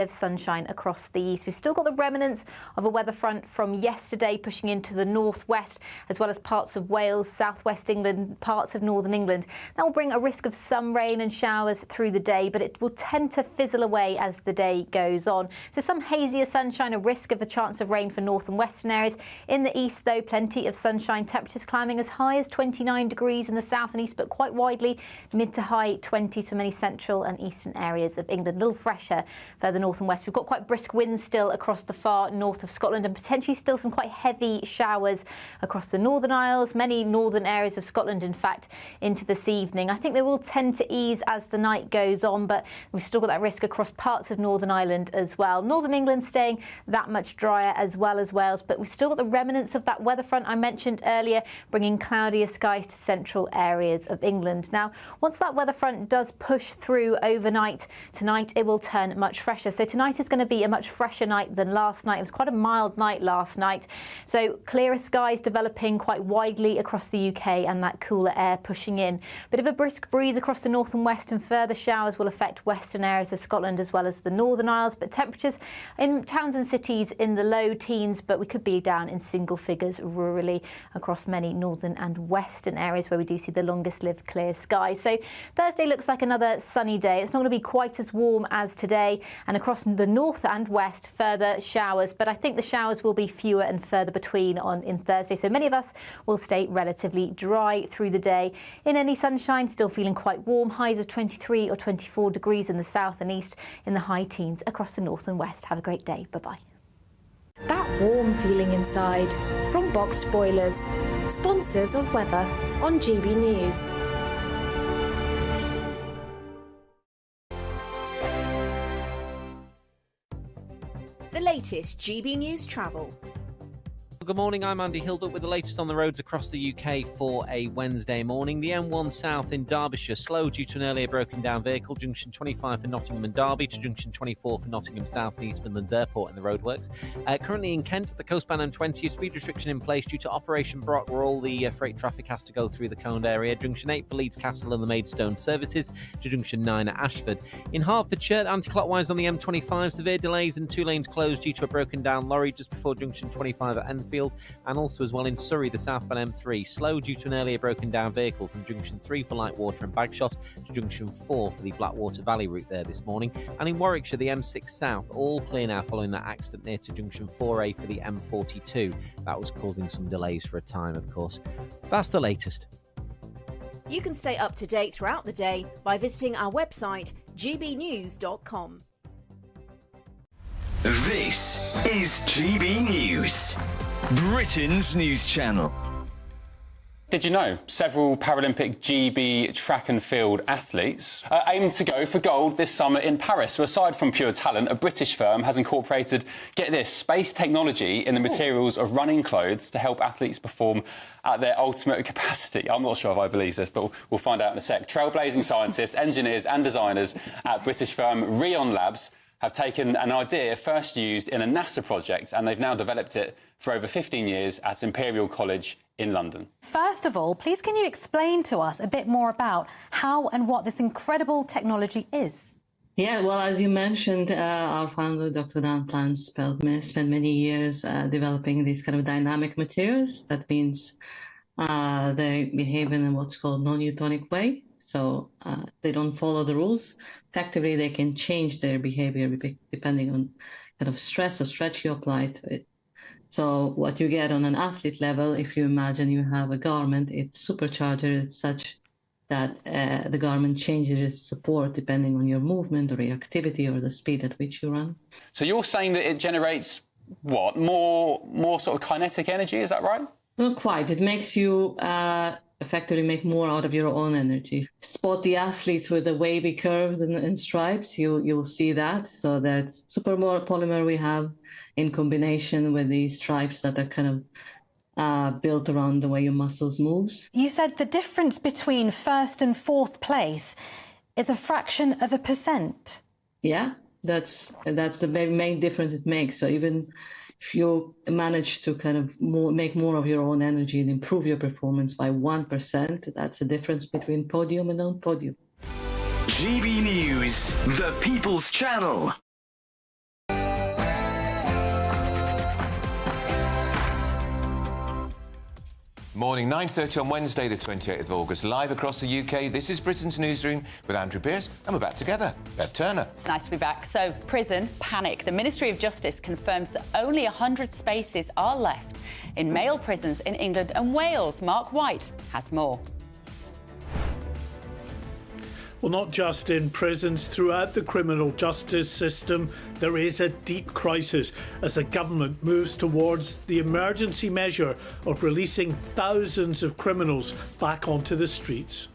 of sunshine across the east. We've still got the remnants of a weather front from yesterday pushing into the northwest, as well as parts of Wales, southwest England, parts of northern England. That will bring a risk of some rain and showers through the day, but it will tend to fizzle away as the day goes on. So some hazier sunshine, a risk of a chance of rain for north and western areas. In the east, though, plenty of sunshine, temperatures climbing as high as 29 degrees in the south and east, but quite widely mid to high 20s for many central and eastern areas of England. A little fresher further north and west. We've got quite brisk winds still across the far north of Scotland, and potentially still some quite heavy showers across the Northern Isles, many northern areas of Scotland, in fact, into this evening. I think they will tend to ease as the night goes on, but we've still got that risk across parts of Northern Ireland as well. Northern England staying that much drier as well as Wales, but we've still got the remnants of that weather front I mentioned earlier, bringing cloudier skies to central areas of England. Now, once that weather front does push through overnight tonight, it will turn much fresher. So tonight is going to be a much fresher night than last night. It was quite a mild night last night. So clearer skies developing quite widely across the UK and that cooler air pushing in. Bit of a brisk breeze across the north and west, and further showers will affect western areas of Scotland as well as the Northern Isles. But temperatures in towns and cities in the low teens, but we could be down in single figures rurally across many northern and western areas where we do see the longest lived clear skies. So Thursday looks like another sunny day. It's not going to be quite as warm as today, and across the north and west further showers, but I think the showers will be fewer and further between in Thursday, so many of us will stay relatively dry through the day. In any sunshine, still feeling quite warm, highs of 23 or 24 degrees in the south and east, in the high teens across the north and west. Have a great day. Bye-bye. That warm feeling inside from Boxed Boilers, sponsors of weather on GB News. The latest GB News travel. Good morning, I'm Andy Hilbert with the latest on the roads across the UK for a Wednesday morning. The M1 South in Derbyshire, slow due to an earlier broken down vehicle. Junction 25 for Nottingham and Derby to Junction 24 for Nottingham South and East Midlands Airport and the roadworks. Currently in Kent, the coastbound M20, a speed restriction in place due to Operation Brock, where all the freight traffic has to go through the coned area. Junction 8 for Leeds Castle and the Maidstone services to Junction 9 at Ashford. In Hertfordshire, anti-clockwise on the M25, severe delays and 2 lanes closed due to a broken down lorry just before Junction 25 at Enfield. And also as well in Surrey, the southbound M3, slow due to an earlier broken down vehicle from Junction 3 for Lightwater and Bagshot to Junction 4 for the Blackwater Valley route there this morning. And in Warwickshire, the M6 South, all clear now following that accident near to Junction 4A for the M42. That was causing some delays for a time, of course. That's the latest. You can stay up to date throughout the day by visiting our website, gbnews.com. This is GB News, Britain's news channel. Did you know several Paralympic GB track and field athletes aim to go for gold this summer in Paris? So aside from pure talent, a British firm has incorporated, get this, space technology in the materials of running clothes to help athletes perform at their ultimate capacity. I'm not sure if I believe this, but we'll find out in a sec. Trailblazing scientists, engineers and designers at British firm Rheon Labs have taken an idea first used in a NASA project, and they've now developed it for over 15 years at Imperial College in London. First of all, please can you explain to us a bit more about how and what this incredible technology is? Yeah, well, as you mentioned, our founder, Dr. Dan Plant, spent many years developing these kind of dynamic materials. That means they behave in what's called non-Newtonic way. So they don't follow the rules. Effectively, they can change their behavior depending on kind of stress or stretch you apply to it. So what you get on an athlete level, if you imagine you have a garment, it's supercharged. It's such that the garment changes its support depending on your movement or reactivity or the speed at which you run. So you're saying that it generates, what, more sort of kinetic energy, is that right? Not quite. It makes you effectively make more out of your own energy. Spot the athletes with the wavy curves and stripes, you'll see that. So that's super polymer we have in combination with these stripes that are kind of built around the way your muscles moves. You said the difference between first and fourth place is a fraction of a percent. Yeah, that's the very main difference it makes. So even if you manage to kind of make more of your own energy and improve your performance by 1%, that's the difference between podium and non-podium. GB News, the People's Channel. Morning, 9:30 on Wednesday, the 28th of August, live across the UK. This is Britain's Newsroom with Andrew Pierce, and we're back together. Bev Turner. It's nice to be back. So, prison panic. The Ministry of Justice confirms that only 100 spaces are left in male prisons in England and Wales. Mark White has more. Well, not just in prisons, throughout the criminal justice system, there is a deep crisis as the government moves towards the emergency measure of releasing thousands of criminals back onto the streets.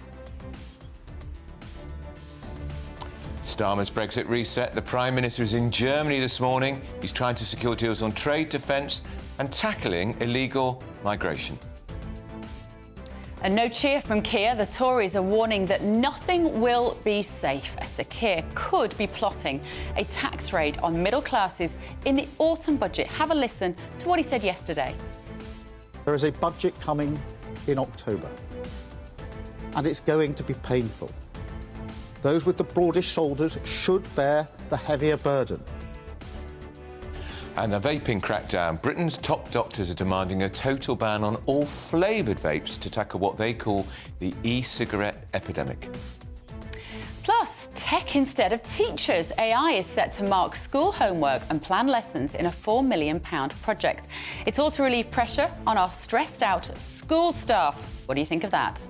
Starmer's Brexit reset. The Prime Minister is in Germany this morning. He's trying to secure deals on trade, defence and tackling illegal migration. And no cheer from Keir. The Tories are warning that nothing will be safe, as Sir Keir could be plotting a tax raid on middle classes in the autumn budget. Have a listen to what he said yesterday. There is a budget coming in October, and it's going to be painful. Those with the broadest shoulders should bear the heavier burden. And the vaping crackdown. Britain's top doctors are demanding a total ban on all flavoured vapes to tackle what they call the e-cigarette epidemic. Plus, tech instead of teachers. AI is set to mark school homework and plan lessons in a £4 million project. It's all to relieve pressure on our stressed-out school staff. What do you think of that?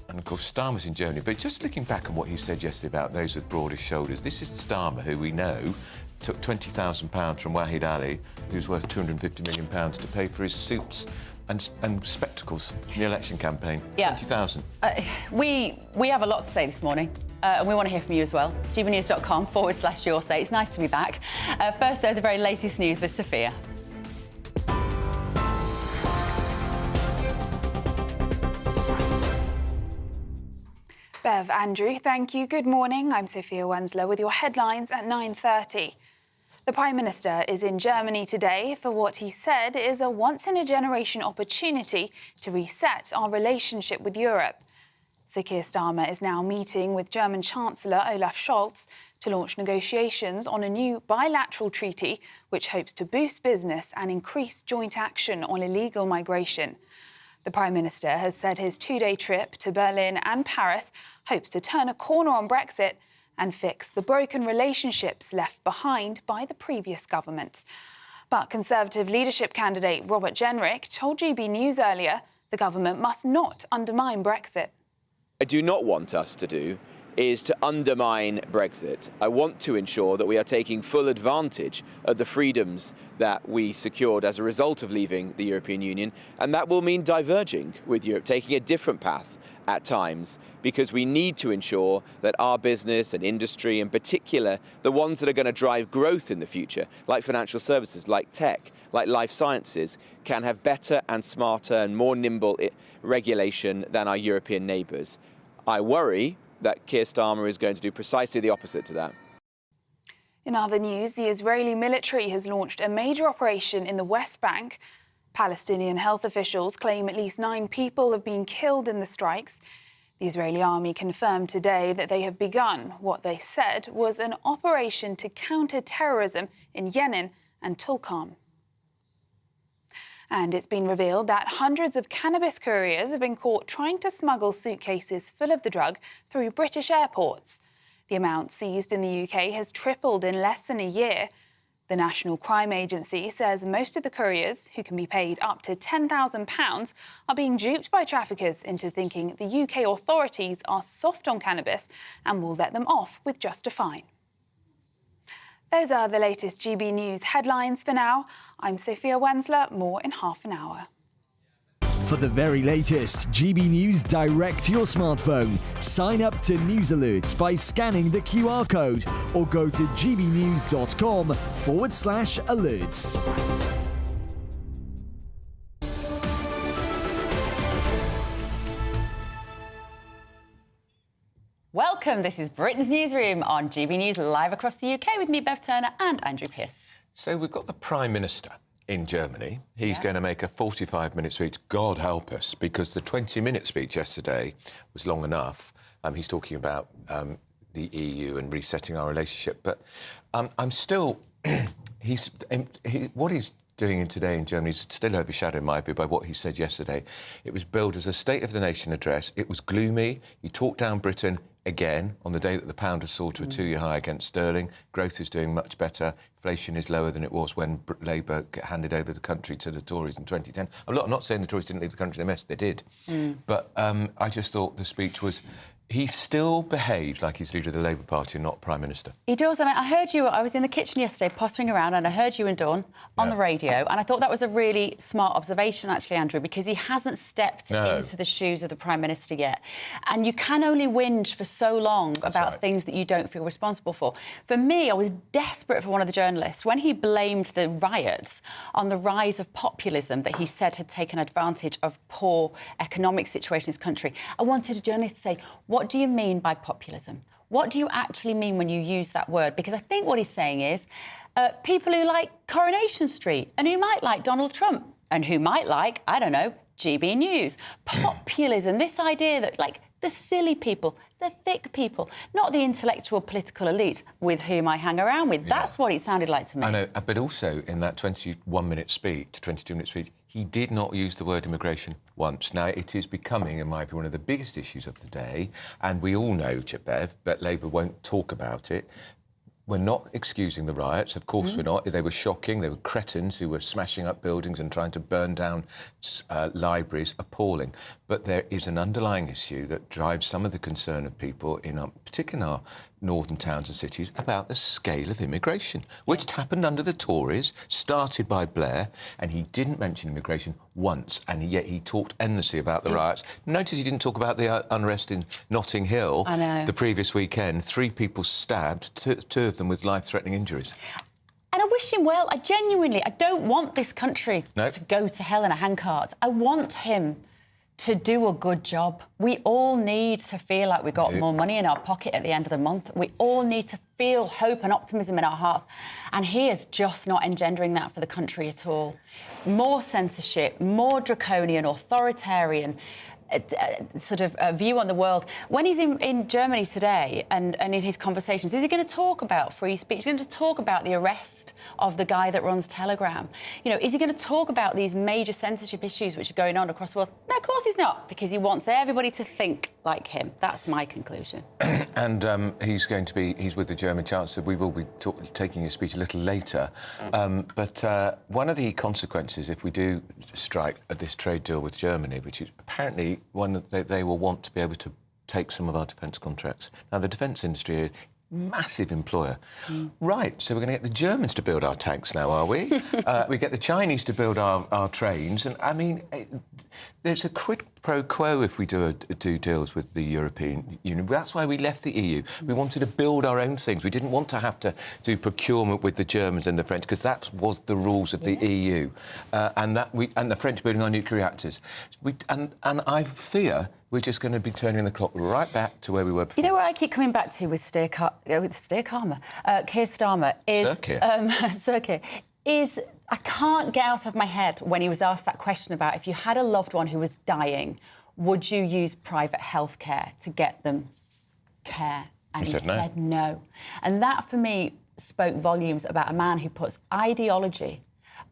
And of course, Starmer's in Germany. But just looking back on what he said yesterday about those with broadest shoulders, this is Starmer, who we know took £20,000 from Wahid Ali, who's worth £250 million, to pay for his suits and spectacles in the election campaign. Yeah. 20,000. We have a lot to say this morning. And we want to hear from you as well. GBNews.com/your say. It's nice to be back. First, though, the very latest news with Sophia. Bev, Andrew, thank you. Good morning. I'm Sophia Wensler with your headlines at 9:30. The Prime Minister is in Germany today for what he said is a once-in-a-generation opportunity to reset our relationship with Europe. Sir Keir Starmer is now meeting with German Chancellor Olaf Scholz to launch negotiations on a new bilateral treaty which hopes to boost business and increase joint action on illegal migration. The Prime Minister has said his two-day trip to Berlin and Paris hopes to turn a corner on Brexit and fix the broken relationships left behind by the previous government. But Conservative leadership candidate Robert Jenrick told GB News earlier the government must not undermine Brexit. I do not want us to do is to undermine Brexit. I want to ensure that we are taking full advantage of the freedoms that we secured as a result of leaving the European Union, and that will mean diverging with Europe, taking a different path at times, because we need to ensure that our business and industry, in particular, the ones that are going to drive growth in the future, like financial services, like tech, like life sciences, can have better and smarter and more nimble regulation than our European neighbours. I worry that Keir Starmer is going to do precisely the opposite to that. In other news, the Israeli military has launched a major operation in the West Bank. Palestinian health officials claim at least 9 people have been killed in the strikes. The Israeli army confirmed today that they have begun what they said was an operation to counter terrorism in Yenin and Tulkarm. And it's been revealed that hundreds of cannabis couriers have been caught trying to smuggle suitcases full of the drug through British airports. The amount seized in the UK has tripled in less than a year. The National Crime Agency says most of the couriers, who can be paid up to £10,000, are being duped by traffickers into thinking the UK authorities are soft on cannabis and will let them off with just a fine. Those are the latest GB News headlines for now. I'm Sophia Wensler. More in half an hour. For the very latest GB News direct to your smartphone, sign up to News Alerts by scanning the QR code or go to gbnews.com/alerts. Welcome. This is Britain's Newsroom on GB News, live across the UK with me, Bev Turner, and Andrew Pierce. So we've got the Prime Minister in Germany. He's going to make a 45-minute speech. God help us, because the 20-minute speech yesterday was long enough. He's talking about the EU and resetting our relationship. But I'm still... what he's doing today in Germany is still overshadowed, in my view, by what he said yesterday. It was billed as a State of the Nation address. It was gloomy. He talked down Britain again on the day that the pound has soared to a two-year high against sterling. Growth is doing much better. Inflation is lower than it was when Labour handed over the country to the Tories in 2010. I'm not saying the Tories didn't leave the country in a mess. They did. But I just thought the speech was... He still behaves like he's leader of the Labour Party and not Prime Minister. He does, and I heard you... I was in the kitchen yesterday pottering around and I heard you and Dawn on the radio, and I thought that was a really smart observation, actually, Andrew, because he hasn't stepped into the shoes of the Prime Minister yet. And you can only whinge for so long about things that you don't feel responsible for. For me, I was desperate for one of the journalists when he blamed the riots on the rise of populism that he said had taken advantage of poor economic situation in his country. I wanted a journalist to say, what do you mean by populism? What do you actually mean when you use that word? Because I think what he's saying is people who like Coronation Street and who might like Donald Trump and who might like, I don't know, GB News. Populism, this idea that, like, the silly people, the thick people, not the intellectual political elite with whom I hang around with. That's what it sounded like to me. I know, but also in that 22-minute speech, he did not use the word immigration once. Now, it is becoming, in my view, one of the biggest issues of the day, and we all know, Bev, but Labour won't talk about it. We're not excusing the riots, of course we're not. They were shocking. They were cretins who were smashing up buildings and trying to burn down libraries, appalling. But there is an underlying issue that drives some of the concern of people, particularly in our northern towns and cities, about the scale of immigration, which happened under the Tories, started by Blair, and he didn't mention immigration once, and yet he talked endlessly about the riots. Notice he didn't talk about the unrest in Notting Hill the previous weekend. 3 people stabbed, two of them with life-threatening injuries. And I wish him well. I don't want this country to go to hell in a handcart. I want him to do a good job. We all need to feel like we've got more money in our pocket at the end of the month. We all need to feel hope and optimism in our hearts. And he is just not engendering that for the country at all. More censorship, more draconian, authoritarian sort of view on the world. When he's in Germany today and in his conversations, is he going to talk about free speech? Is he going to talk about the arrest of the guy that runs Telegram? You know, is he going to talk about these major censorship issues which are going on across the world? No, of course he's not, because he wants everybody to think like him. That's my conclusion. And he's with the German Chancellor. We will be taking his speech a little later. But one of the consequences, if we do strike at this trade deal with Germany, which is apparently one that they will want to be able to take some of our defence contracts. Now, the defence industry is a massive employer. Right, so we're going to get the Germans to build our tanks now, are we? We get the Chinese to build our trains. And, I mean, there's a quid pro quo if we do deals with the European Union. That's why we left the EU. We wanted to build our own things. We didn't want to have to do procurement with the Germans and the French, because that was the rules of the EU. And the French building our nuclear reactors. And I fear we're just going to be turning the clock right back to where we were before. You know what I keep coming back to with Keir Starmer is I can't get out of my head when he was asked that question about if you had a loved one who was dying, would you use private health care to get them care? And he said no. And that, for me, spoke volumes about a man who puts ideology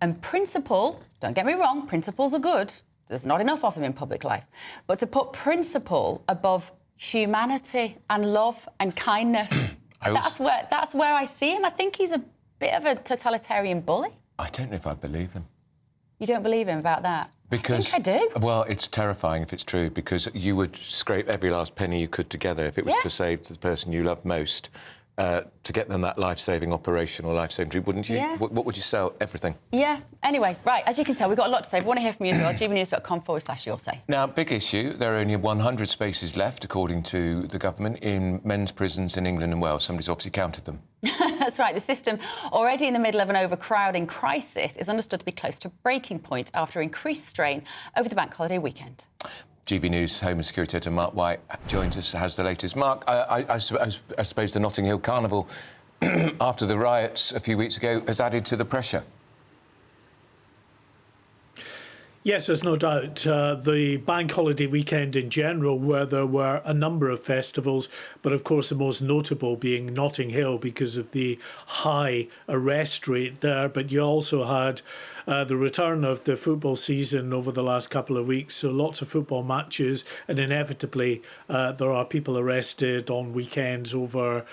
and principle, don't get me wrong, principles are good. There's not enough of them in public life. But to put principle above humanity and love and kindness, that's where I see him. I think he's a bit of a totalitarian bully. I don't know if I believe him. You don't believe him about that? Because, I think I do. Well, it's terrifying if it's true, because you would scrape every last penny you could together if it was to save the person you love most. To get them that life-saving operation or life-saving treatment, wouldn't you? Yeah. What would you sell? Everything. Yeah. Anyway, right, as you can tell, we've got a lot to say. If we want to hear from you as well, gbnews.com/your say. Now, big issue. There are only 100 spaces left, according to the government, in men's prisons in England and Wales. Somebody's obviously counted them. That's right. The system, already in the middle of an overcrowding crisis, is understood to be close to breaking point after increased strain over the bank holiday weekend. GB News Home and Security Editor Mark White joins us, has the latest. Mark, I suppose the Notting Hill Carnival, after the riots a few weeks ago, has added to the pressure. Yes, there's no doubt. The bank holiday weekend in general, where there were a number of festivals, but of course the most notable being Notting Hill because of the high arrest rate there. But you also had the return of the football season over the last couple of weeks, so lots of football matches, and inevitably there are people arrested on weekends over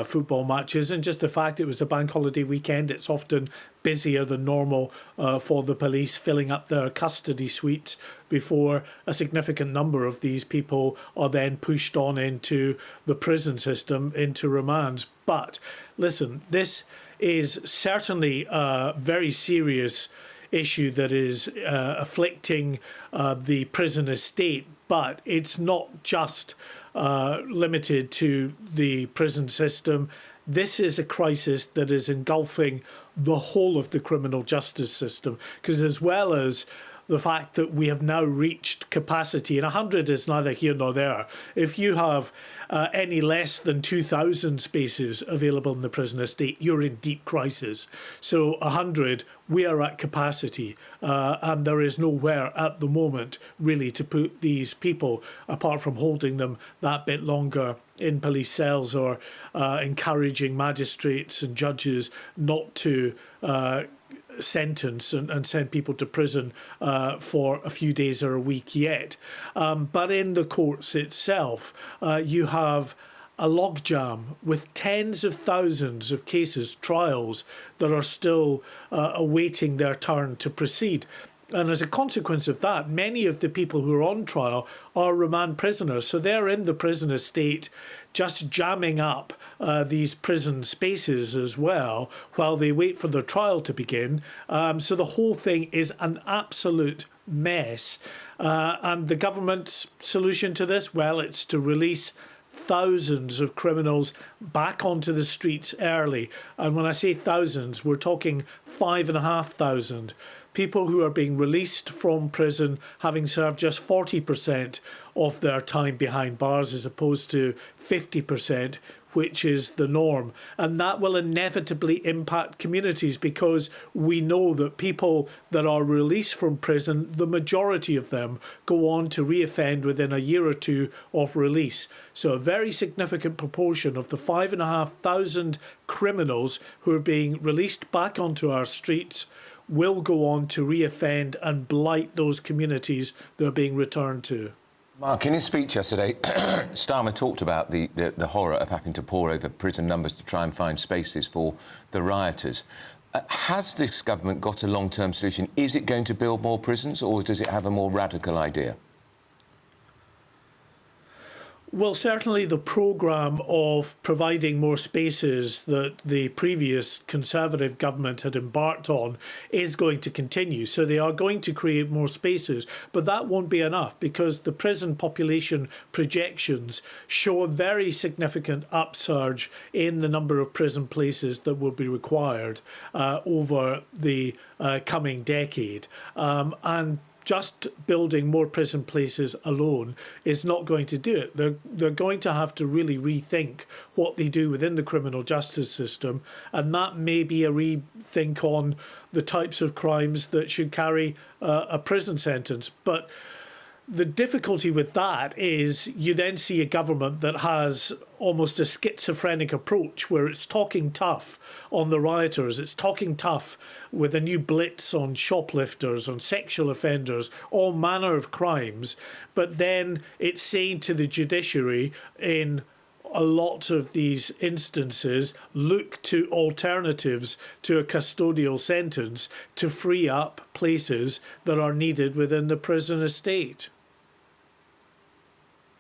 football matches. And just the fact it was a bank holiday weekend, it's often busier than normal for the police, filling up their custody suites before a significant number of these people are then pushed on into the prison system, into remands. But listen, this is certainly a very serious issue that is afflicting the prison estate, but it's not just limited to the prison system. This is a crisis that is engulfing the whole of the criminal justice system, because as well as the fact that we have now reached capacity, and 100 is neither here nor there. If you have any less than 2,000 spaces available in the prison estate, you're in deep crisis. So 100, we are at capacity, and there is nowhere at the moment really to put these people, apart from holding them that bit longer in police cells or encouraging magistrates and judges not to sentence and send people to prison for a few days or a week yet. But in the courts itself, you have a logjam with tens of thousands of cases, trials that are still awaiting their turn to proceed. And as a consequence of that, many of the people who are on trial are remand prisoners. So they're in the prison estate just jamming up these prison spaces as well while they wait for their trial to begin. So the whole thing is an absolute mess. And the government's solution to this, well, it's to release thousands of criminals back onto the streets early. And when I say thousands, we're talking 5,500. People who are being released from prison having served just 40% of their time behind bars as opposed to 50%, which is the norm. And that will inevitably impact communities, because we know that people that are released from prison, the majority of them go on to reoffend within a year or two of release. So a very significant proportion of the 5,500 criminals who are being released back onto our streets will go on to reoffend and blight those communities they're being returned to. Mark, in his speech yesterday, Starmer talked about the horror of having to pore over prison numbers to try and find spaces for the rioters. Has this government got a long-term solution? Is it going to build more prisons, or does it have a more radical idea? Well, certainly the programme of providing more spaces that the previous Conservative government had embarked on is going to continue. So they are going to create more spaces, but that won't be enough, because the prison population projections show a very significant upsurge in the number of prison places that will be required over the coming decade. And just building more prison places alone is not going to do it. They're going to have to really rethink what they do within the criminal justice system, and that may be a rethink on the types of crimes that should carry a prison sentence. But the difficulty with that is you then see a government that has almost a schizophrenic approach, where it's talking tough on the rioters, it's talking tough with a new blitz on shoplifters, on sexual offenders, all manner of crimes, but then it's saying to the judiciary in a lot of these instances, look to alternatives to a custodial sentence to free up places that are needed within the prison estate.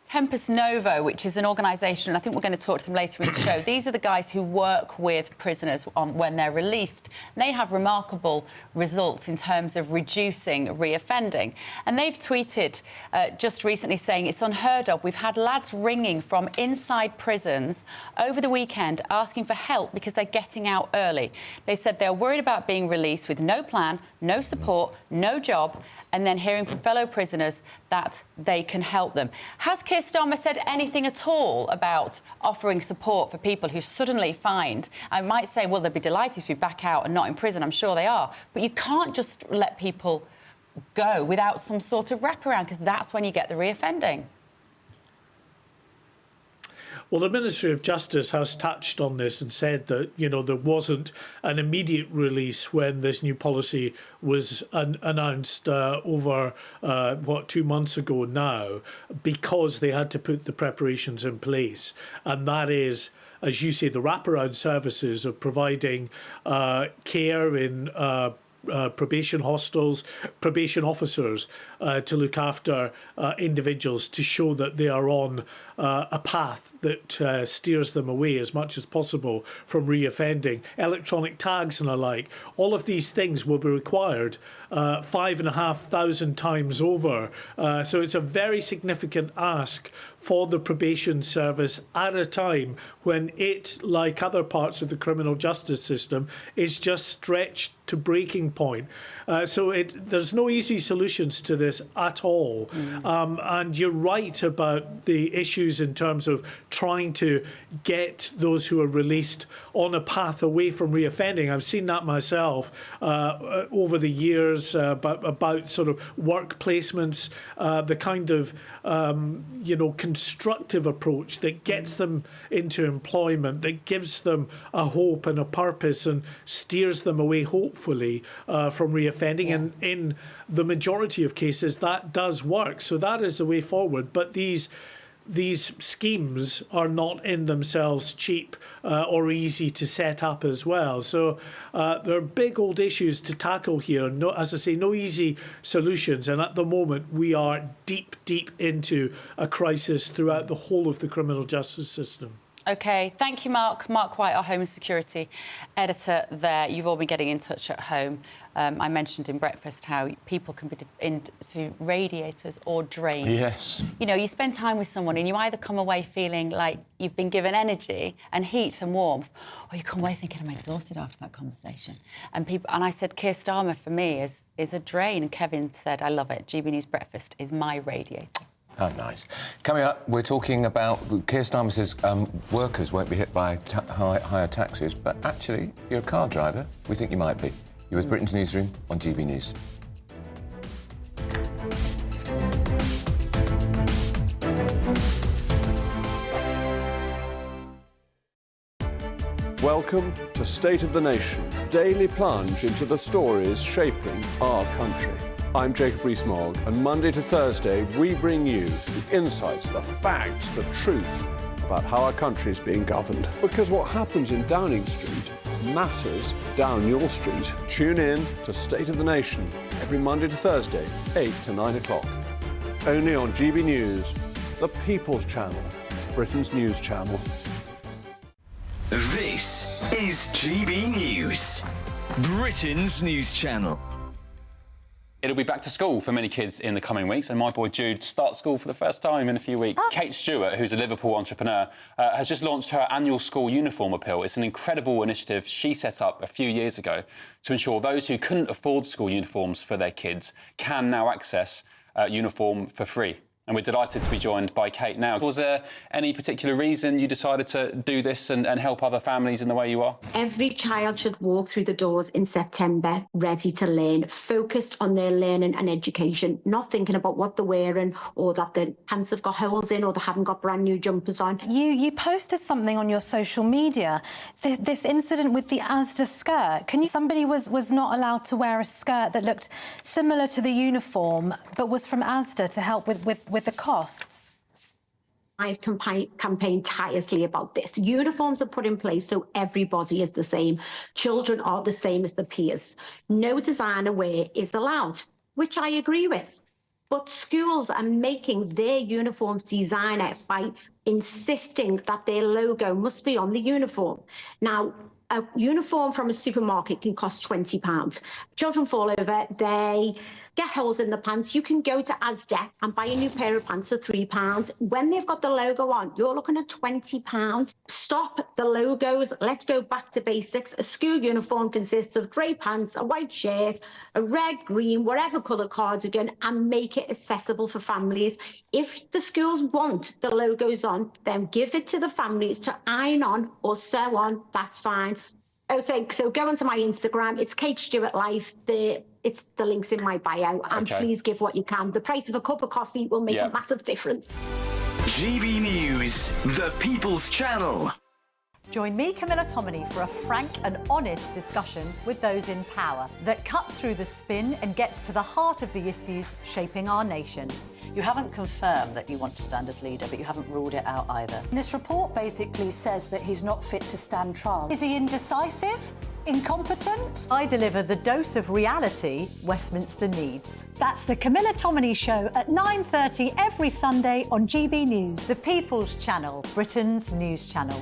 Tempus Novo, which is an organisation, and I think we're going to talk to them later in the show. These are the guys who work with prisoners when they're released. And they have remarkable results in terms of reducing reoffending. And they've tweeted just recently saying it's unheard of. We've had lads ringing from inside prisons over the weekend asking for help because they're getting out early. They said they're worried about being released with no plan, no support, no job, and then hearing from fellow prisoners that they can help them. Has Keir Starmer said anything at all about offering support for people who suddenly find, I might say, well, they'd be delighted to be back out and not in prison, I'm sure they are, but you can't just let people go without some sort of wraparound? Because that's when you get the reoffending. Well, the Ministry of Justice has touched on this and said that, you know, there wasn't an immediate release when this new policy was announced over, 2 months ago now, because they had to put the preparations in place. And that is, as you say, the wraparound services of providing care in probation hostels, probation officers to look after individuals to show that they are on a path that steers them away as much as possible from reoffending. Electronic tags and the like, all of these things will be required 5,500 times over. So it's a very significant ask for the probation service at a time when it, like other parts of the criminal justice system, is just stretched to breaking point. So there's no easy solutions to this at all. And you're right about the issues in terms of trying to get those who are released on a path away from reoffending. I've seen that myself over the years about sort of work placements, the kind of constructive approach that gets them into employment, that gives them a hope and a purpose and steers them away, hopefully, from reoffending. And in the majority of cases, that does work. So that is the way forward. But these schemes are not in themselves cheap or easy to set up as well. So there are big old issues to tackle here. No, as I say, no easy solutions. And at the moment, we are deep, deep into a crisis throughout the whole of the criminal justice system. OK, thank you, Mark. Mark White, our Home and Security editor there. You've all been getting in touch at home. I mentioned in breakfast how people can be into radiators or drains. Yes. You know, you spend time with someone and you either come away feeling like you've been given energy and heat and warmth, or you come away thinking, I'm exhausted after that conversation. And I said, Keir Starmer for me is a drain. And Kevin said, I love it. GB News Breakfast is my radiator. Oh, nice. Coming up, we're talking about... Keir Starmer says workers won't be hit by higher taxes, but actually, if you're a car driver, we think you might be. You're with Britain's Newsroom on GB News. Welcome to State of the Nation, daily plunge into the stories shaping our country. I'm Jacob Rees-Mogg, and Monday to Thursday we bring you the insights, the facts, the truth about how our country is being governed. Because what happens in Downing Street matters down your street. Tune in to State of the Nation every Monday to Thursday, 8 to 9 o'clock. Only on GB News, the People's Channel, Britain's news channel. This is GB News, Britain's news channel. It'll be back to school for many kids in the coming weeks, and my boy Jude starts school for the first time in a few weeks. Kate Stewart, who's a Liverpool entrepreneur, has just launched her annual school uniform appeal. It's an incredible initiative she set up a few years ago to ensure those who couldn't afford school uniforms for their kids can now access uniform for free. And we're delighted to be joined by Kate now. Was there any particular reason you decided to do this and help other families in the way you are? Every child should walk through the doors in September ready to learn, focused on their learning and education, not thinking about what they're wearing or that their pants have got holes in or they haven't got brand new jumpers on. You posted something on your social media, this incident with the Asda skirt. Somebody was not allowed to wear a skirt that looked similar to the uniform but was from Asda to help with the costs. I've campaigned tirelessly about this. Uniforms are put in place so everybody is the same. Children are the same as their peers. No designer wear is allowed, which I agree with. But schools are making their uniforms designer by insisting that their logo must be on the uniform. Now, a uniform from a supermarket can cost £20. Children fall over, they get holes in the pants. You can go to Asda and buy a new pair of pants for £3. When they've got the logo on, you're looking at £20. Stop the logos. Let's go back to basics. A school uniform consists of grey pants, a white shirt, a red, green, whatever colour cardigan, and make it accessible for families. If the schools want the logos on, then give it to the families to iron on or sew on. That's fine. Oh, so go onto my Instagram. It's Kate Stewart Life. The link's in my bio. And please give what you can. The price of a cup of coffee will make a massive difference. GB News, the People's Channel. Join me, Camilla Tominey, for a frank and honest discussion with those in power that cuts through the spin and gets to the heart of the issues shaping our nation. You haven't confirmed that you want to stand as leader, but you haven't ruled it out either. This report basically says that he's not fit to stand trial. Is he indecisive? Incompetent? I deliver the dose of reality Westminster needs. That's the Camilla Tominey Show at 9:30 every Sunday on GB News, the People's Channel, Britain's news channel.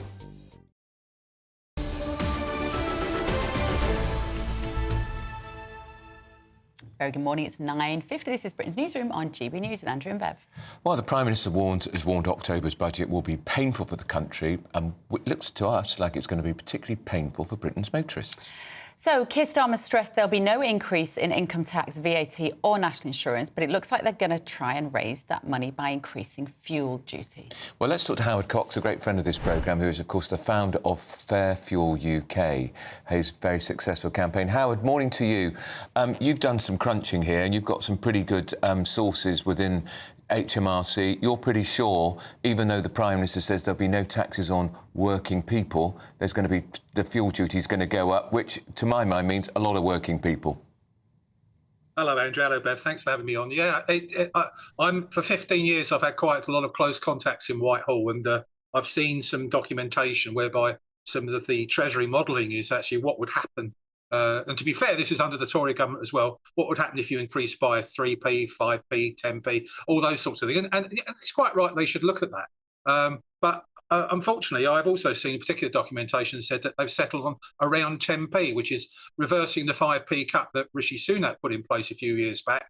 Very good morning. It's 9:50. This is Britain's Newsroom on GB News with Andrew and Bev. Well, the Prime Minister has warned October's budget will be painful for the country, and it looks to us like it's going to be particularly painful for Britain's motorists. So Keir Starmer stressed there'll be no increase in income tax, VAT or national insurance, but it looks like they're going to try and raise that money by increasing fuel duty. Well, let's talk to Howard Cox, a great friend of this programme, who is, of course, the founder of Fair Fuel UK, his very successful campaign. Howard, morning to you. You've done some crunching here and you've got some pretty good sources within HMRC. You're pretty sure, even though the Prime Minister says there'll be no taxes on working people, there's going to be the fuel duty is going to go up, which, to my mind, means a lot of working people. Hello, Andrew. Hello, Bev. Thanks for having me on. Yeah, for 15 years, I've had quite a lot of close contacts in Whitehall, and I've seen some documentation whereby some of the Treasury modelling is actually what would happen. And to be fair, this is under the Tory government as well. What would happen if you increased by 3p, 5p, 10p, all those sorts of things? And it's quite right they should look at that. But unfortunately, I've also seen particular documentation that said that they've settled on around 10p, which is reversing the 5p cut that Rishi Sunak put in place a few years back,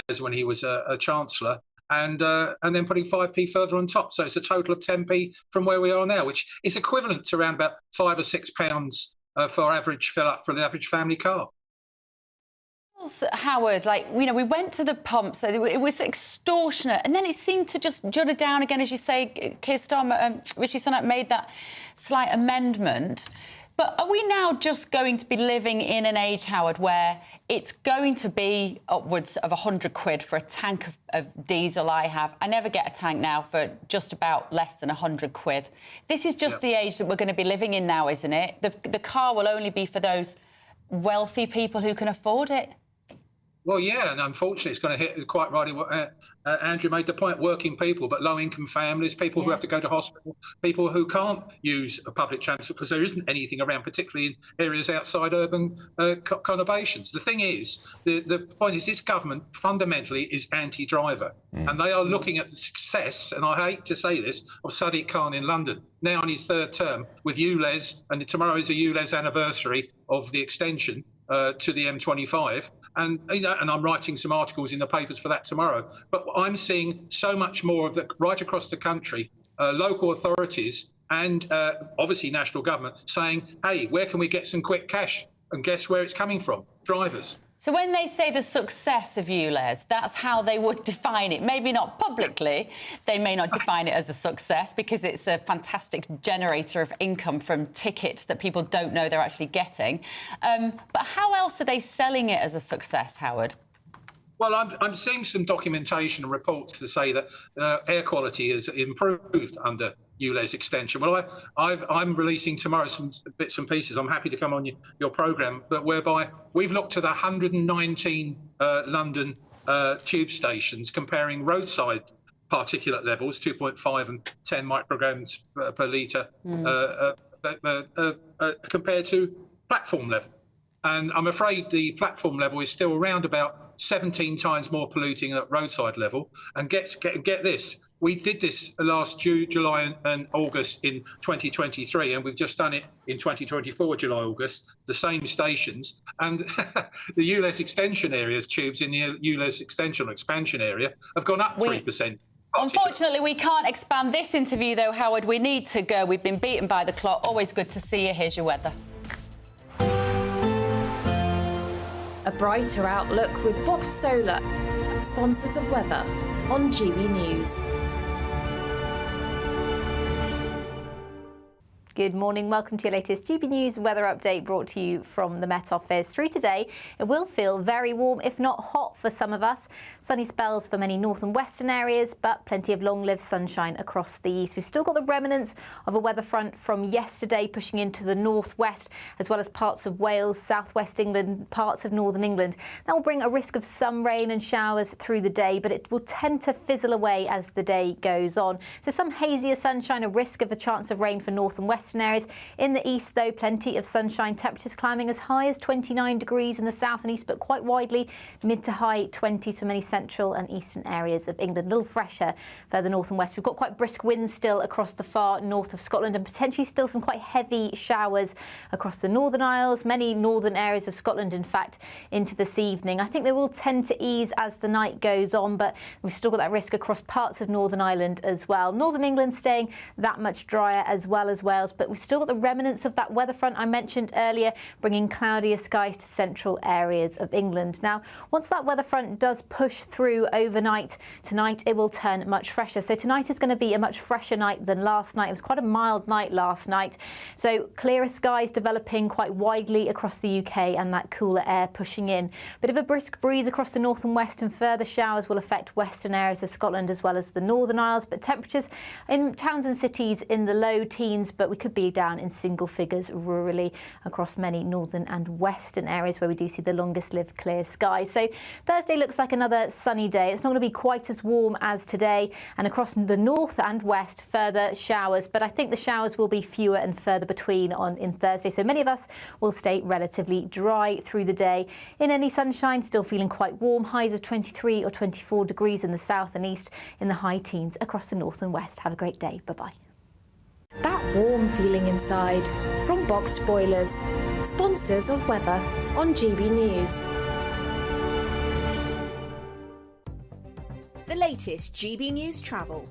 as when he was a Chancellor, and then putting 5p further on top. So it's a total of 10p from where we are now, which is equivalent to around about £5 or £6 for average fill up for an average family car. Howard, we went to the pump, so it was extortionate, and then it seemed to just judder down again, as you say. Keir Starmer, Rishi Sunak made that slight amendment. But are we now just going to be living in an age, Howard, where it's going to be upwards of 100 quid for a tank of diesel I have? I never get a tank now for just about less than 100 quid. This is just the age that we're going to be living in now, isn't it? The car will only be for those wealthy people who can afford it. Well, yeah, and unfortunately, it's going to hit quite rightly what Andrew made the point, working people, but low-income families, people who have to go to hospital, people who can't use a public transport because there isn't anything around, particularly in areas outside urban conurbations. The thing is, the point is this government fundamentally is anti-driver, and they are looking at the success, and I hate to say this, of Sadiq Khan in London, now in his third term, with ULEZ, and tomorrow is the ULEZ anniversary of the extension to the M25. And I'm writing some articles in the papers for that tomorrow. But I'm seeing so much more of that right across the country, local authorities and obviously national government saying, hey, where can we get some quick cash? And guess where it's coming from? Drivers. So when they say the success of ULEZ, that's how they would define it. Maybe not publicly. They may not define it as a success because it's a fantastic generator of income from tickets that people don't know they're actually getting. But how else are they selling it as a success, Howard? Well, I'm seeing some documentation and reports to say that air quality has improved under ULEZ extension. Well, I'm releasing tomorrow some bits and pieces. I'm happy to come on your programme, but whereby we've looked at 119 London tube stations comparing roadside particulate levels, 2.5 and 10 micrograms per litre, compared to platform level. And I'm afraid the platform level is still around about 17 times more polluting at roadside level. And get this, we did this last July and August in 2023, and we've just done it in 2024, July, August, the same stations. And the ULEZ extension areas, tubes in the ULEZ extension or expansion area, have gone up 3%. Unfortunately, we can't expand this interview, though, Howard. We need to go. We've been beaten by the clock. Always good to see you. Here's your weather. A brighter outlook with Box Solar, sponsors of weather on GB News. Good morning. Welcome to your latest GB News weather update brought to you from the Met Office. Through today, it will feel very warm, if not hot for some of us. Sunny spells for many north and western areas, but plenty of long-lived sunshine across the east. We've still got the remnants of a weather front from yesterday pushing into the northwest, as well as parts of Wales, southwest England, parts of northern England. That will bring a risk of some rain and showers through the day, but it will tend to fizzle away as the day goes on. So some hazier sunshine, a risk of a chance of rain for north and western areas. In the east, though, plenty of sunshine, temperatures climbing as high as 29 degrees in the south and east, but quite widely mid to high 20s for many central and eastern areas of England. A little fresher further north and west. We've got quite brisk winds still across the far north of Scotland and potentially still some quite heavy showers across the Northern Isles, many northern areas of Scotland, in fact, into this evening. I think they will tend to ease as the night goes on, but we've still got that risk across parts of Northern Ireland as well. Northern England staying that much drier as well as Wales, but we've still got the remnants of that weather front I mentioned earlier, bringing cloudier skies to central areas of England. Now, once that weather front does push through overnight, tonight it will turn much fresher. So tonight is going to be a much fresher night than last night. It was quite a mild night last night. So clearer skies developing quite widely across the UK and that cooler air pushing in. Bit of a brisk breeze across the north and west, and further showers will affect western areas of Scotland as well as the Northern Isles. But temperatures in towns and cities in the low teens, but we could be down in single figures rurally across many northern and western areas where we do see the longest lived clear skies. So Thursday looks like another sunny day. It's not going to be quite as warm as today, and across the north and west further showers, but I think the showers will be fewer and further between in Thursday, so many of us will stay relatively dry through the day. In any sunshine, still feeling quite warm, highs of 23 or 24 degrees in the south and east, in the high teens across the north and west. Have a great day. Bye-bye. That warm feeling inside from Boxed Boilers, sponsors of weather on GB News. The latest GB News travel.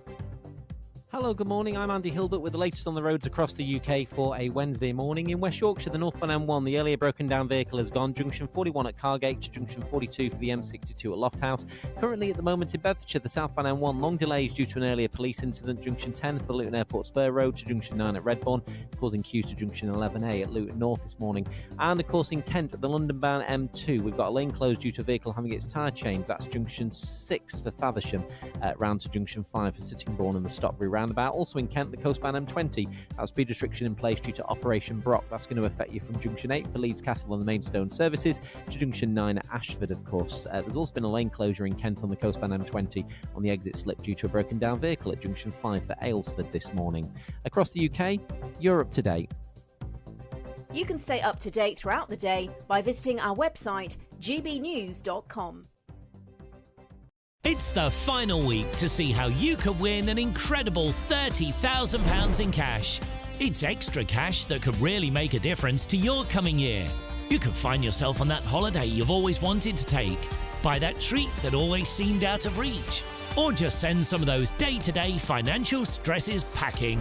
Hello, good morning. I'm Andy Hilbert with the latest on the roads across the UK for a Wednesday morning. In West Yorkshire, the northbound M1, the earlier broken down vehicle has gone. Junction 41 at Cargate to junction 42 for the M62 at Lofthouse. Currently at the moment in Bedfordshire, the southbound M1, long delays due to an earlier police incident. Junction 10 for the Luton Airport Spur Road to junction 9 at Redbourne, causing queues to junction 11A at Luton North this morning. And of course in Kent at the London bound M2, we've got a lane closed due to a vehicle having its tyre changed. That's junction 6 for Faversham, round to junction 5 for Sittingbourne and the Stockbury roundabout. Also in Kent, the coastbound M20, that speed restriction in place due to Operation Brock. That's going to affect you from junction 8 for Leeds Castle and the Maidstone services to junction 9 at Ashford, of course. There's also been a lane closure in Kent on the coastbound M20 on the exit slip due to a broken down vehicle at junction 5 for Aylesford this morning. Across the UK, you're up to date. You can stay up to date throughout the day by visiting our website, gbnews.com. It's the final week to see how you could win an incredible £30,000 in cash. It's extra cash that could really make a difference to your coming year. You could find yourself on that holiday you've always wanted to take, buy that treat that always seemed out of reach, or just send some of those day-to-day financial stresses packing.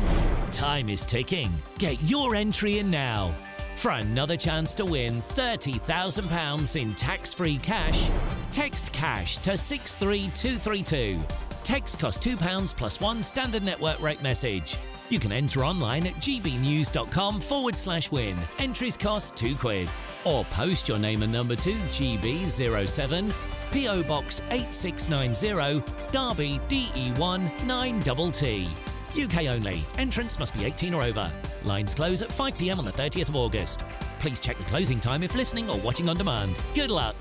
Time is ticking. Get your entry in now. For another chance to win £30,000 in tax-free cash, text CASH to 63232. Text costs £2 plus one standard network rate message. You can enter online at gbnews.com/win. Entries cost £2. Or post your name and number to GB07, PO Box 8690, Derby DE1 9TT. UK only. Entrance must be 18 or over. Lines close at 5 p.m. on the 30th of August. Please check the closing time if listening or watching on demand. Good luck.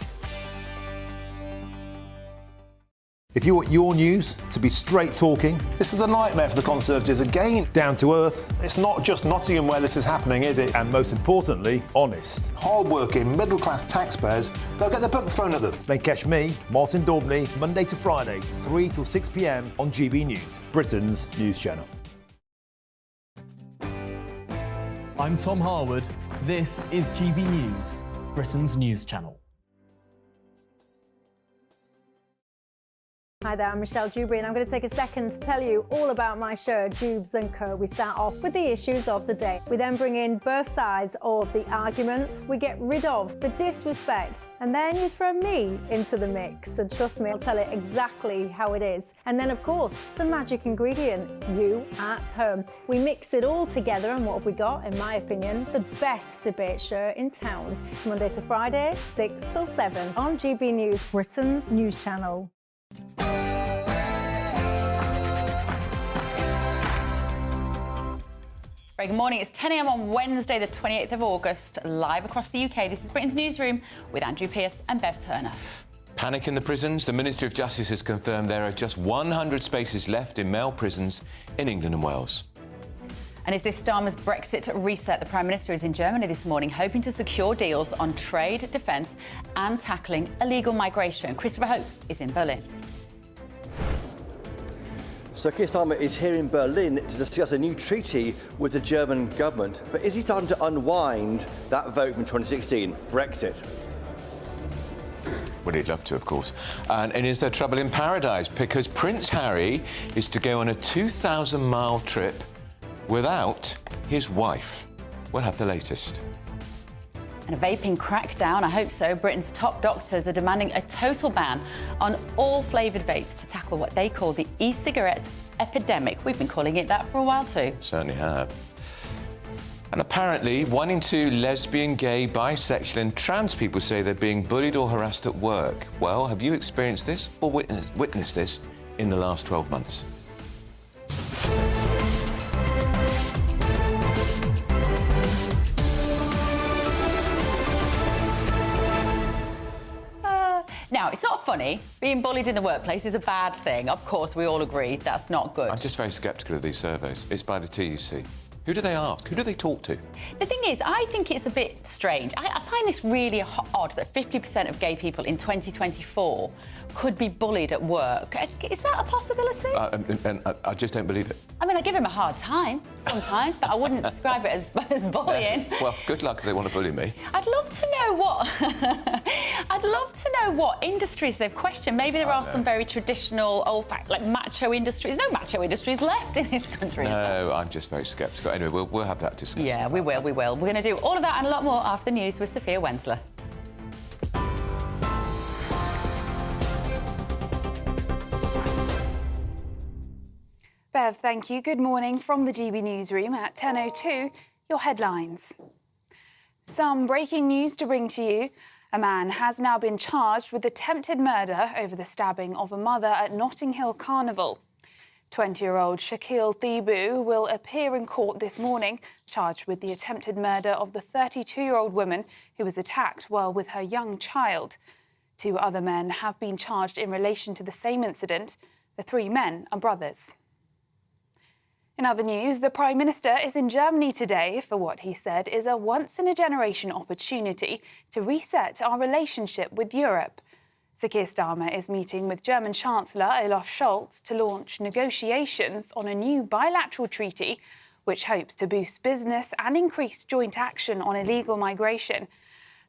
If you want your news to be straight talking... This is a nightmare for the Conservatives again. Down to earth. It's not just Nottingham where this is happening, is it? And most importantly, honest. Hard-working, middle-class taxpayers, they'll get their book thrown at them. Then catch me, Martin Daubney, Monday to Friday, 3 till 6 p.m. on GB News, Britain's news channel. I'm Tom Harwood. This is GB News, Britain's news channel. Hi there, I'm Michelle Dewberry and I'm going to take a second to tell you all about my show, Dubes & Co. We start off with the issues of the day. We then bring in both sides of the argument. We get rid of the disrespect And then you throw me into the mix, and trust me, I'll tell it exactly how it is. And then, of course, the magic ingredient, you at home. We mix it all together, and what have we got? In my opinion, the best debate show in town. Monday to Friday, 6 till 7 on GB News, Britain's news channel. Very good morning. It's 10 a.m. on Wednesday, the 28th of August, live across the UK. This is Britain's Newsroom with Andrew Pearce and Bev Turner. Panic in the prisons. The Ministry of Justice has confirmed there are just 100 spaces left in male prisons in England and Wales. And is this Starmer's Brexit reset? The Prime Minister is in Germany this morning, hoping to secure deals on trade, defence and tackling illegal migration. Christopher Hope is in Berlin. So Keir Starmer is here in Berlin to discuss a new treaty with the German government. But is he starting to unwind that vote from 2016, Brexit? Well, he'd love to, of course. And is there trouble in paradise? Because Prince Harry is to go on a 2,000-mile trip without his wife. We'll have the latest. And a vaping crackdown, I hope so. Britain's top doctors are demanding a total ban on all flavoured vapes to tackle what they call the e-cigarette epidemic. We've been calling it that for a while too. Certainly have. And apparently, 1 in 2 lesbian, gay, bisexual and trans people say they're being bullied or harassed at work. Well, have you experienced this or witnessed this in the last 12 months? Now, it's not funny. Being bullied in the workplace is a bad thing. Of course, we all agree that's not good. I'm just very sceptical of these surveys. It's by the TUC. Who do they ask? Who do they talk to? The thing is, I think it's a bit strange. I find this really odd that 50% of gay people in 2024 could be bullied at work. Is that a possibility? I just don't believe it. I mean, I give him a hard time sometimes, but I wouldn't describe it as bullying. Well, good luck if they want to bully me. I'd love to know what... I'd love to know what industries they've questioned. Maybe there are some very traditional, like macho industries. No macho industries left in this country. No, I'm just very sceptical. Anyway, we'll have that discussion. Yeah, we will. We're going to do all of that and a lot more after the news with Sophia Wensler. Bev, thank you. Good morning from the GB Newsroom at 10:02. Your headlines. Some breaking news to bring to you. A man has now been charged with attempted murder over the stabbing of a mother at Notting Hill Carnival. 20-year-old Shakil Thibu will appear in court this morning, charged with the attempted murder of the 32-year-old woman who was attacked while with her young child. 2 other men have been charged in relation to the same incident. The 3 men are brothers. In other news, the Prime Minister is in Germany today for what he said is a once-in-a-generation opportunity to reset our relationship with Europe. Sir Keir Starmer is meeting with German Chancellor Olaf Scholz to launch negotiations on a new bilateral treaty which hopes to boost business and increase joint action on illegal migration.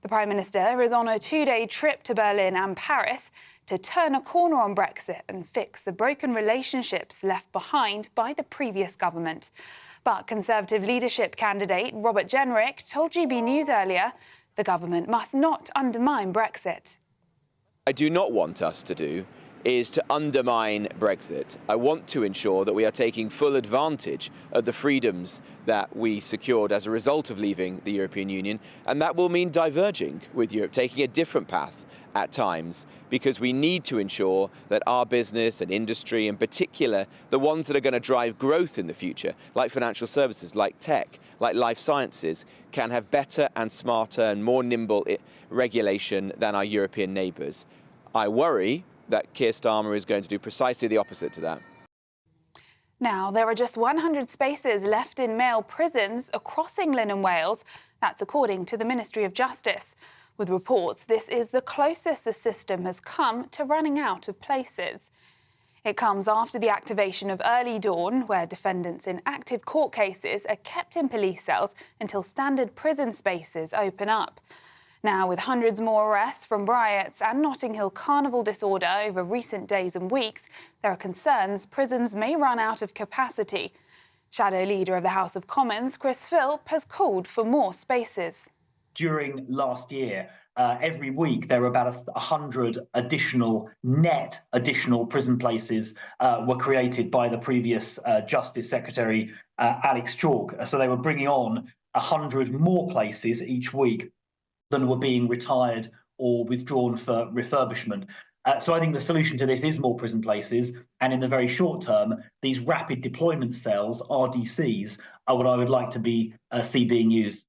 The Prime Minister is on a 2-day trip to Berlin and Paris to turn a corner on Brexit and fix the broken relationships left behind by the previous government. But Conservative leadership candidate Robert Jenrick told GB News earlier the government must not undermine Brexit. I do not want us to do is to undermine Brexit. I want to ensure that we are taking full advantage of the freedoms that we secured as a result of leaving the European Union, and that will mean diverging with Europe, taking a different path at times, because we need to ensure that our business and industry, in particular, the ones that are going to drive growth in the future, like financial services, like tech, like life sciences, can have better and smarter and more nimble regulation than our European neighbours. I worry that Keir Starmer is going to do precisely the opposite to that. Now, there are just 100 spaces left in male prisons across England and Wales. That's according to the Ministry of Justice. With reports, this is the closest the system has come to running out of places. It comes after the activation of Early Dawn, where defendants in active court cases are kept in police cells until standard prison spaces open up. Now, with hundreds more arrests from riots and Notting Hill Carnival disorder over recent days and weeks, there are concerns prisons may run out of capacity. Shadow Leader of the House of Commons, Chris Philp, has called for more spaces. During last year, every week there are about 100 additional prison places were created by the previous Justice Secretary Alex Chalk. So they were bringing on 100 more places each week than were being retired or withdrawn for refurbishment. So I think the solution to this is more prison places, and in the very short term, these rapid deployment cells, RDCs, are what I would like to see being used.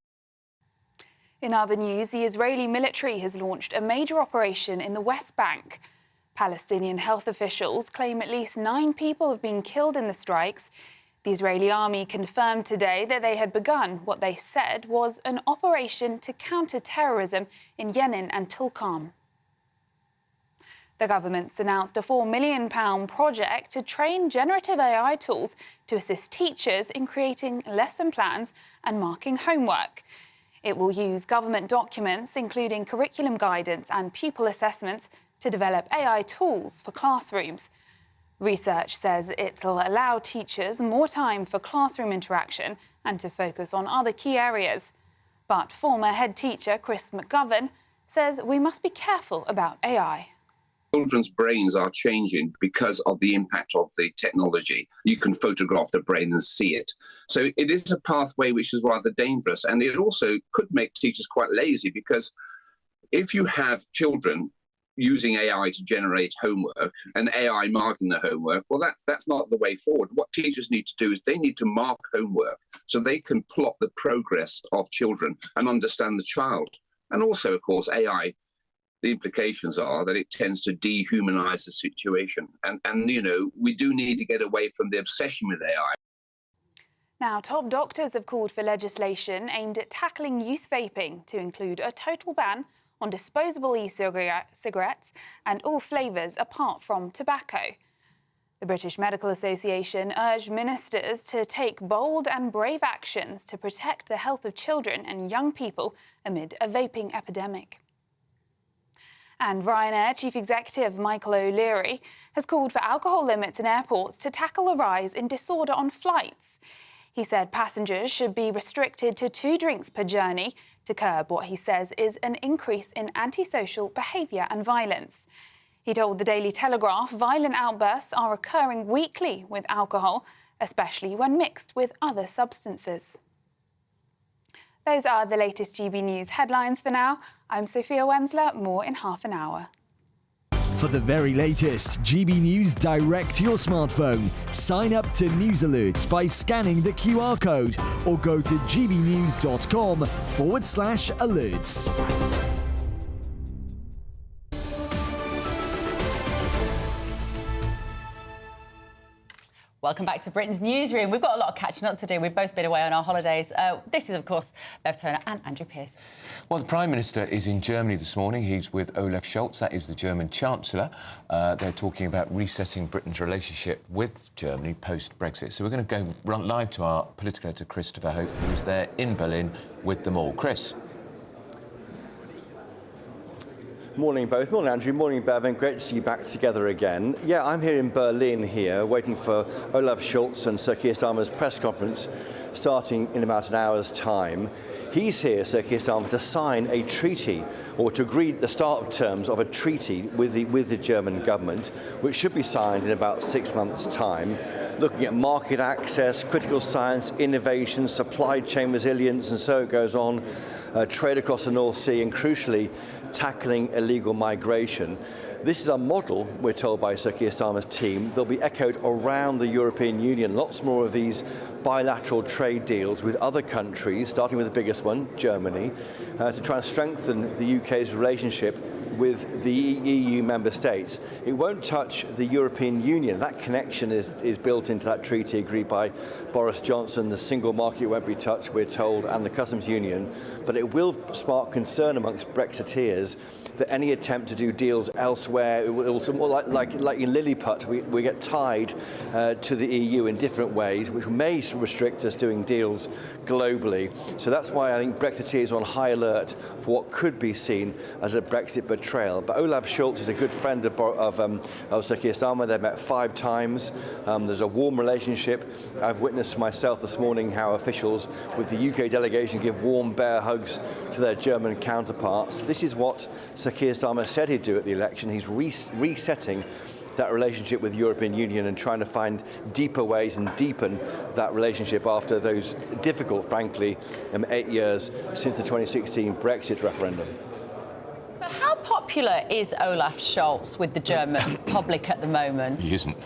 In other news, the Israeli military has launched a major operation in the West Bank. Palestinian health officials claim at least 9 people have been killed in the strikes. The Israeli army confirmed today that they had begun what they said was an operation to counter terrorism in Yenin and Tulkarm. The government's announced a £4 million project to train generative AI tools to assist teachers in creating lesson plans and marking homework. It will use government documents, including curriculum guidance and pupil assessments, to develop AI tools for classrooms. Research says it'll allow teachers more time for classroom interaction and to focus on other key areas. But former head teacher Chris McGovern says we must be careful about AI. Children's brains are changing because of the impact of the technology. You can photograph the brain and see it. So it is a pathway which is rather dangerous. And it also could make teachers quite lazy, because if you have children using AI to generate homework and AI marking the homework, well, that's not the way forward. What teachers need to do is they need to mark homework so they can plot the progress of children and understand the child. And also, of course, AI, the implications are that it tends to dehumanize the situation. And you know, we do need to get away from the obsession with AI. Now, top doctors have called for legislation aimed at tackling youth vaping to include a total ban on disposable e-cigarettes and all flavours apart from tobacco. The British Medical Association urged ministers to take bold and brave actions to protect the health of children and young people amid a vaping epidemic. And Ryanair Chief Executive Michael O'Leary has called for alcohol limits in airports to tackle a rise in disorder on flights. He said passengers should be restricted to 2 drinks per journey to curb what he says is an increase in antisocial behaviour and violence. He told the Daily Telegraph violent outbursts are occurring weekly with alcohol, especially when mixed with other substances. Those are the latest GB News headlines for now. I'm Sophia Wensler, more in half an hour. For the very latest GB News direct to your smartphone, sign up to News Alerts by scanning the QR code or go to gbnews.com/alerts. Welcome back to Britain's Newsroom. We've got a lot of catching up to do. We've both been away on our holidays. This is, of course, Bev Turner and Andrew Pearce. Well, the Prime Minister is in Germany this morning. He's with Olaf Scholz, that is the German Chancellor. They're talking about resetting Britain's relationship with Germany post-Brexit. So we're going to go live to our political editor, Christopher Hope, who's there in Berlin with them all. Chris. Morning both. Morning Andrew, morning Bevan. Great to see you back together again. Yeah, I'm here in Berlin waiting for Olaf Scholz and Sir Keir Starmer's press conference starting in about an hour's time. He's here, Sir Keir Starmer, to sign a treaty, or to agree the start of terms of a treaty with the German government, which should be signed in about 6 months' time, looking at market access, critical science, innovation, supply chain resilience, and so it goes on, trade across the North Sea, and crucially, tackling illegal migration. This is a model, we're told by Sir Keir Starmer's team, that'll be echoed around the European Union. Lots more of these bilateral trade deals with other countries, starting with the biggest one, Germany, to try and strengthen the UK's relationship with the EU member states. It won't touch the European Union. That connection is built into that treaty agreed by Boris Johnson. The single market won't be touched, we're told, and the customs union. But it will spark concern amongst Brexiteers that any attempt to do deals elsewhere, it will also, more like in Lilliput, we get tied to the EU in different ways, which may restrict us doing deals globally. So that's why I think Brexiteers are on high alert for what could be seen as a Brexit betrayal. But Olaf Scholz is a good friend of Sir Keir Starmer. They've met 5 times. There's a warm relationship. I've witnessed myself this morning how officials with the UK delegation give warm bear hugs to their German counterparts. This is what Sir Keir Starmer said he'd do at the election. He's resetting that relationship with the European Union and trying to find deeper ways and deepen that relationship after those difficult, frankly, 8 years since the 2016 Brexit referendum. But how popular is Olaf Scholz with the German public at the moment? He isn't.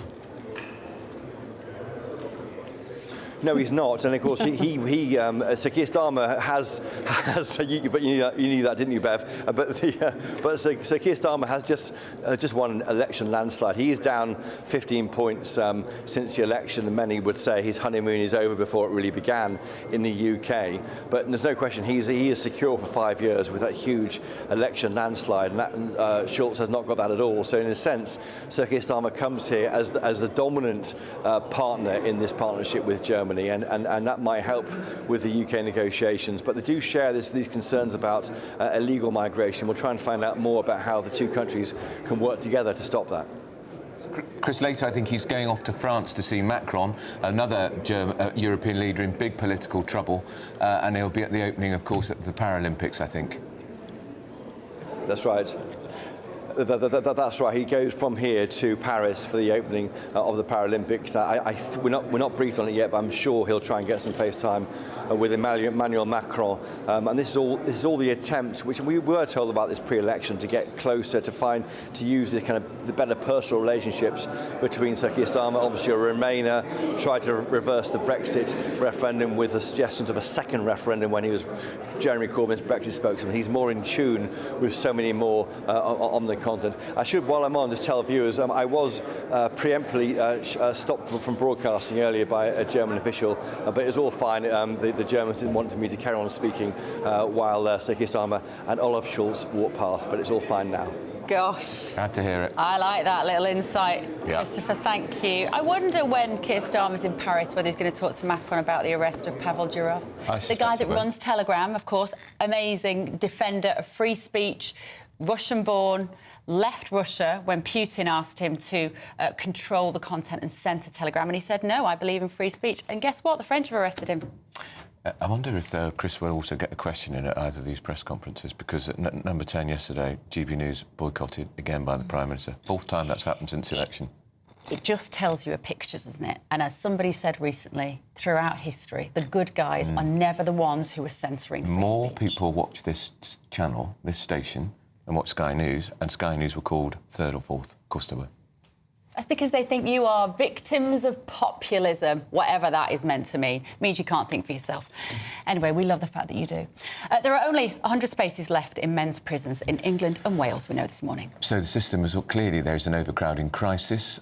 No, he's not, and of course, Sir Keir Starmer has but you knew that, didn't you, Bev? But Sir Keir Starmer has just won an election landslide. He is down 15 points since the election, and many would say his honeymoon is over before it really began in the UK. But there's no question he is secure for 5 years with that huge election landslide, and Scholz has not got that at all. So in a sense, Sir Keir Starmer comes here as the dominant partner in this partnership with Germany. And that might help with the UK negotiations. But they do share these concerns about illegal migration. We'll try and find out more about how the two countries can work together to stop that. Chris, later I think he's going off to France to see Macron, another European leader in big political trouble, and he'll be at the opening, of course, of the Paralympics, I think. That's right. That's right. He goes from here to Paris for the opening of the Paralympics. We're not briefed on it yet, but I'm sure he'll try and get some FaceTime with Emmanuel Macron. And this is all the attempt, which we were told about this pre-election, to get closer, to use the kind of the better personal relationships between Sir Keir Starmer, obviously a Remainer, tried to reverse the Brexit referendum with the suggestions of a second referendum when he was Jeremy Corbyn's Brexit spokesman. He's more in tune with so many more on the continent. I should, while I'm on, just tell viewers, I was preemptively stopped from broadcasting earlier by a German official, but it was all fine. The Germans didn't want me to carry on speaking while Sir Keir Starmer and Olaf Scholz walked past, but it's all fine now. Gosh. Glad to hear it. I like that little insight, yeah. Christopher, thank you. I wonder when Keir Starmer's in Paris whether he's going to talk to Macron about the arrest of Pavel Durov. The guy that runs Telegram, of course, amazing defender of free speech, Russian-born, left Russia when Putin asked him to control the content and censor Telegram, and he said, no, I believe in free speech. And guess what? The French have arrested him. I wonder if Chris will also get a question in at either of these press conferences, because at number 10 yesterday, GB News boycotted again by the Prime Minister. 4th time that's happened since election. It just tells you a picture, doesn't it? And as somebody said recently, throughout history, the good guys are never the ones who are censoring free More speech. people watch this channel, this station, and watch Sky News, and Sky News were called 3rd or 4th. Of course they were. That's because they think you are victims of populism, whatever that is meant to mean. It means you can't think for yourself. Anyway, we love the fact that you do. There are only 100 spaces left in men's prisons in England and Wales, we know this morning. So the system is clearly there's an overcrowding crisis.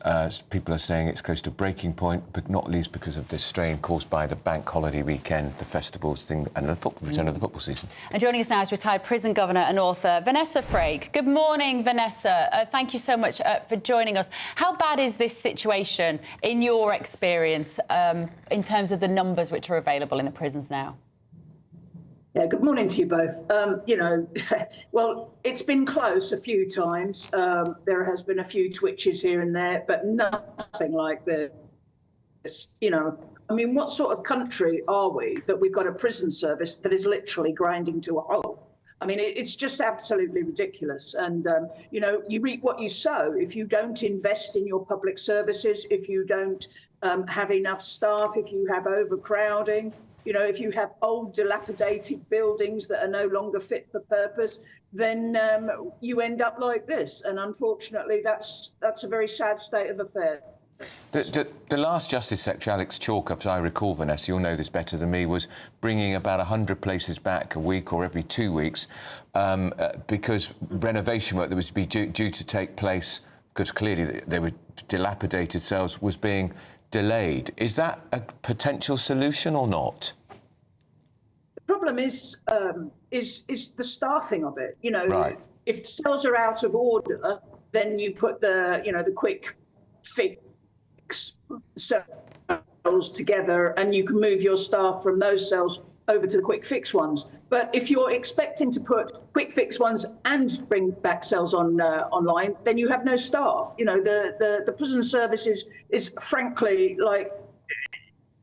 People are saying it's close to breaking point, but not least because of this strain caused by the bank holiday weekend, the festivals thing, and the return of the football season. And joining us now is retired prison governor and author Vanessa Frague. Good morning, Vanessa. Thank you so much for joining us. How bad is this situation, in your experience, in terms of the numbers which are available in the prisons now? Yeah, good morning to you both. Well, it's been close a few times. There has been a few twitches here and there, but nothing like this. I mean, what sort of country are we that we've got a prison service that is literally grinding to a halt? I mean, it's just absolutely ridiculous. And, you reap what you sow. If you don't invest in your public services, if you don't have enough staff, if you have overcrowding, if you have old dilapidated buildings that are no longer fit for purpose, then you end up like this. And unfortunately, that's a very sad state of affairs. The last Justice Secretary, Alex Chalk, as I recall, Vanessa, you'll know this better than me, was bringing about 100 places back a week or every 2 weeks because renovation work that was to be due to take place, because clearly they were dilapidated cells, was being delayed. Is that a potential solution or not? The problem is the staffing of it. Right. if cells are out of order, then you put the quick fix cells together, and you can move your staff from those cells over to the quick fix ones. But if you're expecting to put quick fix ones and bring back cells online, then you have no staff. The prison service is frankly like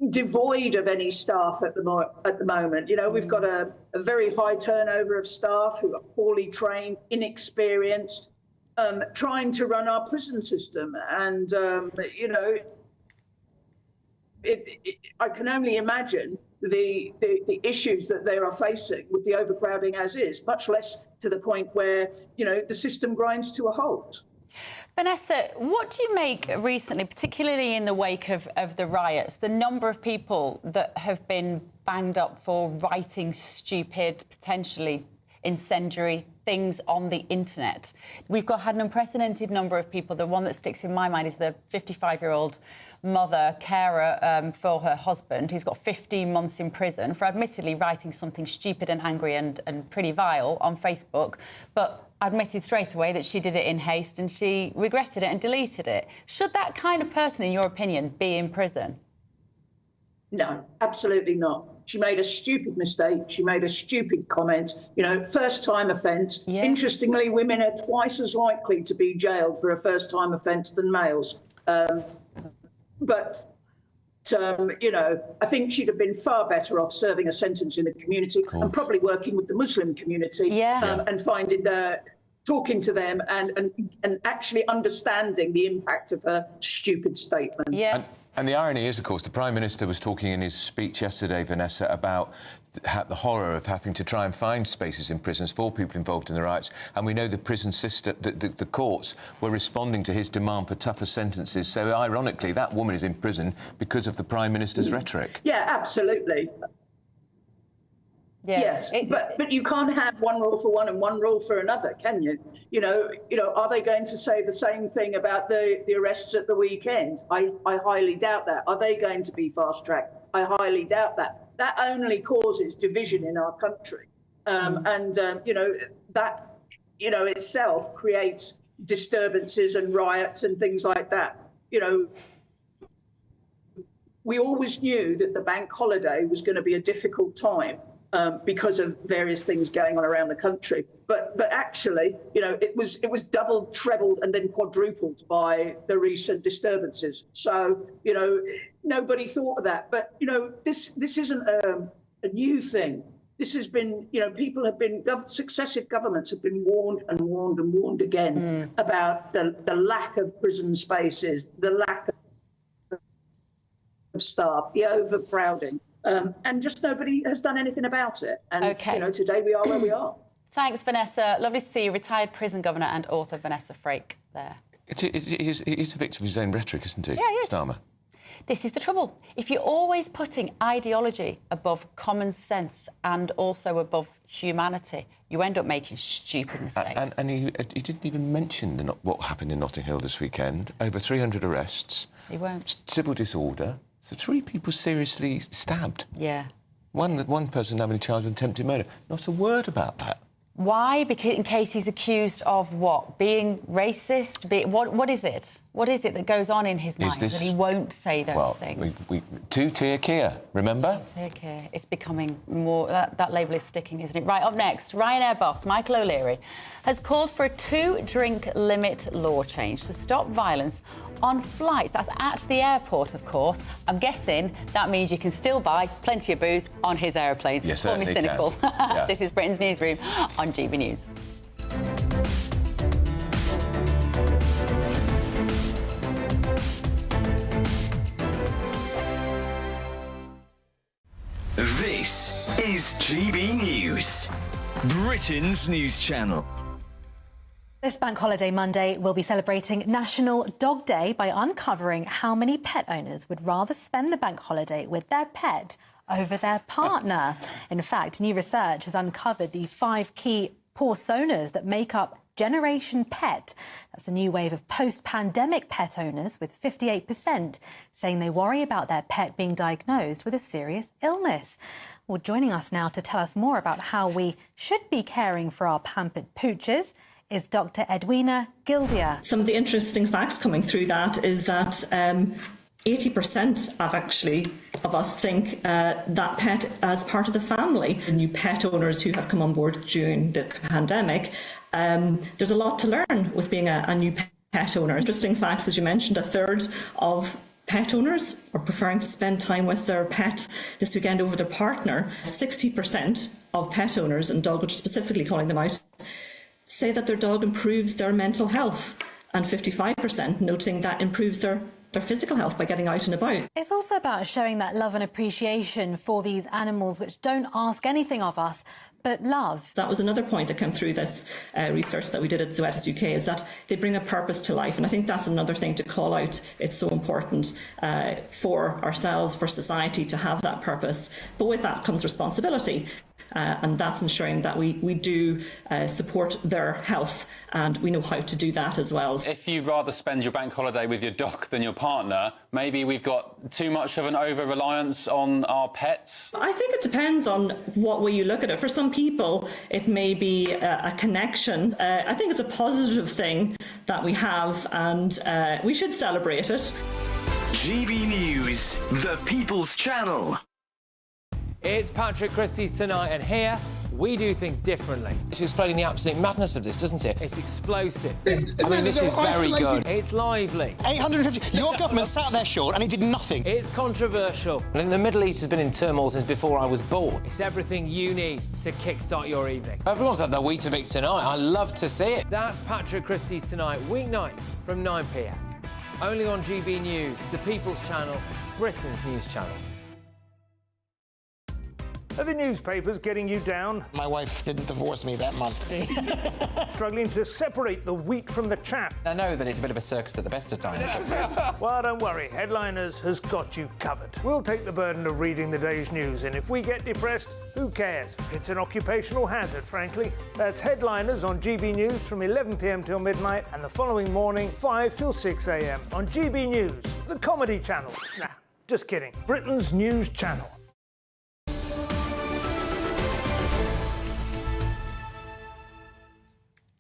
devoid of any staff at the moment. We've got a very high turnover of staff who are poorly trained, inexperienced, trying to run our prison system. And, I can only imagine the issues that they are facing with the overcrowding as is, much less to the point where, the system grinds to a halt. Vanessa, what do you make recently, particularly in the wake of the riots, the number of people that have been banged up for writing stupid, potentially incendiary things on the internet? We've had an unprecedented number of people. The one that sticks in my mind is the 55-year-old mother, carer for her husband, who's got 15 months in prison for admittedly writing something stupid and angry and pretty vile on Facebook, but admitted straight away that she did it in haste and she regretted it and deleted it. Should that kind of person, in your opinion, be in prison? No, absolutely not. She made a stupid mistake. She made a stupid comment. First-time offence. Yeah. Interestingly, women are twice as likely to be jailed for a first-time offence than males. But I think she'd have been far better off serving a sentence in the community and probably working with the Muslim community and talking to them and actually understanding the impact of her stupid statement. Yeah. And the irony is, of course, the Prime Minister was talking in his speech yesterday, Vanessa, about the horror of having to try and find spaces in prisons for people involved in the riots. And we know the prison system, the courts were responding to his demand for tougher sentences. So, ironically, that woman is in prison because of the Prime Minister's rhetoric. Yeah, absolutely. Yeah. Yes, but you can't have one rule for one and one rule for another, can you? Are they going to say the same thing about the arrests at the weekend? I highly doubt that. Are they going to be fast-tracked? I highly doubt that. That only causes division in our country. That itself creates disturbances and riots and things like that. We always knew that the bank holiday was going to be a difficult time. Because of various things going on around the country, but actually, it was doubled, trebled, and then quadrupled by the recent disturbances. So, nobody thought of that. But this isn't a new thing. This has been, people have been successive governments have been warned and warned and warned again about the lack of prison spaces, the lack of staff, the overcrowding. And just nobody has done anything about it. And, today we are where we are. Thanks, Vanessa. Lovely to see you. Retired prison governor and author Vanessa Frake there. He's a victim of his own rhetoric, isn't he? Yeah, he is. Starmer. This is the trouble. If you're always putting ideology above common sense and also above humanity, you end up making stupid mistakes. And he didn't even mention what happened in Notting Hill this weekend. Over 300 arrests. He won't. Civil disorder. So 3 people seriously stabbed. Yeah. One person having charged with attempted murder. Not a word about that. Why? Because in case he's accused of what? Being racist? What is it? What is it that goes on in his mind that he won't say those things? Two-tier Kia, remember? Two-tier Kia. It's becoming more... That label is sticking, isn't it? Right, up next, Ryanair boss Michael O'Leary has called for a 2-drink limit law change to stop violence on flights. That's at the airport, of course. I'm guessing that means you can still buy plenty of booze on his aeroplanes. Yes, Call me cynical. Yeah. This is Britain's Newsroom on GB News. This is GB News, Britain's news channel. This Bank Holiday Monday will be celebrating National Dog Day by uncovering how many pet owners would rather spend the bank holiday with their pet over their partner. In fact, new research has uncovered the 5 key personas that make up Generation Pet. That's a new wave of post-pandemic pet owners, with 58% saying they worry about their pet being diagnosed with a serious illness. Well, joining us now to tell us more about how we should be caring for our pampered pooches is Dr. Edwina Gildia. Some of the interesting facts coming through that is that 80% of us think that pet as part of the family. The new pet owners who have come on board during the pandemic, there's a lot to learn with being a new pet owner. Interesting facts, as you mentioned, a third of pet owners are preferring to spend time with their pet this weekend over their partner. 60% of pet owners, and Dogwatch specifically calling them out, say that their dog improves their mental health, and 55% noting that improves their physical health by getting out and about. It's also about showing that love and appreciation for these animals which don't ask anything of us but love. That was another point that came through this research that we did at Zoetis UK, is that they bring a purpose to life, and I think that's another thing to call out. It's so important for ourselves, for society to have that purpose, but with that comes responsibility. And that's ensuring that we do support their health, and we know how to do that as well. If you'd rather spend your bank holiday with your dog than your partner, maybe we've got too much of an over-reliance on our pets? I think it depends on what way you look at it. For some people, it may be a connection. I think it's a positive thing that we have, and we should celebrate it. GB News, the People's Channel. It's Patrick Christie's Tonight, and here we do things differently. It's explaining the absolute madness of this, doesn't it? It's explosive. I mean, this is very good. It's lively. 850. Your government sat there, Sean, and it did nothing. It's controversial. And the Middle East has been in turmoil since before I was born. It's everything you need to kickstart your evening. Everyone's had their Weetabix tonight. I love to see it. That's Patrick Christie's Tonight, weeknights from 9 p.m. Only on GB News, the People's Channel, Britain's news channel. Are the newspapers getting you down? My wife didn't divorce me that month. Struggling to separate the wheat from the chaff? I know that it's a bit of a circus at the best of times. Well, don't worry. Headliners has got you covered. We'll take the burden of reading the day's news, and if we get depressed, who cares? It's an occupational hazard, frankly. That's Headliners on GB News from 11 p.m. till midnight, and the following morning, 5 till 6 a.m. on GB News, the comedy channel. Nah, just kidding. Britain's news channel.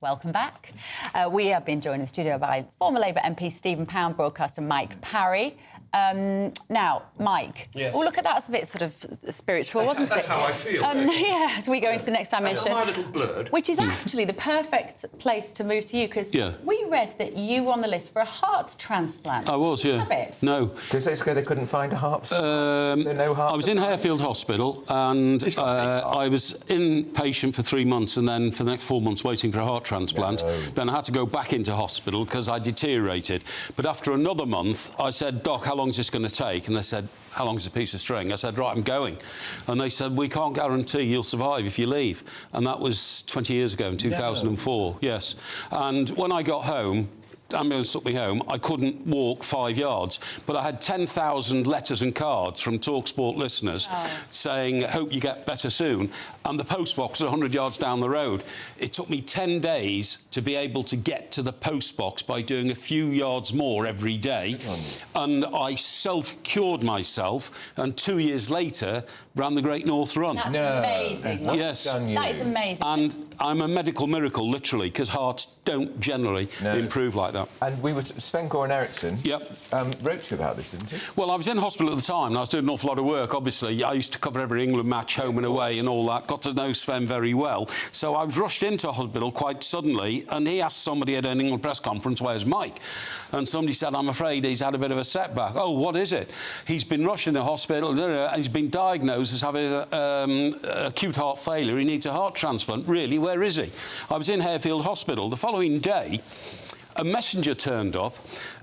Welcome back. We have been joined in the studio by former Labour MP Stephen Pound, broadcaster Mike Parry. Now, Mike, yes. Oh, look at that. It's a bit sort of spiritual, wasn't That's it? how I feel. Yeah, as we go into the next dimension. I'm a little blurred. Which is actually the perfect place to move to you, because we read that you were on the list for a heart transplant. I was, yeah. Have it? No. Because they couldn't find a heart? No heart? I was in Harefield Hospital, and I was inpatient for 3 months, and then for the next 4 months waiting for a heart transplant. No. Then I had to go back into hospital because I deteriorated. But after another month, I said, Doc, how long is this going to take? And they said, how long is a piece of string? I said, right, I'm going. And they said, we can't guarantee you'll survive if you leave. And that was 20 years ago in 2004, yes. And when I got home, ambulance took me home, I couldn't walk 5 yards, but I had 10,000 letters and cards from TalkSport listeners saying, hope you get better soon. And the postbox was 100 yards down the road. It took me 10 days to be able to get to the postbox by doing a few yards more every day. And I self-cured myself, and 2 years later ran the Great North Run. That's amazing. Yes. That is amazing. And I'm a medical miracle, literally, because hearts don't generally improve like that. And Sven-Goran Eriksson wrote to you about this, didn't he? Well, I was in hospital at the time, and I was doing an awful lot of work, obviously. I used to cover every England match, home and away and all that. Got to know Sven very well. So I was rushed into hospital quite suddenly, and he asked somebody at an England press conference, where's Mike? And somebody said, I'm afraid he's had a bit of a setback. Oh, what is it? He's been rushed into hospital, and he's been diagnosed as having acute heart failure. He needs a heart transplant. Really, where is he? I was in Harefield Hospital. The following day, a messenger turned up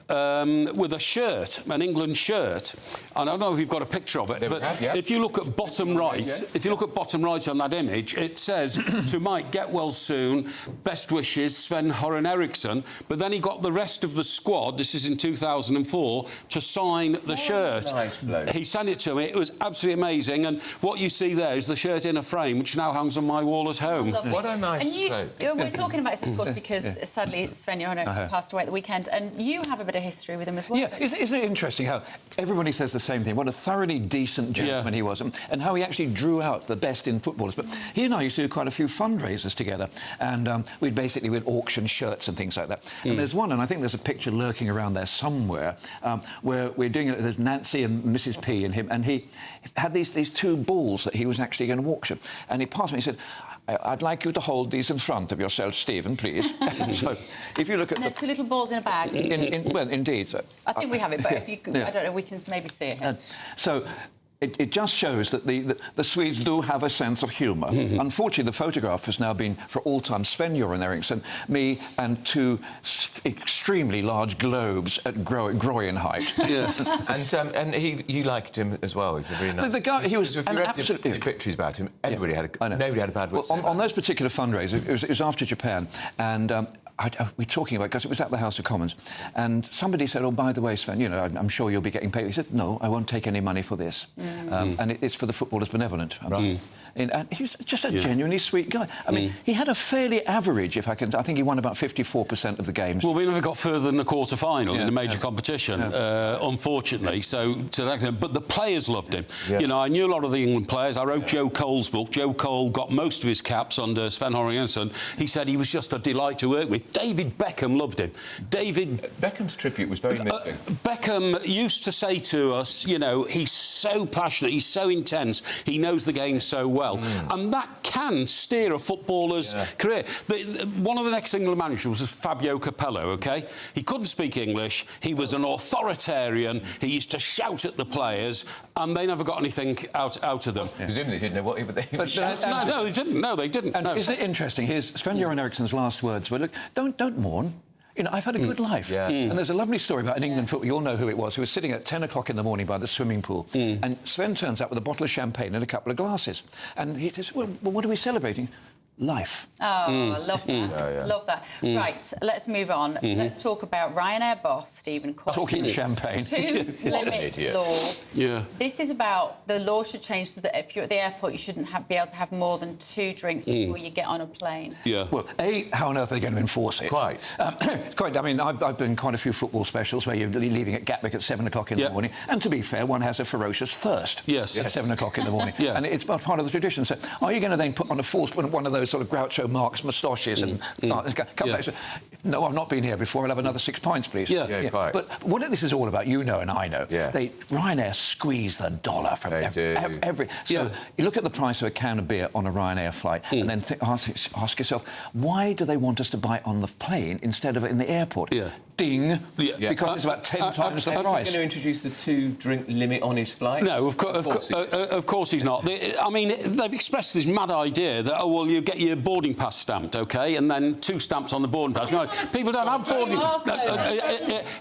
with a shirt, an England shirt. And I don't know if you've got a picture of it, but if you look at bottom right, if you look at bottom right on that image, it says, to Mike, get well soon, best wishes, Sven-Goran Eriksson. But then he got the rest of the squad, this is in 2004, to sign the shirt. Nice, he sent it to me. It was absolutely amazing. And what you see there is the shirt in a frame, which now hangs on my wall at home. What a nice bloke. We're talking about this, of course, because sadly Sven-Goran Eriksson passed away at the weekend, and you have a bit of of history with him as well. Yeah, isn't it interesting how everybody says the same thing? What a thoroughly decent gentleman he was, and how he actually drew out the best in footballers. But he and I used to do quite a few fundraisers together, and we'd auction shirts and things like that. And there's one, and I think there's a picture lurking around there somewhere, where we're doing it. There's Nancy and Mrs. P and him, and he had these two balls that he was actually going to auction, and he passed me. He said, "I'd like you to hold these in front of yourself, Stephen, please." So, if you look at and they're two little balls in a bag. Well, indeed. So, I think we have it, but if you, I don't know, we can maybe see it here. So. It just shows that the Swedes do have a sense of humour. Unfortunately, the photograph has now been, for all time, Sven-Göran Eriksson, me, and two extremely large globes at groin height. Yes. And you liked him as well. He was really nice. The guy, he was if you read absolutely... the pictures about him, nobody had a bad word. Well, on those particular fundraisers, it was after Japan, and we're talking about, because it was at the House of Commons, and somebody said, "Oh, by the way, Sven, you know, I'm sure you'll be getting paid." He said, "No, I won't take any money for this." And it's for the Footballers Benevolent. And he was just a genuinely sweet guy. I mean, he had a fairly average, I think he won about 54% of the games. Well, we never got further than the quarter-final in a major competition, unfortunately, so to that extent. But the players loved him. You know, I knew a lot of the England players. I wrote Joe Cole's book. Joe Cole got most of his caps under Sven-Göran Eriksson. He said he was just a delight to work with. David Beckham loved him. Beckham's tribute was very moving. Beckham used to say to us, you know, he's so passionate, he's so intense, he knows the game so well. And that can steer a footballer's career. One of the next England managers was Fabio Capello, OK? He couldn't speak English, he was an authoritarian, he used to shout at the players, and they never got anything out of them. Presumably they didn't know what he was shouting. No, they didn't. No, they didn't. And isn't it interesting? Here's Sven-Göran Eriksson's last words were, "Look, don't mourn. You know, I've had a good life." And there's a lovely story about an England footballer, you'll know who it was, who was sitting at 10 o'clock in the morning by the swimming pool. And Sven turns up with a bottle of champagne and a couple of glasses. And he says, well, what are we celebrating? Life. Oh, I love that. Love that. Right, let's move on. Let's talk about Ryanair boss Stephen Cook. Talking champagne. Two limits law. Yeah. This is about the law should change so that if you're at the airport, you shouldn't be able to have more than 2 drinks before you get on a plane. Yeah. Well, how on earth are they going to enforce it? Quite. Quite. I mean, I've been in quite a few football specials where you're leaving at Gatwick at 7 o'clock in the morning. And to be fair, one has a ferocious thirst. Yes. At 7 o'clock in the morning. And it's part of the tradition. So, are you going to then put on a force one of those sort of Groucho Marx moustaches and come back? No, I've not been here before. I'll have another 6 pints, please. Quite. But what this is all about, you know, and I know. Ryanair squeeze the dollar from every. So you look at the price of a can of beer on a Ryanair flight, and then ask yourself, why do they want us to buy it on the plane instead of in the airport? Ding, because it's about 10 times the price. Is he going to introduce the 2-drink limit on his flight? No, of course he's not. I mean, they've expressed this mad idea that, oh, well, you get your boarding pass stamped, OK, and then 2 stamps on the boarding pass. No, people don't have boarding...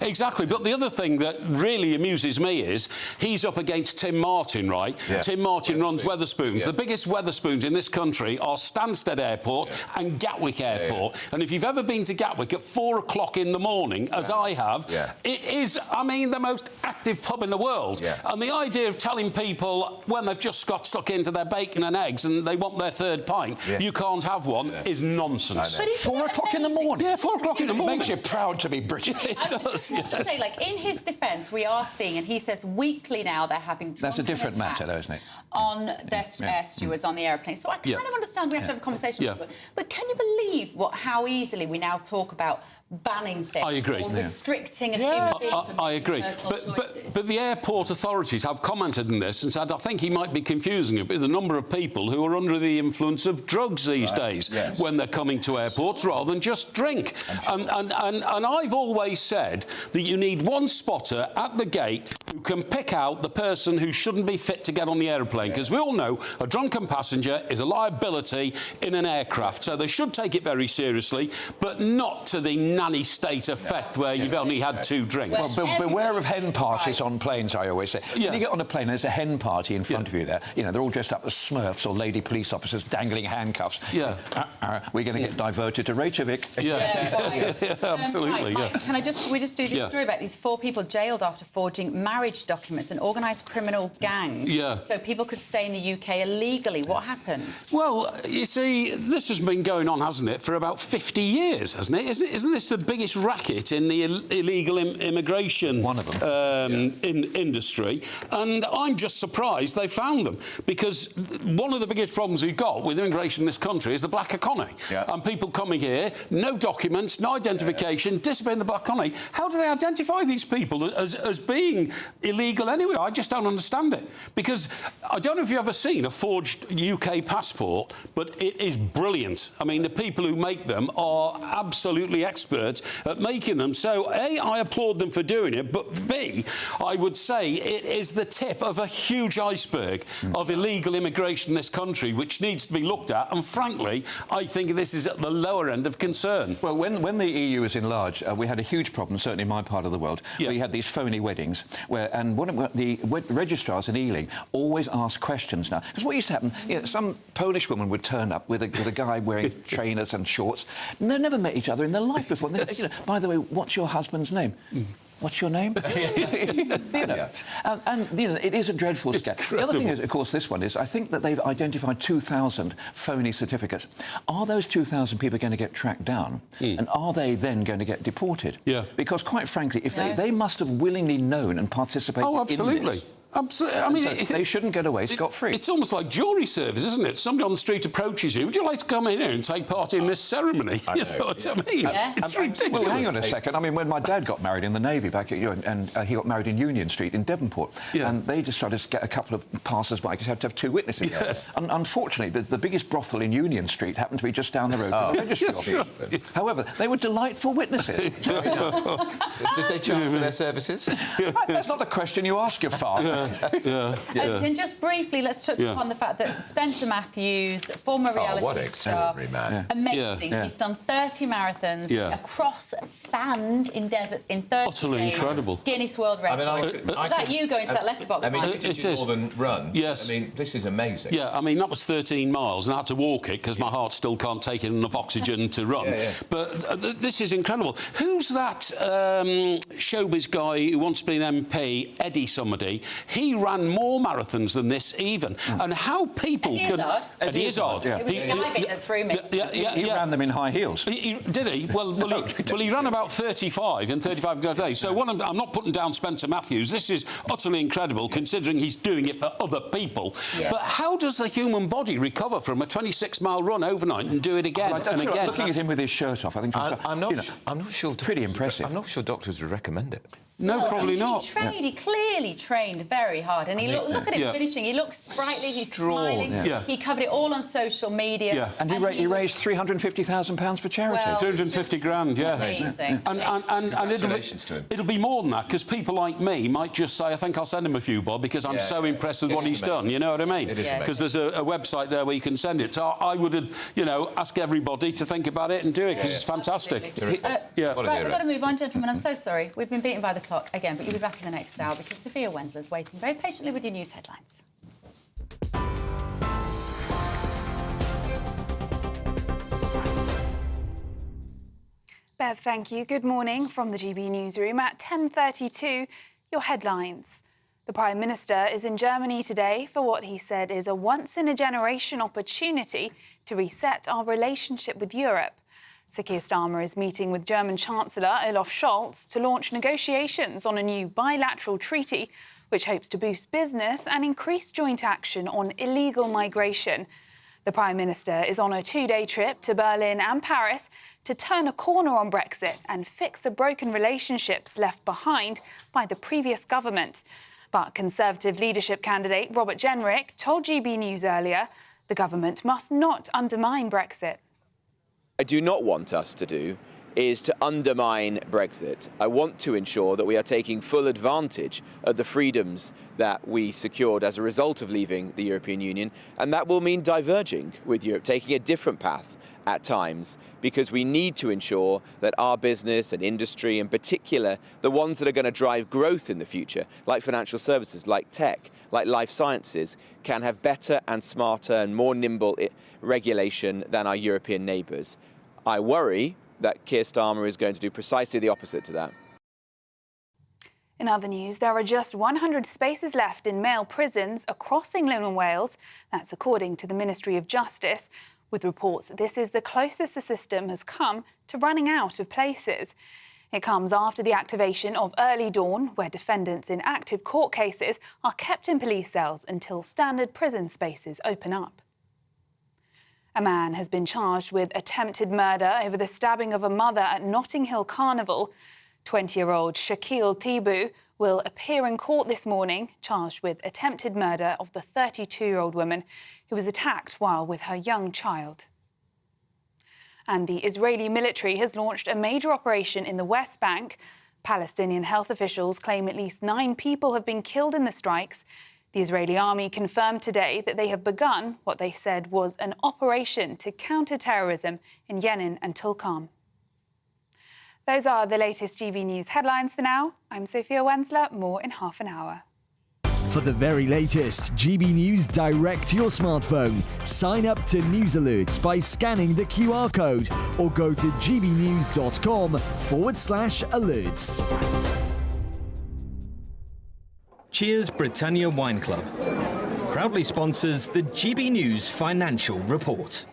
Exactly, but the other thing that really amuses me is he's up against Tim Martin, right? Tim Martin runs Wetherspoons. The biggest Wetherspoons in this country are Stansted Airport and Gatwick Airport. And if you've ever been to Gatwick at 4 o'clock in the morning, as I have, it is, I mean, the most active pub in the world. And the idea of telling people when they've just got stuck into their bacon and eggs and they want their 3rd pint, you can't have one, is nonsense. 4 o'clock in the morning? Yeah, 4 o'clock in the morning. It makes you proud to be British. It does, I have to say, like, in his defence, we are seeing, and he says weekly now they're having... That's a different matter, though, isn't it? On their air stewards on the airplane. So I kind of understand we have to have a conversation with it. But can you believe how easily we now talk about banning things? I agree. Or restricting a human being from I agree. But the airport authorities have commented on this and said, I think he might be confusing it with the number of people who are under the influence of drugs these days when they're coming to airports rather than just drink. And I've always said that you need one spotter at the gate who can pick out the person who shouldn't be fit to get on the aeroplane, because we all know a drunken passenger is a liability in an aircraft, so they should take it very seriously, but not to the nanny state effect where you've only had 2 drinks. Well, beware of hen parties on planes, I always say. When you get on a plane and there's a hen party in front of you there, you know, they're all dressed up as Smurfs or lady police officers dangling handcuffs. we're going to get diverted to Reykjavik. Absolutely. Can we just do this story about these 4 people jailed after forging marriage documents, an organised criminal gang? So people could stay in the UK illegally. What happened? Well, you see, this has been going on, hasn't it, for about 50 years, hasn't it? Isn't this the biggest racket in the illegal immigration industry? And I'm just surprised they found them, because one of the biggest problems we've got with immigration in this country is the black economy. And people coming here, no documents, no identification, disappear in the black economy. How do they identify these people as being illegal anyway? I just don't understand it. Because I don't know if you've ever seen a forged UK passport, but it is brilliant. I mean, the people who make them are absolutely expert at making them. So, A, I applaud them for doing it, but B, I would say it is the tip of a huge iceberg of illegal immigration in this country, which needs to be looked at. And frankly, I think this is at the lower end of concern. Well, when the EU was enlarged, we had a huge problem, certainly in my part of the world. We had these phony weddings, and the registrars in Ealing always asked questions now. Because what used to happen, some Polish woman would turn up with a guy wearing trainers and shorts, and they'd never met each other in their life before. By the way, what's your husband's name? What's your name? It is a dreadful scam. The other thing is, of course, this one is, I think that they've identified 2,000 phony certificates. Are those 2,000 people going to get tracked down? And are they then going to get deported? Because, quite frankly, if they must have willingly known and participated in this. Absolutely. I mean, they shouldn't get away scot-free. It's almost like jury service, isn't it? Somebody on the street approaches you. Would you like to come in here and take part in this ceremony? You know what I mean? It's ridiculous. Well, hang on a second. I mean, when my dad got married in the Navy back at and he got married in Union Street in Devonport, and they just tried to get a couple of passers-by because you had to have 2 witnesses. And unfortunately, the biggest brothel in Union Street happened to be just down the road from the registry office. However, they were delightful witnesses. Did they charge for their services? That's not the question you ask your father. And just briefly, let's touch upon the fact that Spencer Matthews, former reality star, amazing. He's done 30 marathons across sand in deserts in 30 Utterly days. Incredible. Guinness World Record. Is that you going to that letterbox? I mean, it is more than run. Yes. I mean, this is amazing. Yeah, I mean, that was 13 miles, and I had to walk it because my heart still can't take in enough oxygen to run. But this is incredible. Who's that showbiz guy who wants to be an MP, Eddie somebody? He ran more marathons than this even. And how people can... Eddie Izzard. Yeah. It was the guy bit that threw me. He ran them in high heels. Did he? Well, he ran about 35 in 35 days. So I'm not putting down Spencer Matthews. This is utterly incredible considering he's doing it for other people. But how does the human body recover from a 26-mile run overnight and do it again and again? Looking at him with his shirt off, I think I'm not sure. Pretty impressive. I'm not sure doctors would recommend it. No, probably not. He clearly trained very hard. And look at him finishing. He looks sprightly, he's smiling. He covered it all on social media. And he raised £350,000 for charity. Well, 350 grand, amazing. And it'll be more than that, because people like me might just say, I think I'll send him a few bob because I'm so impressed with what he's done. You know what I mean? Because there's a website there where you can send it. So I would, ask everybody to think about it and do it, because it's fantastic. Right, we've got to move on, gentlemen. I'm so sorry. We've been beaten by the clock again, but you'll be back in the next hour because Sophia Wenslow's waiting very patiently with your news headlines. Bev, thank you. Good morning from the GB Newsroom. At 10:32, your headlines. The Prime Minister is in Germany today for what he said is a once-in-a-generation opportunity to reset our relationship with Europe. Sir Keir Starmer is meeting with German Chancellor Olaf Scholz to launch negotiations on a new bilateral treaty which hopes to boost business and increase joint action on illegal migration. The Prime Minister is on a 2-day trip to Berlin and Paris to turn a corner on Brexit and fix the broken relationships left behind by the previous government. But Conservative leadership candidate Robert Jenrick told GB News earlier the government must not undermine Brexit. I do not want us to do is to undermine Brexit. I want to ensure that we are taking full advantage of the freedoms that we secured as a result of leaving the European Union, and that will mean diverging with Europe, taking a different path at times, because we need to ensure that our business and industry, in particular, the ones that are going to drive growth in the future, like financial services, like tech, like life sciences, can have better and smarter and more nimble regulation than our European neighbours. I worry that Keir Starmer is going to do precisely the opposite to that. In other news, there are just 100 spaces left in male prisons across England and Wales. That's according to the Ministry of Justice, with reports that this is the closest the system has come to running out of places. It comes after the activation of Early Dawn, where defendants in active court cases are kept in police cells until standard prison spaces open up. A man has been charged with attempted murder over the stabbing of a mother at Notting Hill Carnival. 20-year-old Shakil Thibu will appear in court this morning, charged with attempted murder of the 32-year-old woman who was attacked while with her young child. And the Israeli military has launched a major operation in the West Bank. Palestinian health officials claim at least 9 people have been killed in the strikes. The Israeli army confirmed today that they have begun what they said was an operation to counter terrorism in Yenin and Tulkarm. Those are the latest GB News headlines for now. I'm Sophia Wensler. More in half an hour. For the very latest GB News direct to your smartphone, sign up to News Alerts by scanning the QR code or go to gbnews.com/alerts. Cheers Britannia Wine Club proudly sponsors the GB News Financial Report.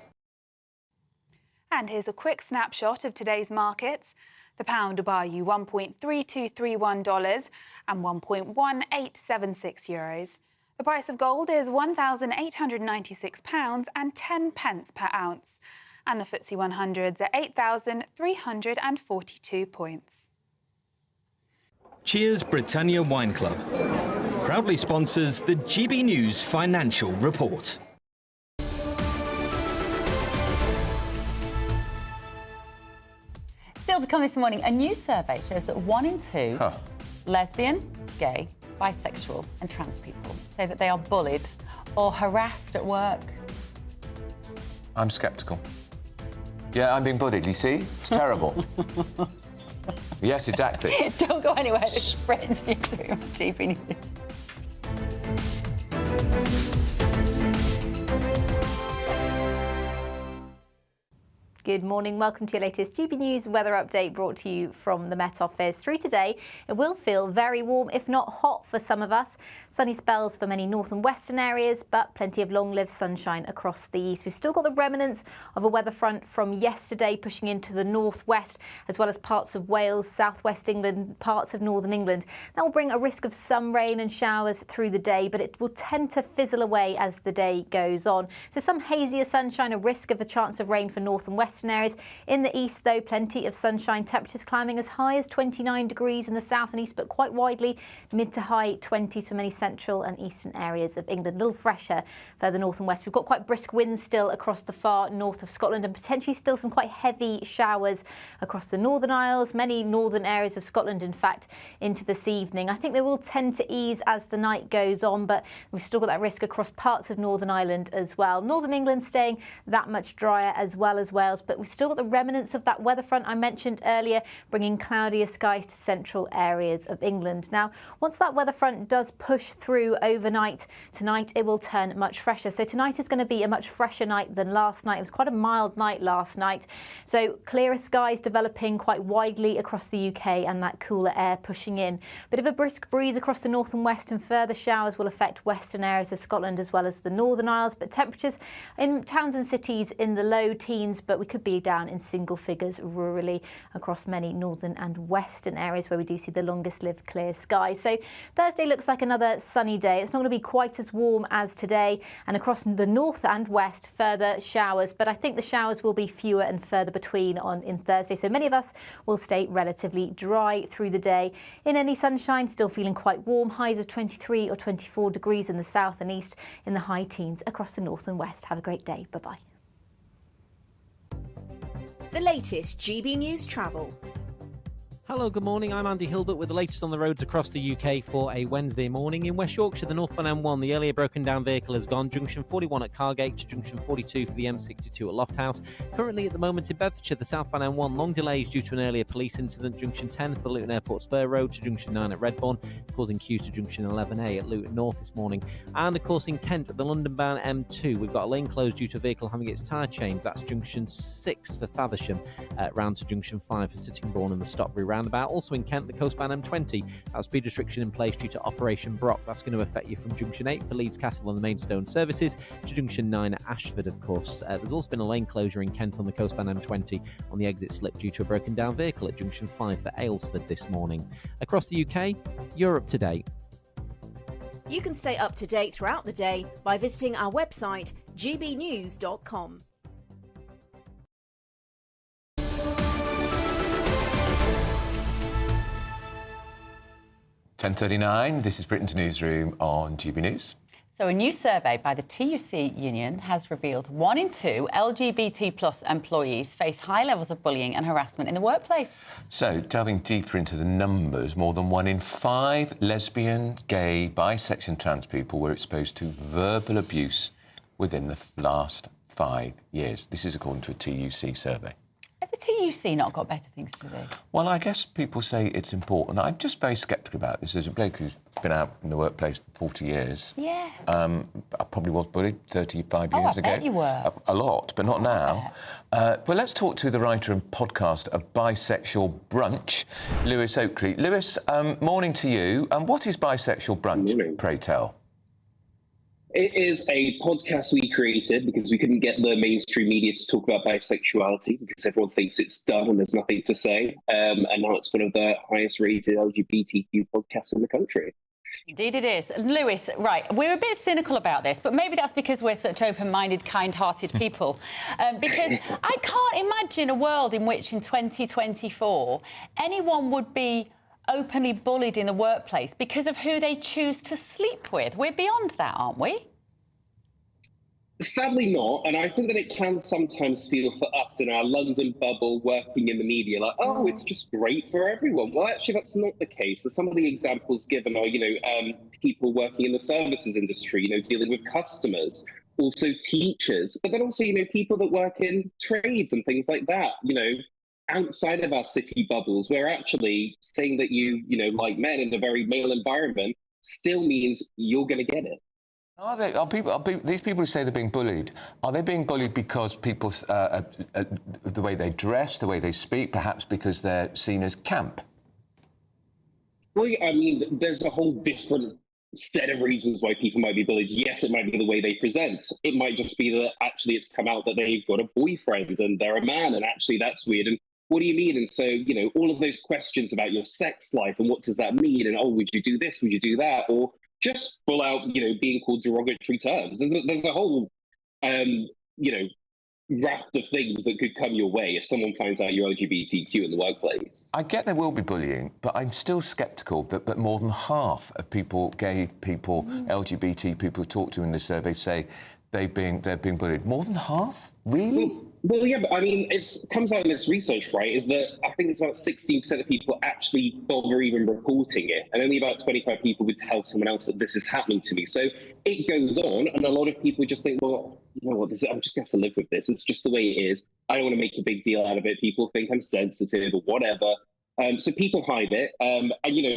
And here's a quick snapshot of today's markets. The pound will buy you $1.3231 and 1.1876 euros. The price of gold is £1,896 and 10 pence per ounce. And the FTSE 100's at 8,342 points. Cheers Britannia Wine Club proudly sponsors the GB News Financial Report. Still to come this morning, a new survey shows that 1 in 2 lesbian, gay, bisexual and trans people say that they are bullied or harassed at work. I'm sceptical. Yeah, I'm being bullied, you see? It's terrible. Yes, exactly. Don't go anywhere. This is Britain's Newsroom on GB News. Good morning. Welcome to your latest GB News weather update brought to you from the Met Office. Through today, it will feel very warm, if not hot, for some of us. Sunny spells for many north and western areas, but plenty of long-lived sunshine across the east. We've still got the remnants of a weather front from yesterday pushing into the northwest, as well as parts of Wales, southwest England, parts of northern England. That will bring a risk of some rain and showers through the day, but it will tend to fizzle away as the day goes on. So some hazier sunshine, a risk of a chance of rain for north and western areas. In the east, though, plenty of sunshine, temperatures climbing as high as 29 degrees in the south and east, but quite widely mid to high 20s for many central and eastern areas of England. A little fresher further north and west. We've got quite brisk winds still across the far north of Scotland and potentially still some quite heavy showers across the Northern Isles, many northern areas of Scotland, in fact, into this evening. I think they will tend to ease as the night goes on, but we've still got that risk across parts of Northern Ireland as well. Northern England staying that much drier as well as Wales, but we've still got the remnants of that weather front I mentioned earlier, bringing cloudier skies to central areas of England. Now, once that weather front does push through overnight, tonight it will turn much fresher. So tonight is going to be a much fresher night than last night. It was quite a mild night last night. So clearer skies developing quite widely across the UK and that cooler air pushing in. Bit of a brisk breeze across the north and west, and further showers will affect western areas of Scotland as well as the Northern Isles. But temperatures in towns and cities in the low teens, but we could be down in single figures rurally across many northern and western areas where we do see the longest lived clear skies. So Thursday looks like another sunny day. It's not going to be quite as warm as today, and across the north and west further showers, but I think the showers will be fewer and further between in Thursday, so many of us will stay relatively dry through the day. In any sunshine, still feeling quite warm, highs of 23 or 24 degrees in the south and east, in the high teens across the north and west. Have a great day. Bye-bye. The latest GB News travel. Hello, good morning. I'm Andy Hilbert with the latest on the roads across the UK for a Wednesday morning. In West Yorkshire, the northbound M1, the earlier broken down vehicle has gone. Junction 41 at Cargate to junction 42 for the M62 at Lofthouse. Currently at the moment in Bedfordshire, the southbound M1, long delays due to an earlier police incident. Junction 10 for the Luton Airport Spur Road to junction 9 at Redbourne, causing queues to junction 11A at Luton North this morning. And of course in Kent, at the London bound M2, we've got a lane closed due to a vehicle having its tyre changed. That's junction 6 for Faversham, round to junction 5 for Sittingbourne and the Stockbury roundabout. Also in Kent, the coastbound M20, that speed restriction in place due to Operation Brock. That's going to affect you from junction 8 for Leeds Castle and the Maidstone services to junction 9 at Ashford, of course. There's also been a lane closure in Kent on the coastbound M20 on the exit slip due to a broken down vehicle at junction 5 for Aylesford this morning. Across the UK, you're up to date. You can stay up to date throughout the day by visiting our website, gbnews.com. .39, this is Britain's Newsroom on GB News. So a new survey by the TUC union has revealed 1 in 2 LGBT plus employees face high levels of bullying and harassment in the workplace. So, delving deeper into the numbers, more than 1 in 5 lesbian, gay, bisexual and trans people were exposed to verbal abuse within the last 5 years. This is according to a TUC survey. Have the TUC not got better things to do? Well, I guess people say it's important. I'm just very sceptical about this. There's a bloke who's been out in the workplace for 40 years. Yeah. I probably was bullied 35 years ago. I bet you were. A lot, but not now. Well, let's talk to the writer and podcaster of Bisexual Brunch, Lewis Oakley. Lewis, morning to you. What is Bisexual Brunch, pray tell? It is a podcast we created because we couldn't get the mainstream media to talk about bisexuality because everyone thinks it's done and there's nothing to say. And now it's one of the highest rated LGBTQ podcasts in the country. Indeed it is. Lewis, right, we're a bit cynical about this, but maybe that's because we're such open-minded, kind-hearted people. Because I can't imagine a world in which in 2024 anyone would be openly bullied in the workplace because of who they choose to sleep with. We're beyond that, aren't we? Sadly not, and I think that it can sometimes feel for us in our London bubble working in the media like, oh, it's just great for everyone. Well, actually, that's not the case. So some of the examples given are, people working in the services industry, dealing with customers, also teachers, but then also, people that work in trades and things like that, outside of our city bubbles, where actually saying that you like men in a very male environment still means you're going to get it. These people who say they're being bullied, are they being bullied because people, the way they dress, the way they speak, perhaps because they're seen as camp? Well, I mean, there's a whole different set of reasons why people might be bullied. Yes, it might be the way they present. It might just be that actually it's come out that they've got a boyfriend and they're a man, and actually that's weird. And what do you mean? And so, all of those questions about your sex life and what does that mean? And, oh, would you do this? Would you do that? Or just full out, being called derogatory terms. There's a whole, raft of things that could come your way if someone finds out you're LGBTQ in the workplace. I get there will be bullying, but I'm still sceptical that more than half of people, gay people, LGBT people who talk to in this survey say they're being bullied. More than half? Really? Well, yeah, but I mean, it comes out in this research, right, is that I think it's about 16% of people actually bother even reporting it, and only about 25 people would tell someone else that this is happening to me. So it goes on, and a lot of people just think, well, you know what, I'm just going to have to live with this. It's just the way it is. I don't want to make a big deal out of it. People think I'm sensitive or whatever. So people hide it. And,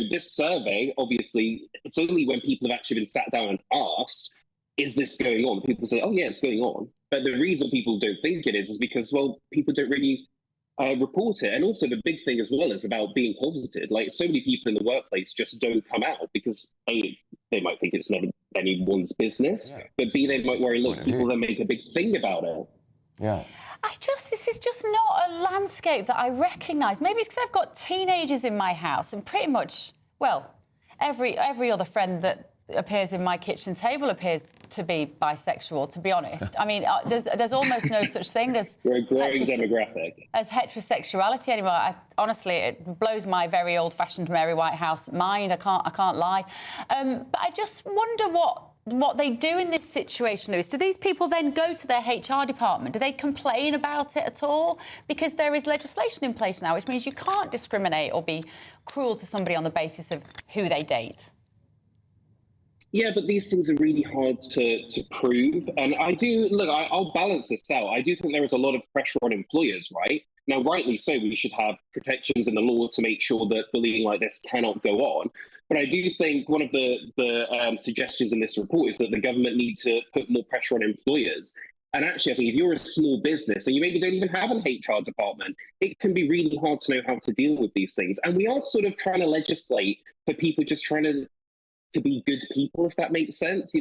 this survey, obviously, it's only when people have actually been sat down and asked, is this going on? People say, oh, yeah, it's going on. But the reason people don't think it is because, well, people don't really report it. And also the big thing as well is about being closeted. Like, so many people in the workplace just don't come out because, A, they might think it's not anyone's business, but B, they might worry, look, people then make a big thing about it. Yeah. This is just not a landscape that I recognise. Maybe it's because I've got teenagers in my house and pretty much, well, every other friend that appears in my kitchen table appears to be bisexual, to be honest. I mean, there's almost no such thing as we're a growing demographic as heterosexuality anymore. Honestly, it blows my very old-fashioned Mary Whitehouse mind. I can't lie. But I just wonder what what they do in this situation, Lewis? Do these people then go to their HR department? Do they complain about it at all? Because there is legislation in place now, which means you can't discriminate or be cruel to somebody on the basis of who they date. Yeah, but these things are really hard to prove. And I'll balance this out. I do think there is a lot of pressure on employers, right? Now, rightly so, we should have protections in the law to make sure that bullying like this cannot go on. But I do think one of the suggestions in this report is that the government need to put more pressure on employers. And actually, I think if you're a small business and you maybe don't even have an HR department, it can be really hard to know how to deal with these things. And we are sort of trying to legislate for people just trying to be good people, if that makes sense,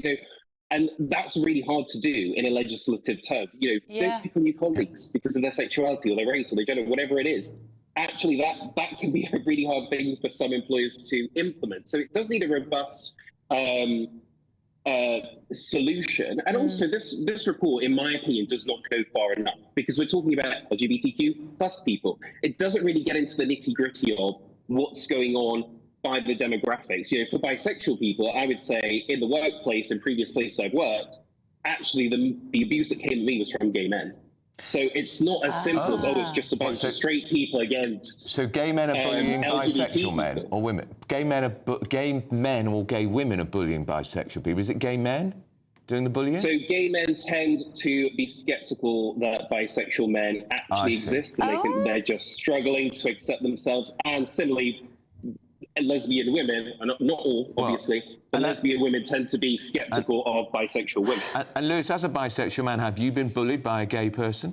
and that's really hard to do in a legislative term. Don't pick on your colleagues because of their sexuality or their race or their gender, whatever it is. Actually, that can be a really hard thing for some employers to implement. So it does need a robust solution. And also, this report, in my opinion, does not go far enough because we're talking about LGBTQ plus people. It doesn't really get into the nitty gritty of what's going on by the demographics. For bisexual people, I would say in the workplace and previous places I've worked, actually the abuse that came to me was from gay men. So it's not as simple as, it's just a bunch of straight people against. So gay men are bullying bisexual men or women? Gay men or gay women are bullying bisexual people. Is it gay men doing the bullying? So gay men tend to be sceptical that bisexual men actually exist, and they think they're just struggling to accept themselves. And similarly, lesbian women, not all, obviously, but lesbian women tend to be sceptical of bisexual women. And Lewis, as a bisexual man, have you been bullied by a gay person?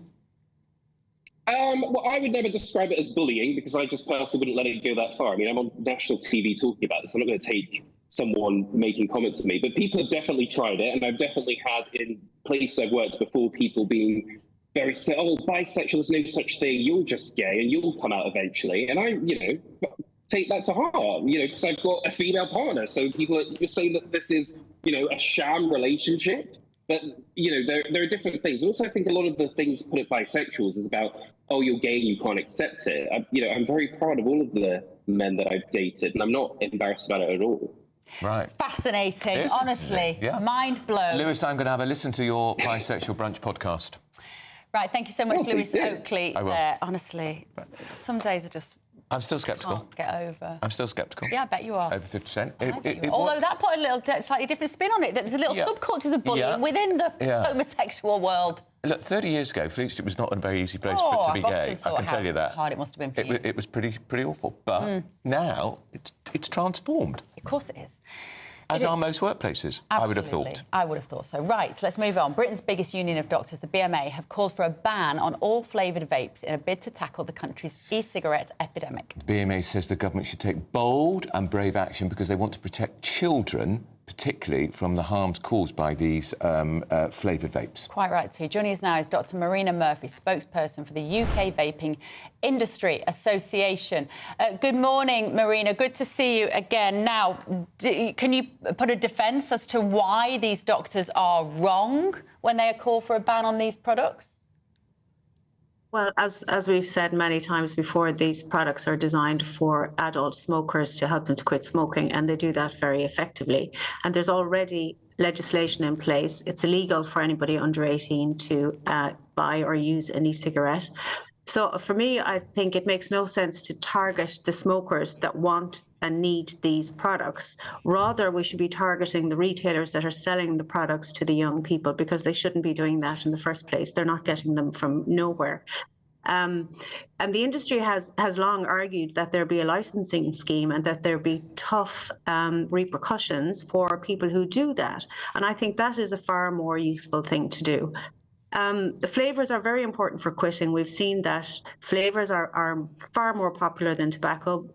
Well, I would never describe it as bullying because I just personally wouldn't let it go that far. I mean, I'm on national TV talking about this. I'm not going to take someone making comments of me, but people have definitely tried it, and I've definitely had in places I've worked before people being very bisexual, there's no such thing, you're just gay and you'll come out eventually. And I, take that to heart, because I've got a female partner. So people are saying that this is, a sham relationship. But, there are different things. Also, I think a lot of the things put at bisexuals is about, you're gay and you can't accept it. I'm very proud of all of the men that I've dated, and I'm not embarrassed about it at all. Right. Fascinating, honestly. Yeah. Mind blown. Lewis, I'm going to have a listen to your Bisexual Brunch podcast. Right, thank you so much, Lewis Oakley. I will. Honestly, some days are just... I'm still sceptical. Can't get over. I'm still sceptical. Yeah, I bet you are. Over 50%. Although that put a little slightly different spin on it. There's a little subcultures of bullying within the homosexual world. Look, 30 years ago, Fleet Street was not a very easy place to be gay. I can tell you that. Hard it must have been for you. It was pretty awful. But now it's transformed. Of course it is. As are most workplaces, Absolutely. I would have thought. I would have thought so. Right, so let's move on. Britain's biggest union of doctors, the BMA, have called for a ban on all flavoured vapes in a bid to tackle the country's e-cigarette epidemic. The BMA says the government should take bold and brave action because they want to protect children, particularly from the harms caused by these flavoured vapes. Quite right, too. Joining us now is Dr Marina Murphy, spokesperson for the UK Vaping Industry Association. Good morning, Marina. Good to see you again. Now, can you put a defence as to why these doctors are wrong when they call for a ban on these products? Well, as we've said many times before, these products are designed for adult smokers to help them to quit smoking, and they do that very effectively. And there's already legislation in place. It's illegal for anybody under 18 to buy or use an e-cigarette. So for me, I think it makes no sense to target the smokers that want and need these products. Rather, we should be targeting the retailers that are selling the products to the young people, because they shouldn't be doing that in the first place. They're not getting them from nowhere. And the industry has long argued that there be a licensing scheme and that there be tough repercussions for people who do that. And I think that is a far more useful thing to do. The flavours are very important for quitting. We've seen that flavours are far more popular than tobacco,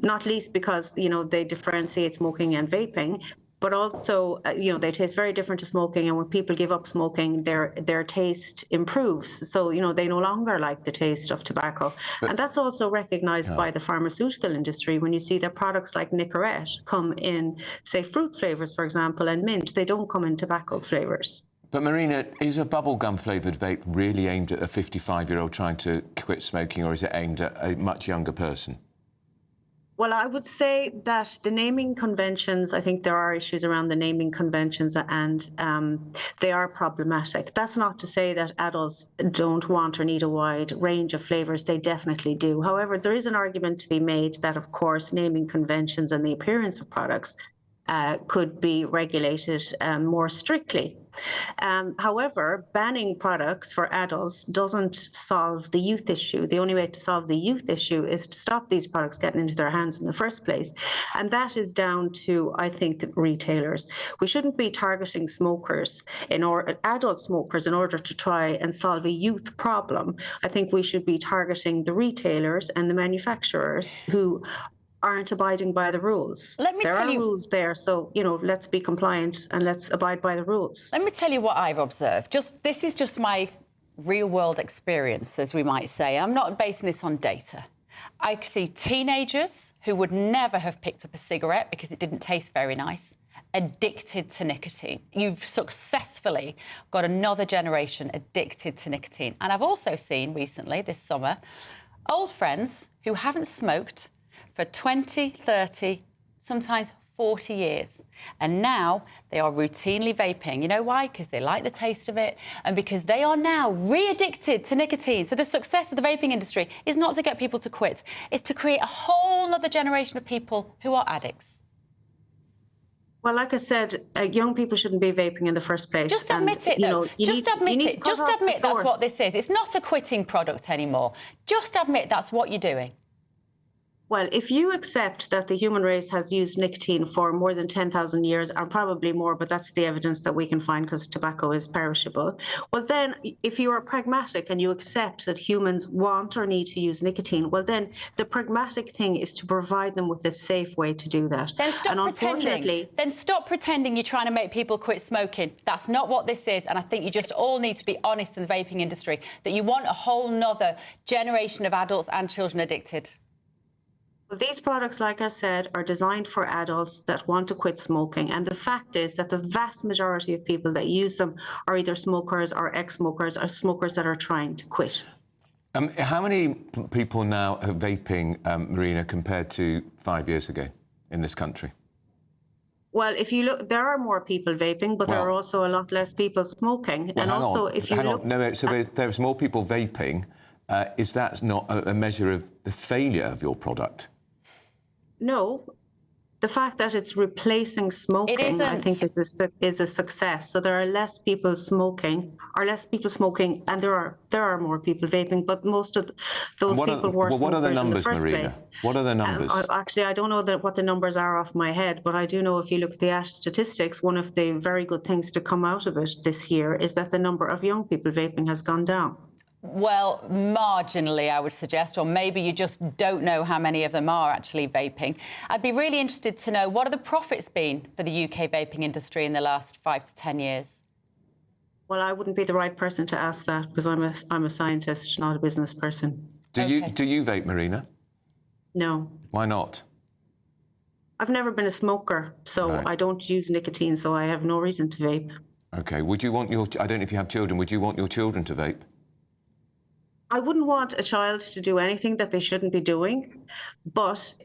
not least because, they differentiate smoking and vaping, but also, they taste very different to smoking. And when people give up smoking, their taste improves. So, they no longer like the taste of tobacco. And that's also recognised by the pharmaceutical industry. When you see that products like Nicorette come in, say, fruit flavours, for example, and mint, they don't come in tobacco flavours. But Marina, is a bubblegum flavoured vape really aimed at a 55-year-old trying to quit smoking, or is it aimed at a much younger person? Well, I would say that the naming conventions, I think there are issues around the naming conventions and they are problematic. That's not to say that adults don't want or need a wide range of flavours. They definitely do. However, there is an argument to be made that, of course, naming conventions and the appearance of products could be regulated more strictly. However, banning products for adults doesn't solve the youth issue. The only way to solve the youth issue is to stop these products getting into their hands in the first place. And that is down to, I think, retailers. We shouldn't be targeting smokers, adult smokers, in order to try and solve a youth problem. I think we should be targeting the retailers and the manufacturers who aren't abiding by the rules. There are rules there, so, let's be compliant and let's abide by the rules. Let me tell you what I've observed. This is just my real-world experience, as we might say. I'm not basing this on data. I see teenagers who would never have picked up a cigarette because it didn't taste very nice, addicted to nicotine. You've successfully got another generation addicted to nicotine. And I've also seen recently, this summer, old friends who haven't smoked for 20, 30, sometimes 40 years. And now they are routinely vaping. You know why? Because they like the taste of it and because they are now re-addicted to nicotine. So the success of the vaping industry is not to get people to quit. It's to create a whole other generation of people who are addicts. Well, like I said, young people shouldn't be vaping in the first place. Just admit it, though. Just admit it. Just admit that's what this is. It's not a quitting product anymore. Just admit that's what you're doing. Well, if you accept that the human race has used nicotine for more than 10,000 years, or probably more, but that's the evidence that we can find because tobacco is perishable, well then, if you are pragmatic and you accept that humans want or need to use nicotine, well then, the pragmatic thing is to provide them with a safe way to do that. Then stop pretending. Then stop pretending you're trying to make people quit smoking. That's not what this is, and I think you just all need to be honest in the vaping industry, that you want a whole nother generation of adults and children addicted. Well, these products, like I said, are designed for adults that want to quit smoking. And the fact is that the vast majority of people that use them are either smokers or ex-smokers or smokers that are trying to quit. How many people now are vaping, Marina, compared to 5 years ago in this country? Well, if you look, there are more people vaping, but there are also a lot less people smoking. Well, and also, if you look... No, so there's more people vaping. Is that not a measure of the failure of your product? No, the fact that it's replacing smoking, I think, is a success. So there are less people smoking, and there are more people vaping. But most of those people were smokers what are the numbers, in the first Marina? place. What are the numbers? Actually, I don't know what the numbers are off my head, but I do know if you look at the ASH statistics, one of the very good things to come out of it this year is that the number of young people vaping has gone down. Well, marginally, I would suggest, or maybe you just don't know how many of them are actually vaping. I'd be really interested to know, what have the profits been for the UK vaping industry in the last 5 to 10 years? Well, I wouldn't be the right person to ask that because I'm a scientist, not a business person. Do you vape, Marina? No. Why not? I've never been a smoker, so I don't use nicotine, so I have no reason to vape. OK. Would you want I don't know if you have children, would you want your children to vape? I wouldn't want a child to do anything that they shouldn't be doing, but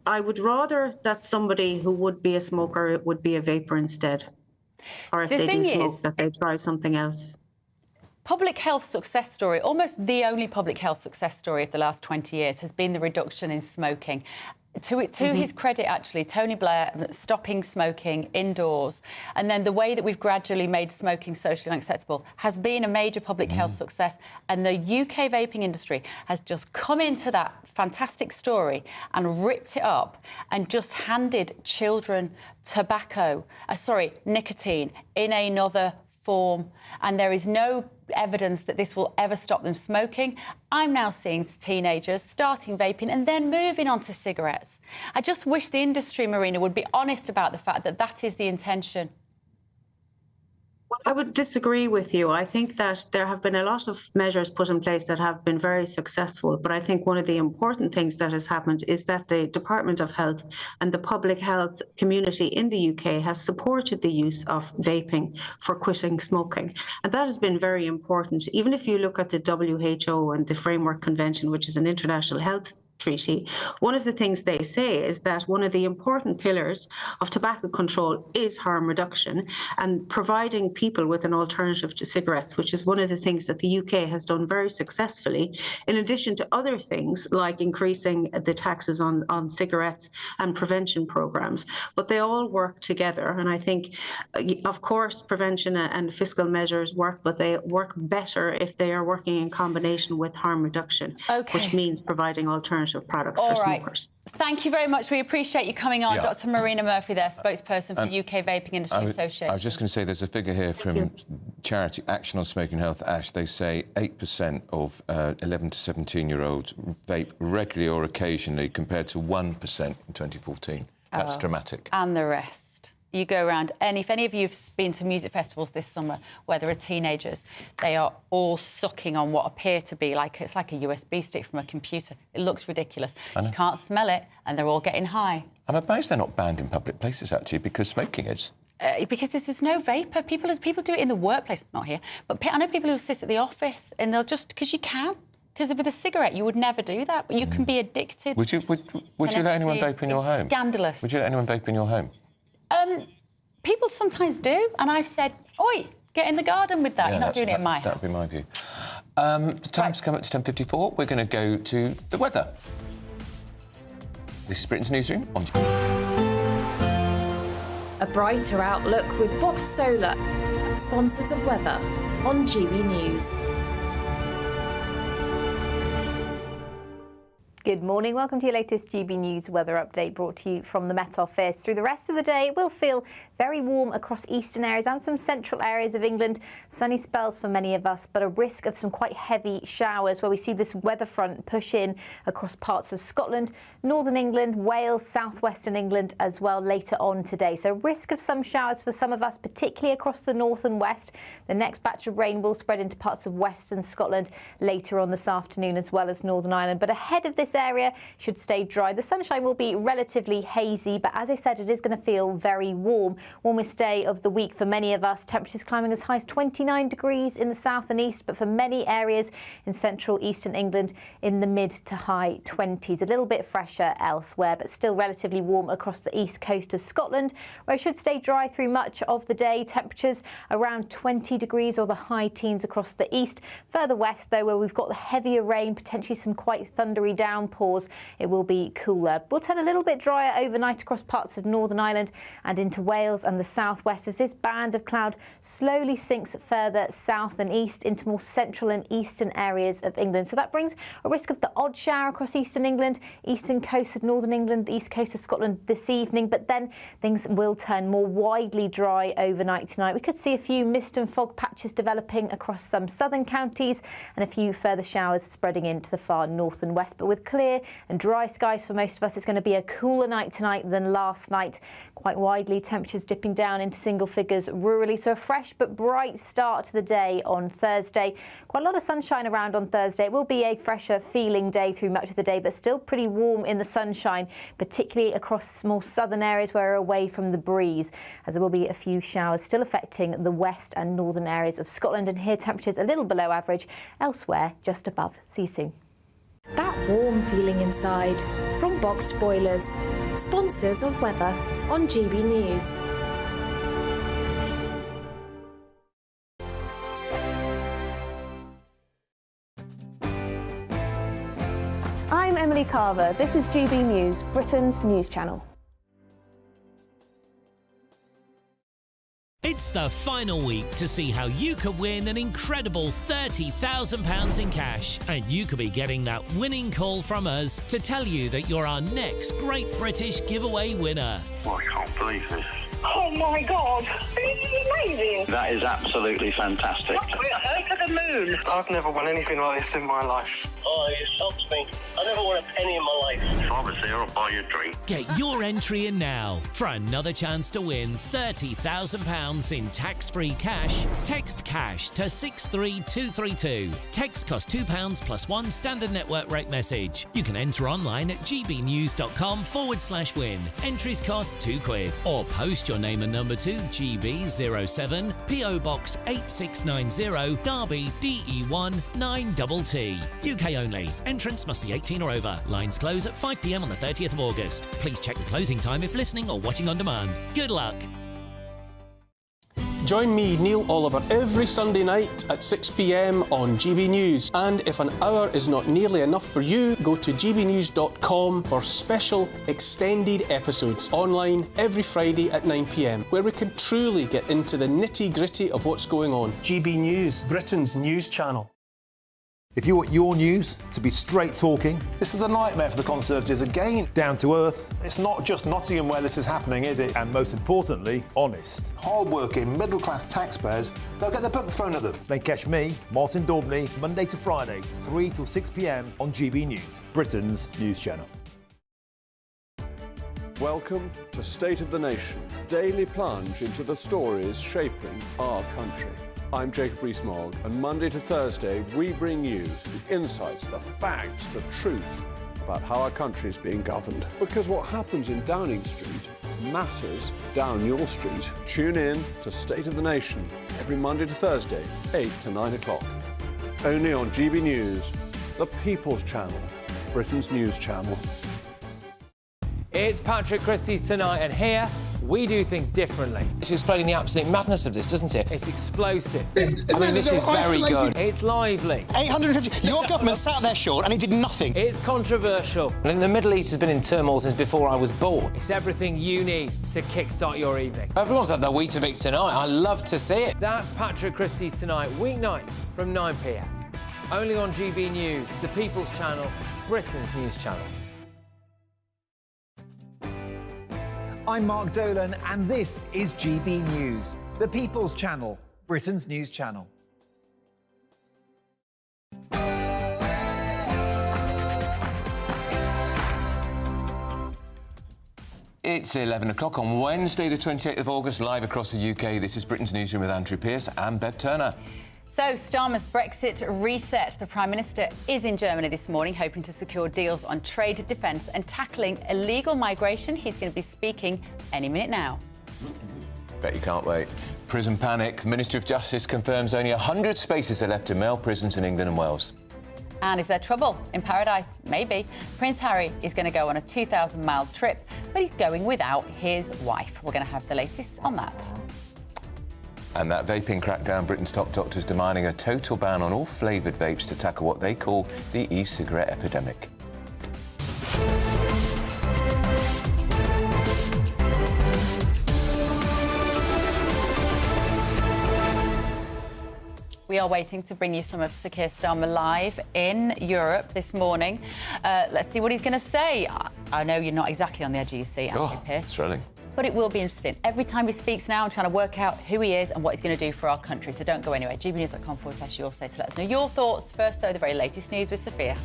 I would rather that somebody who would be a smoker would be a vapor instead. Or if they do smoke, that they try something else. Public health success story, almost the only public health success story of the last 20 years has been the reduction in smoking. To his credit, actually, Tony Blair stopping smoking indoors, and then the way that we've gradually made smoking socially unacceptable has been a major public health success. And the UK vaping industry has just come into that fantastic story and ripped it up and just handed children nicotine in another form, and there is no evidence that this will ever stop them smoking. I'm now seeing teenagers starting vaping and then moving on to cigarettes. I just wish the industry, Marina, would be honest about the fact that that is the intention. Well, I would disagree with you. I think that there have been a lot of measures put in place that have been very successful. But I think one of the important things that has happened is that the Department of Health and the public health community in the UK has supported the use of vaping for quitting smoking. And that has been very important. Even if you look at the WHO and the Framework Convention, which is an international health treaty, one of the things they say is that one of the important pillars of tobacco control is harm reduction and providing people with an alternative to cigarettes, which is one of the things that the UK has done very successfully, in addition to other things like increasing the taxes on cigarettes and prevention programs. But they all work together, and I think, of course, prevention and fiscal measures work, but they work better if they are working in combination with harm reduction, which means providing alternative products for smokers. Thank you very much. We appreciate you coming on. Dr. Marina Murphy there, spokesperson for the UK Vaping Industry Association. I was just going to say there's a figure here from charity Action on Smoking Health, ASH. They say 8% of 11 to 17-year-olds vape regularly or occasionally compared to 1% in 2014. That's dramatic. And the rest. You go around, and if any of you have been to music festivals this summer where there are teenagers, they are all sucking on what appear to be it's like a USB stick from a computer. It looks ridiculous. You can't smell it, and they're all getting high. I'm amazed they're not banned in public places, actually, because smoking is. Because there's no vapour. People do it in the workplace, not here, but I know people who sit at the office, and they'll just, because you can. Because with a cigarette, you would never do that, but you can be addicted. Would you let anyone vape in your home? Scandalous. Would you let anyone vape in your home? People sometimes do, and I've said, oi, get in the garden with that. You're not doing it in my house. That would be my view. The time's come up to 10:54. We're going to go to the weather. This is Britain's Newsroom on A brighter outlook with Box Solar, sponsors of weather on GB News. Good morning. Welcome to your latest GB News weather update brought to you from the Met Office. Through the rest of the day, it will feel very warm across eastern areas and some central areas of England. Sunny spells for many of us, but a risk of some quite heavy showers where we see this weather front push in across parts of Scotland, northern England, Wales, southwestern England as well later on today. So risk of some showers for some of us, particularly across the north and west. The next batch of rain will spread into parts of western Scotland later on this afternoon as well as Northern Ireland. But ahead of this area should stay dry. The sunshine will be relatively hazy, but as I said, it is going to feel very warm. Warmest day of the week for many of us. Temperatures climbing as high as 29 degrees in the south and east, but for many areas in central eastern England in the mid to high 20s. A little bit fresher elsewhere, but still relatively warm across the east coast of Scotland, where it should stay dry through much of the day. Temperatures around 20 degrees or the high teens across the east. Further west, though, where we've got the heavier rain, potentially some quite thundery downpours, it will be cooler. We'll turn a little bit drier overnight across parts of Northern Ireland and into Wales and the southwest as this band of cloud slowly sinks further south and east into more central and eastern areas of England. So that brings a risk of the odd shower across eastern England, eastern coast of northern England, the east coast of Scotland this evening, but then things will turn more widely dry overnight tonight. We could see a few mist and fog patches developing across some southern counties and a few further showers spreading into the far north and west, but with clear and dry skies for most of us. It's going to be a cooler night tonight than last night. Quite widely, temperatures dipping down into single figures rurally. So a fresh but bright start to the day on Thursday. Quite a lot of sunshine around on Thursday. It will be a fresher feeling day through much of the day, but still pretty warm in the sunshine, particularly across more southern areas where we're away from the breeze, as there will be a few showers still affecting the west and northern areas of Scotland. And here temperatures a little below average, elsewhere just above. See you soon. That warm feeling inside from Boxed Boilers, sponsors of weather on GB News. I'm Emily Carver. This is GB News, Britain's news channel. It's the final week to see how you could win an incredible £30,000 in cash. And you could be getting that winning call from us to tell you that you're our next Great British Giveaway winner. Oh, I can't believe this. Oh my God, this is amazing. That is absolutely fantastic. We're over the moon. I've never won anything like this in my life. Oh, you shocked me. I never won a penny in my life. If I was there, I'd buy you a drink. Get your entry in now for another chance to win £30,000 in tax-free cash. Text cash to 63232. Text costs £2 plus one standard network rate message. You can enter online at gbnews.com/win. Entries cost £2 or post your name and number to GB07 PO Box 8690 Derby DE1 9TT. UK only. Entrance must be 18 or over. Lines close at 5 p.m. on the 30th of August. Please check the closing time if listening or watching on demand. Good luck. Join me, Neil Oliver, every Sunday night at 6 p.m. on GB News. And if an hour is not nearly enough for you, go to gbnews.com for special extended episodes online every Friday at 9 p.m, where we can truly get into the nitty-gritty of what's going on. GB News, Britain's news channel. If you want your news to be straight talking, this is a nightmare for the Conservatives again. Down to earth. It's not just Nottingham where this is happening, is it? And most importantly, honest. Hard-working, middle-class taxpayers, they'll get the book thrown at them. They catch me, Martin Daubney, Monday to Friday, 3 till 6 p.m. on GB News, Britain's news channel. Welcome to State of the Nation, daily plunge into the stories shaping our country. I'm Jacob Rees-Mogg, and Monday to Thursday we bring you the insights, the facts, the truth about how our country is being governed. Because what happens in Downing Street matters down your street. Tune in to State of the Nation every Monday to Thursday, 8 to 9 o'clock. Only on GB News, the People's Channel, Britain's news channel. It's Patrick Christie's Tonight, and here we do things differently. It's explaining the absolute madness of this, doesn't it? It's explosive. I mean, this is very good. It's lively. 850. Your government sat there, Sean, and it did nothing. It's controversial. And the Middle East has been in turmoil since before I was born. It's everything you need to kickstart your evening. Everyone's had their Weetabix tonight. I love to see it. That's Patrick Christie's Tonight, weeknights from 9 p.m. Only on GB News, the People's Channel, Britain's news channel. I'm Mark Dolan, and this is GB News, the People's Channel, Britain's news channel. It's 11 o'clock on Wednesday, the 28th of August, live across the UK. This is Britain's Newsroom with Andrew Pearce and Bev Turner. So, Starmer's Brexit reset. The Prime Minister is in Germany this morning, hoping to secure deals on trade, defence and tackling illegal migration. He's going to be speaking any minute now. Bet you can't wait. Prison panic. The Ministry of Justice confirms only 100 spaces are left in male prisons in England and Wales. And is there trouble in paradise? Maybe. Prince Harry is going to go on a 2,000-mile trip, but he's going without his wife. We're going to have the latest on that. And that vaping crackdown, Britain's top doctors demanding a total ban on all flavoured vapes to tackle what they call the e-cigarette epidemic. We are waiting to bring you some of Sir Keir Starmer live in Europe this morning. Let's see what he's going to say. I know you're not exactly on the edge of your seat, Andrew Pearce. Thrilling. But it will be interesting. Every time he speaks now, I'm trying to work out who he is and what he's going to do for our country. So don't go anywhere. gbnews.com/your say to let us know your thoughts. First, though, the very latest news with Sophia.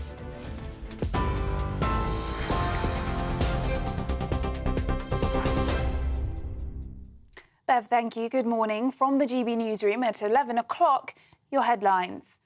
Bev, thank you. Good morning. From the GB Newsroom at 11 o'clock, your headlines.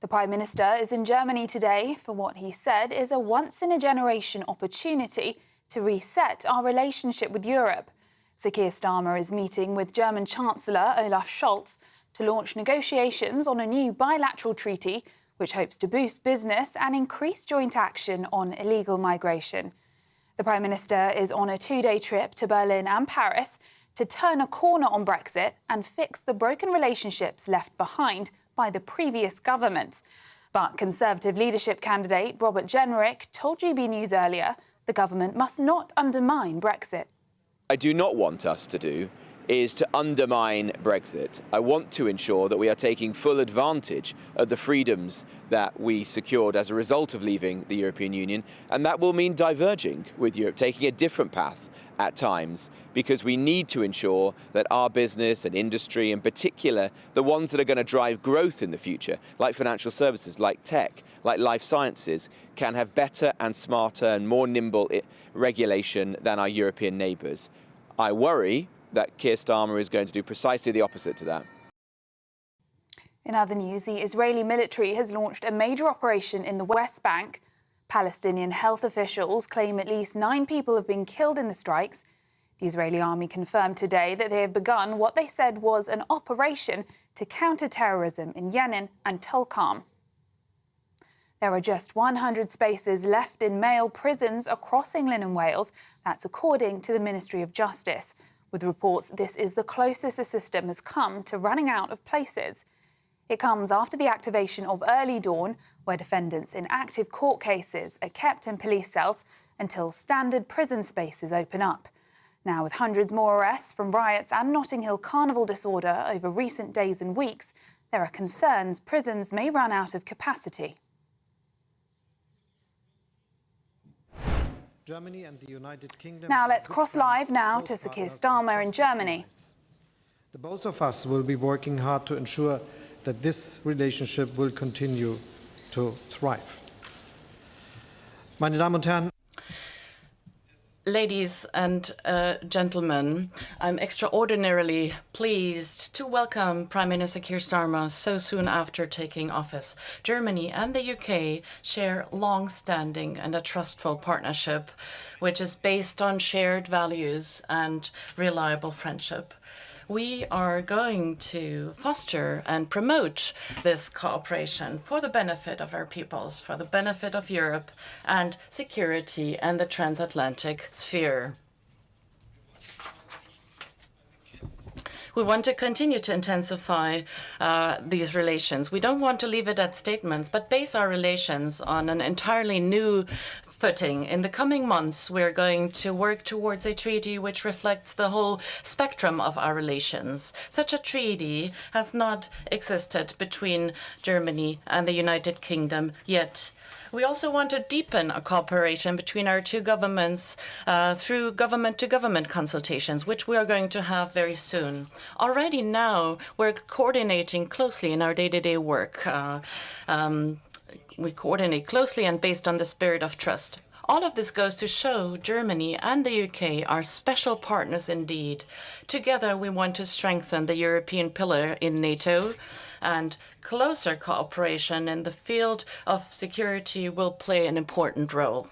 The Prime Minister is in Germany today for what he said is a once-in-a-generation opportunity to reset our relationship with Europe. Sir Keir Starmer is meeting with German Chancellor Olaf Scholz to launch negotiations on a new bilateral treaty which hopes to boost business and increase joint action on illegal migration. The Prime Minister is on a two-day trip to Berlin and Paris to turn a corner on Brexit and fix the broken relationships left behind by the previous government. But Conservative leadership candidate Robert Jenrick told GB News earlier the government must not undermine Brexit. I do not want us to do is to undermine Brexit. I want to ensure that we are taking full advantage of the freedoms that we secured as a result of leaving the European Union, and that will mean diverging with Europe, taking a different path at times, because we need to ensure that our business and industry, in particular, the ones that are going to drive growth in the future, like financial services, like tech, like life sciences, can have better and smarter and more nimble regulation than our European neighbours. I worry that Keir Starmer is going to do precisely the opposite to that. In other news, the Israeli military has launched a major operation in the West Bank. Palestinian health officials claim at least 9 people have been killed in the strikes. The Israeli army confirmed today that they have begun what they said was an operation to counter terrorism in Yenin and Tulkarm. There are just 100 spaces left in male prisons across England and Wales. That's according to the Ministry of Justice. With reports, this is the closest the system has come to running out of places. It comes after the activation of Early Dawn, where defendants in active court cases are kept in police cells until standard prison spaces open up. Now, with hundreds more arrests from riots and Notting Hill carnival disorder over recent days and weeks, there are concerns prisons may run out of capacity. Germany and the United Kingdom. Now let's cross live now to Sir Keir Starmer in Germany. The both of us will be working hard to ensure that this relationship will continue to thrive. Meine Damen und Herren, Ladies and gentlemen, I'm extraordinarily pleased to welcome Prime Minister Keir Starmer so soon after taking office. Germany and the UK share long-standing and a trustful partnership, which is based on shared values and reliable friendship. We are going to foster and promote this cooperation for the benefit of our peoples, for the benefit of Europe and security and the transatlantic sphere. We want to continue to intensify these relations. We don't want to leave it at statements, but base our relations on an entirely new footing. In the coming months, we're going to work towards a treaty which reflects the whole spectrum of our relations. Such a treaty has not existed between Germany and the United Kingdom yet. We also want to deepen a cooperation between our two governments through government-to-government consultations, which we are going to have very soon. Already now, we're coordinating closely in our day-to-day work. We coordinate closely and based on the spirit of trust. All of this goes to show Germany and the UK are special partners indeed. Together, we want to strengthen the European pillar in NATO, and closer cooperation in the field of security will play an important role.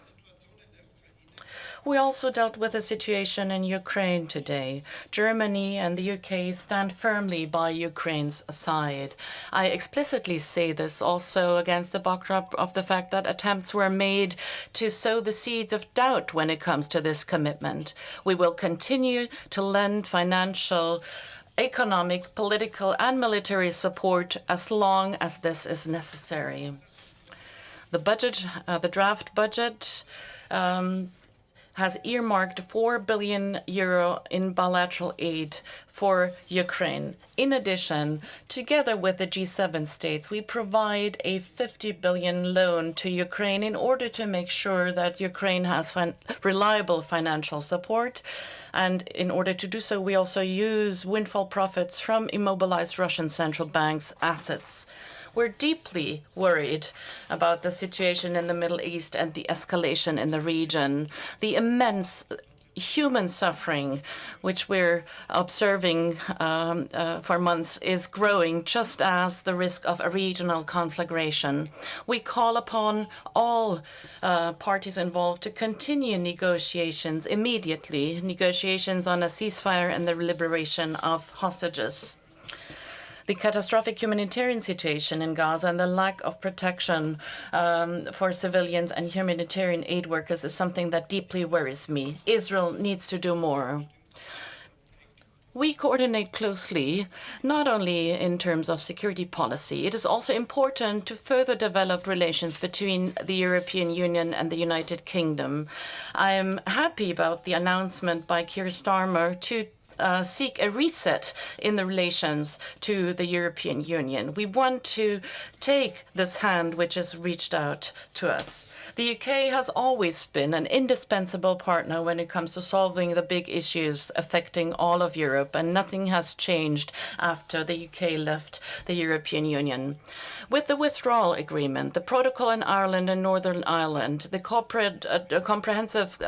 We also dealt with the situation in Ukraine today. Germany and the UK stand firmly by Ukraine's side. I explicitly say this also against the backdrop of the fact that attempts were made to sow the seeds of doubt when it comes to this commitment. We will continue to lend financial, economic, political, and military support as long as this is necessary. The budget, the draft budget, has earmarked €4 billion in bilateral aid for Ukraine. In addition, together with the G7 states, we provide a €50 billion loan to Ukraine in order to make sure that Ukraine has reliable financial support. And in order to do so, we also use windfall profits from immobilized Russian central banks' assets. We're deeply worried about the situation in the Middle East and the escalation in the region. The immense human suffering, which we're observing for months, is growing just as the risk of a regional conflagration. We call upon all parties involved to continue negotiations immediately, negotiations on a ceasefire and the liberation of hostages. The catastrophic humanitarian situation in Gaza and the lack of protection for civilians and humanitarian aid workers is something that deeply worries me. Israel needs to do more. We coordinate closely, not only in terms of security policy. It is also important to further develop relations between the European Union and the United Kingdom. I am happy about the announcement by Keir Starmer to seek a reset in the relations to the European Union. We want to take this hand which has reached out to us. The UK has always been an indispensable partner when it comes to solving the big issues affecting all of Europe, and nothing has changed after the UK left the European Union. With the withdrawal agreement, the protocol in Ireland and Northern Ireland, the comprehensive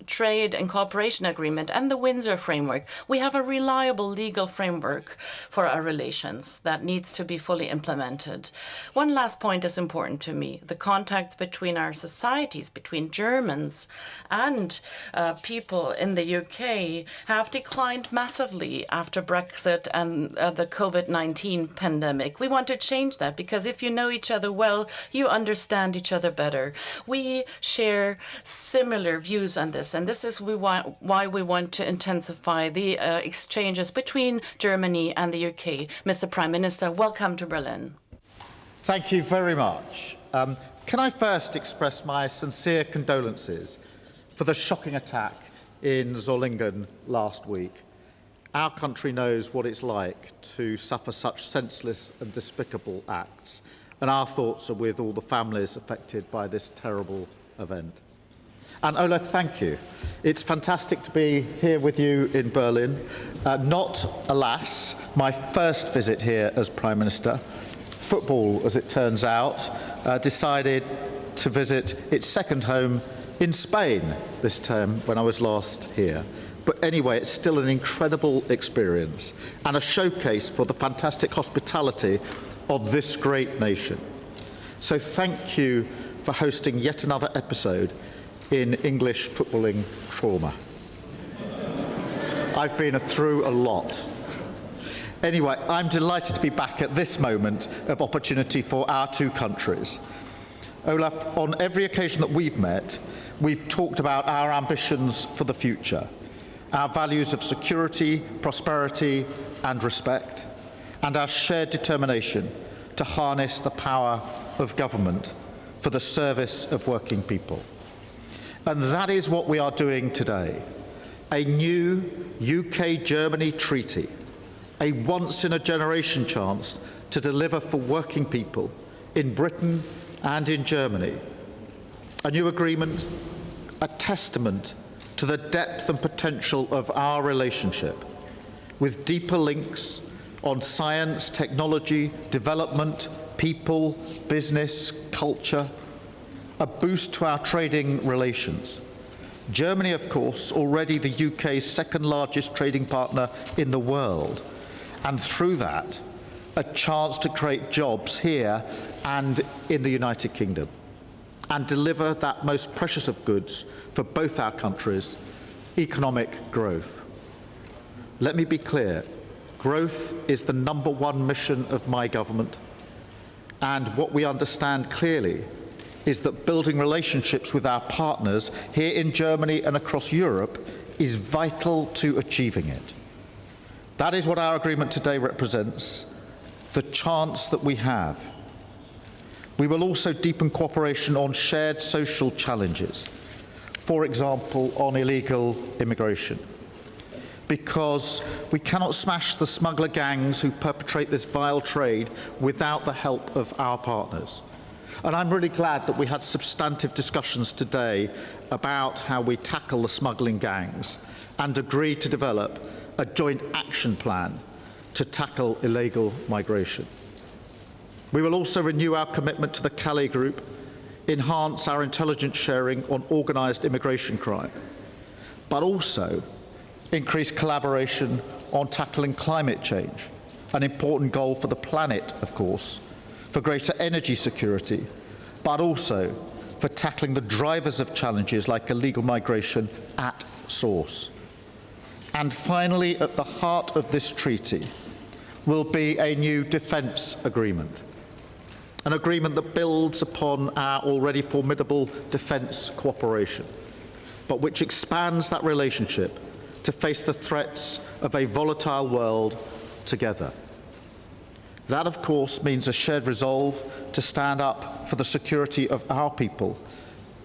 trade and cooperation agreement, and the Windsor framework, we have a reliable legal framework for our relations that needs to be fully implemented. One last point is important to me. The contacts between our societies, between Germans and people in the UK have declined massively after Brexit and the COVID-19 pandemic. We want to change that because if you know each other well, you understand each other better. We share similar views on this, and this is why we want to intensify the exchanges between Germany and the UK. Mr. Prime Minister, welcome to Berlin. Thank you very much. Can I first express my sincere condolences for the shocking attack in Solingen last week. Our country knows what it's like to suffer such senseless and despicable acts, and our thoughts are with all the families affected by this terrible event. And Ola, thank you. It's fantastic to be here with you in Berlin. Not, alas, my first visit here as Prime Minister. Football, as it turns out, decided to visit its second home in Spain this term when I was last here. But anyway, it's still an incredible experience and a showcase for the fantastic hospitality of this great nation. So thank you for hosting yet another episode in English footballing trauma. I've been through a lot. Anyway, I'm delighted to be back at this moment of opportunity for our two countries. Olaf, on every occasion that we've met, we've talked about our ambitions for the future, our values of security, prosperity and respect, and our shared determination to harness the power of government for the service of working people. And that is what we are doing today. A new UK-Germany treaty, a once-in-a-generation chance to deliver for working people in Britain and in Germany. A new agreement, a testament to the depth and potential of our relationship, with deeper links on science, technology, development, people, business, culture, a boost to our trading relations. Germany, of course, already the UK's second largest trading partner in the world, and through that, a chance to create jobs here and in the United Kingdom, and deliver that most precious of goods for both our countries, economic growth. Let me be clear, growth is the #1 mission of my government, and what we understand clearly is that building relationships with our partners here in Germany and across Europe is vital to achieving it. That is what our agreement today represents, the chance that we have. We will also deepen cooperation on shared social challenges, for example, on illegal immigration, because we cannot smash the smuggler gangs who perpetrate this vile trade without the help of our partners. And I'm really glad that we had substantive discussions today about how we tackle the smuggling gangs and agreed to develop a joint action plan to tackle illegal migration. We will also renew our commitment to the Calais Group, enhance our intelligence sharing on organised immigration crime, but also increase collaboration on tackling climate change, an important goal for the planet, of course, for greater energy security, but also for tackling the drivers of challenges like illegal migration at source. And finally, at the heart of this treaty will be a new defence agreement, an agreement that builds upon our already formidable defence cooperation, but which expands that relationship to face the threats of a volatile world together. That, of course, means a shared resolve to stand up for the security of our people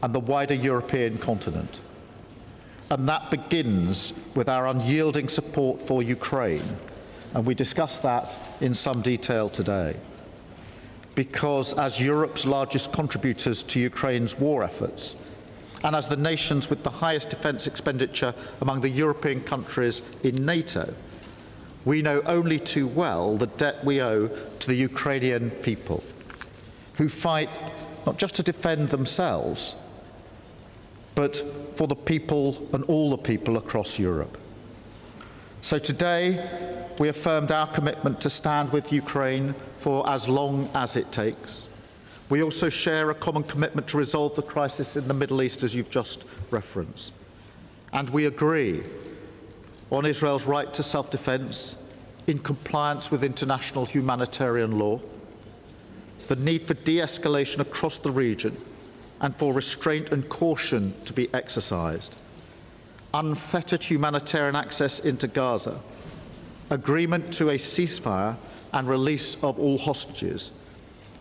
and the wider European continent. And that begins with our unyielding support for Ukraine. And we discussed that in some detail today. Because as Europe's largest contributors to Ukraine's war efforts, and as the nations with the highest defence expenditure among the European countries in NATO, we know only too well the debt we owe to the Ukrainian people, who fight not just to defend themselves, but for the people and all the people across Europe. So today, we affirmed our commitment to stand with Ukraine for as long as it takes. We also share a common commitment to resolve the crisis in the Middle East, as you've just referenced. And we agree on Israel's right to self-defense in compliance with international humanitarian law, the need for de-escalation across the region and for restraint and caution to be exercised, unfettered humanitarian access into Gaza, agreement to a ceasefire and release of all hostages,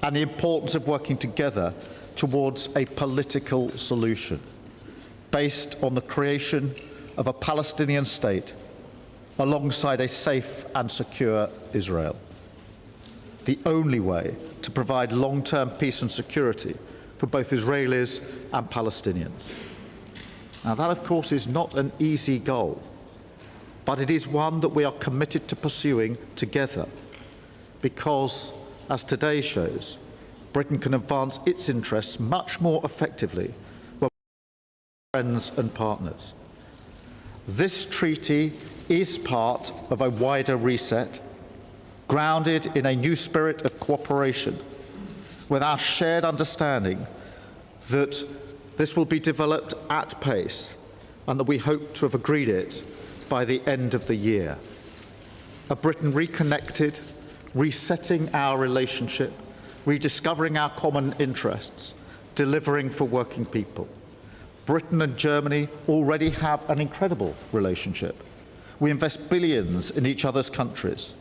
and the importance of working together towards a political solution based on the creation of a Palestinian state alongside a safe and secure Israel. The only way to provide long-term peace and security for both Israelis and Palestinians. Now that, of course, is not an easy goal, but it is one that we are committed to pursuing together because, as today shows, Britain can advance its interests much more effectively with friends and partners. This treaty is part of a wider reset, grounded in a new spirit of cooperation, with our shared understanding that this will be developed at pace and that we hope to have agreed it by the end of the year. A Britain reconnected, resetting our relationship, rediscovering our common interests, delivering for working people. Britain and Germany already have an incredible relationship. We invest billions in each other's countries.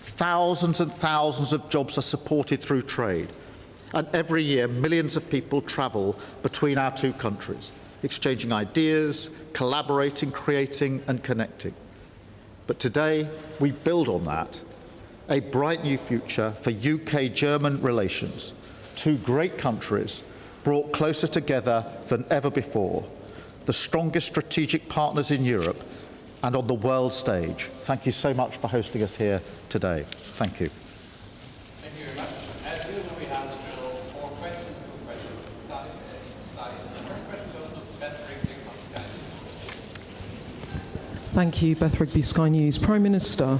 Thousands and thousands of jobs are supported through trade. And every year, millions of people travel between our two countries, exchanging ideas, collaborating, creating and connecting. But today, we build on that, a bright new future for UK-German relations, two great countries brought closer together than ever before, the strongest strategic partners in Europe and on the world stage. Thank you so much for hosting us here today. Thank you. Thank you very much. As usual, we have still 4 questions, 2 questions each side. The first question goes to Beth Rigby from Sky News. Thank you, Beth Rigby, Sky News. Prime Minister,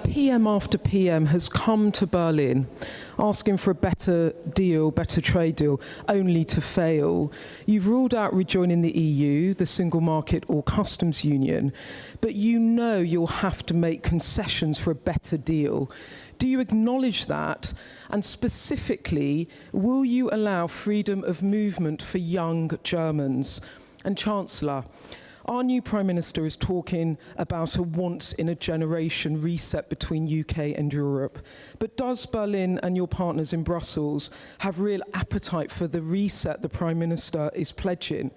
PM after PM has come to Berlin asking for a better deal, better trade deal, only to fail. You've ruled out rejoining the EU, the single market or customs union, but you know you'll have to make concessions for a better deal. Do you acknowledge that? And specifically, will you allow freedom of movement for young Germans? And Chancellor, our new Prime Minister is talking about a once-in-a-generation reset between UK and Europe. But does Berlin and your partners in Brussels have real appetite for the reset the Prime Minister is pledging?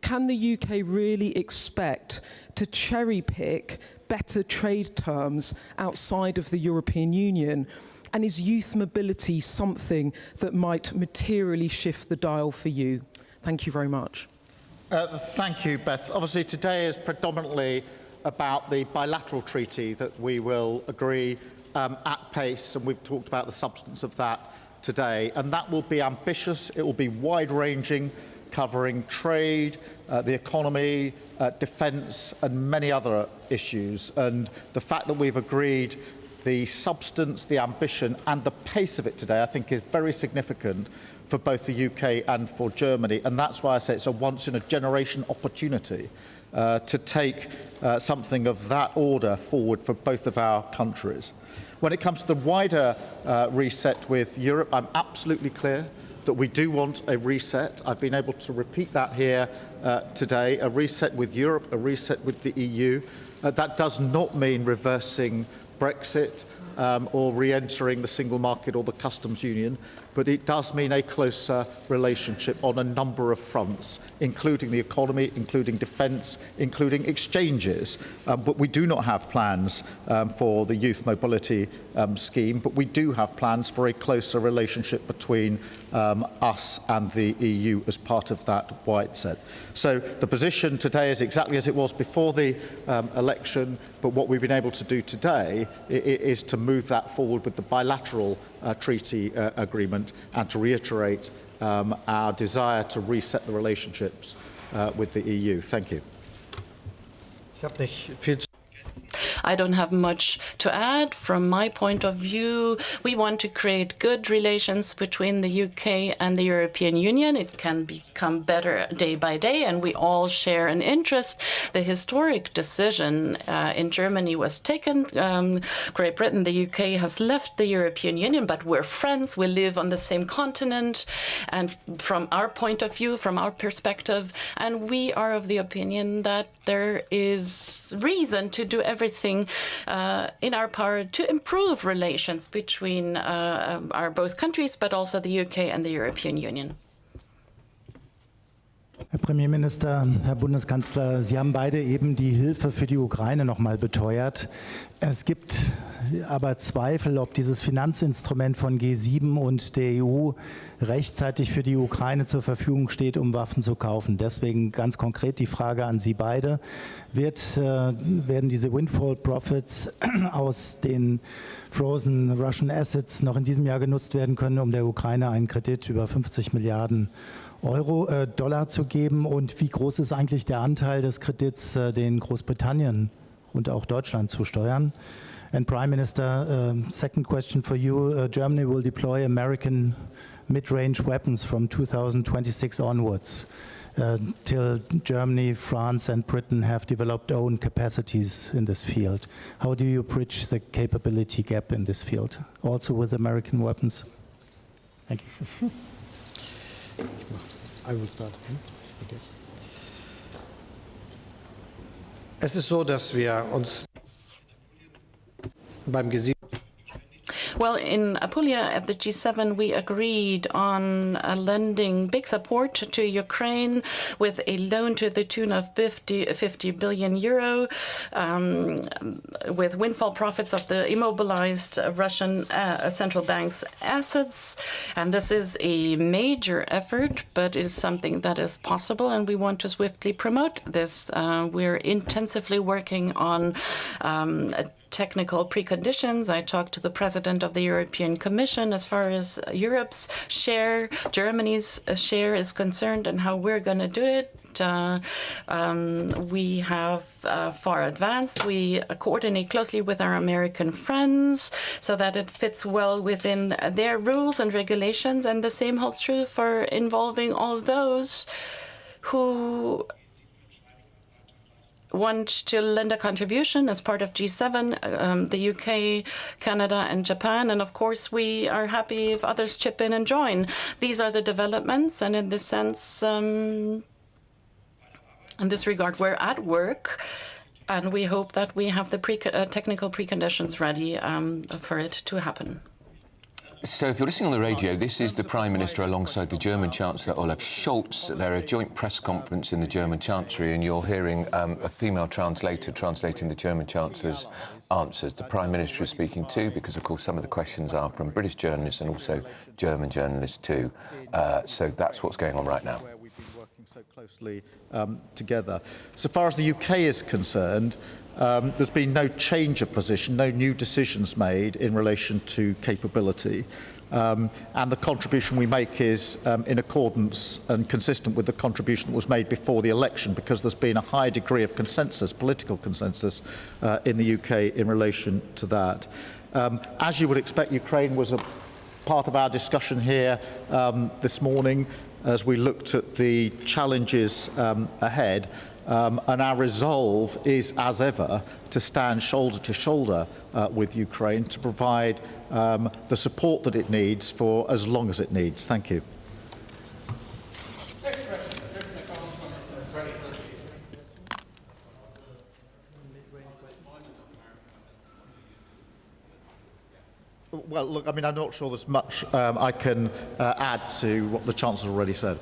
Can the UK really expect to cherry-pick better trade terms outside of the European Union? And is youth mobility something that might materially shift the dial for you? Thank you very much. Thank you, Beth. Obviously, today is predominantly about the bilateral treaty that we will agree at pace, and we've talked about the substance of that today. And that will be ambitious, it will be wide-ranging, covering trade, the economy, defence, and many other issues. And the fact that we've agreed the substance, the ambition, and the pace of it today, I think, is very significant for both the UK and for Germany. And that's why I say it's a once-in-a-generation opportunity to take something of that order forward for both of our countries. When it comes to the wider reset with Europe, I'm absolutely clear that we do want a reset. I've been able to repeat that here today, a reset with Europe, a reset with the EU. That does not mean reversing Brexit or re-entering the single market or the customs union, but it does mean a closer relationship on a number of fronts, including the economy, including defence, including exchanges. But we do not have plans for the youth mobility scheme, but we do have plans for a closer relationship between us and the EU as part of that white set. So the position today is exactly as it was before the election, but what we've been able to do today is to move that forward with the bilateral treaty agreement and to reiterate our desire to reset the relationships with the EU. Thank you. I don't have much to add. From my point of view, we want to create good relations between the UK and the European Union. It can become better day by day, and we all share an interest. The historic decision in Germany was taken. Great Britain, the UK, has left the European Union, but we're friends. We live on the same continent, and from our point of view, from our perspective, and we are of the opinion that there is reason to do everything in our power to improve relations between our both countries, but also the UK and the European Union. Herr Premierminister, Herr Bundeskanzler, Sie haben beide eben die Hilfe für die Ukraine noch mal beteuert. Es gibt aber Zweifel, ob dieses Finanzinstrument von G7 und der EU rechtzeitig für die Ukraine zur Verfügung steht, um Waffen zu kaufen. Deswegen ganz konkret die Frage an Sie beide. Werden diese Windfall Profits aus den Frozen Russian Assets noch in diesem Jahr genutzt werden können, um der Ukraine einen Kredit über 50 Milliarden Dollar zu geben? Und wie groß ist eigentlich der Anteil des Kredits, den Großbritannien und auch Deutschland zusteuern? And Prime Minister, second question for you. Germany will deploy American mid-range weapons from 2026 onwards, till Germany, France and Britain have developed own capacities in this field. How do you bridge the capability gap in this field, also with American weapons? Thank you. I will start. Okay. Es ist so, dass wir uns beim G7 Well, in Apulia at the G7, we agreed on lending big support to Ukraine with a loan to the tune of 50 billion euro, with windfall profits of the immobilized Russian central bank's assets. And this is a major effort, but it is something that is possible, and we want to swiftly promote this. We're intensively working on technical preconditions. I talked to the president of the European Commission as far as Europe's share, Germany's share is concerned, and how we're going to do it. We have far advanced. We coordinate closely with our American friends so that it fits well within their rules and regulations. And the same holds true for involving all those who want to lend a contribution as part of G7, the UK, Canada and Japan. And of course, we are happy if others chip in and join. These are the developments. And in this sense, in this regard, we're at work. And we hope that we have the technical preconditions ready for it to happen. So if you're listening on the radio, this is the Prime Minister alongside the German Chancellor Olaf Scholz. They're a joint press conference in the German Chancellery, and you're hearing a female translator translating the German Chancellor's answers. The Prime Minister is speaking too, because of course some of the questions are from British journalists and also German journalists too. So that's what's going on right now. We've been working so closely together. So far as the UK is concerned, there's been no change of position, no new decisions made in relation to capability. And the contribution we make is in accordance and consistent with the contribution that was made before the election, because there's been a high degree of consensus, political consensus, in the UK in relation to that. As you would expect, Ukraine was a part of our discussion here this morning as we looked at the challenges ahead. And our resolve is, as ever, to stand shoulder to shoulder with Ukraine to provide the support that it needs for as long as it needs. Thank you. look, I mean, I'm not sure there's much I can add to what the Chancellor already said.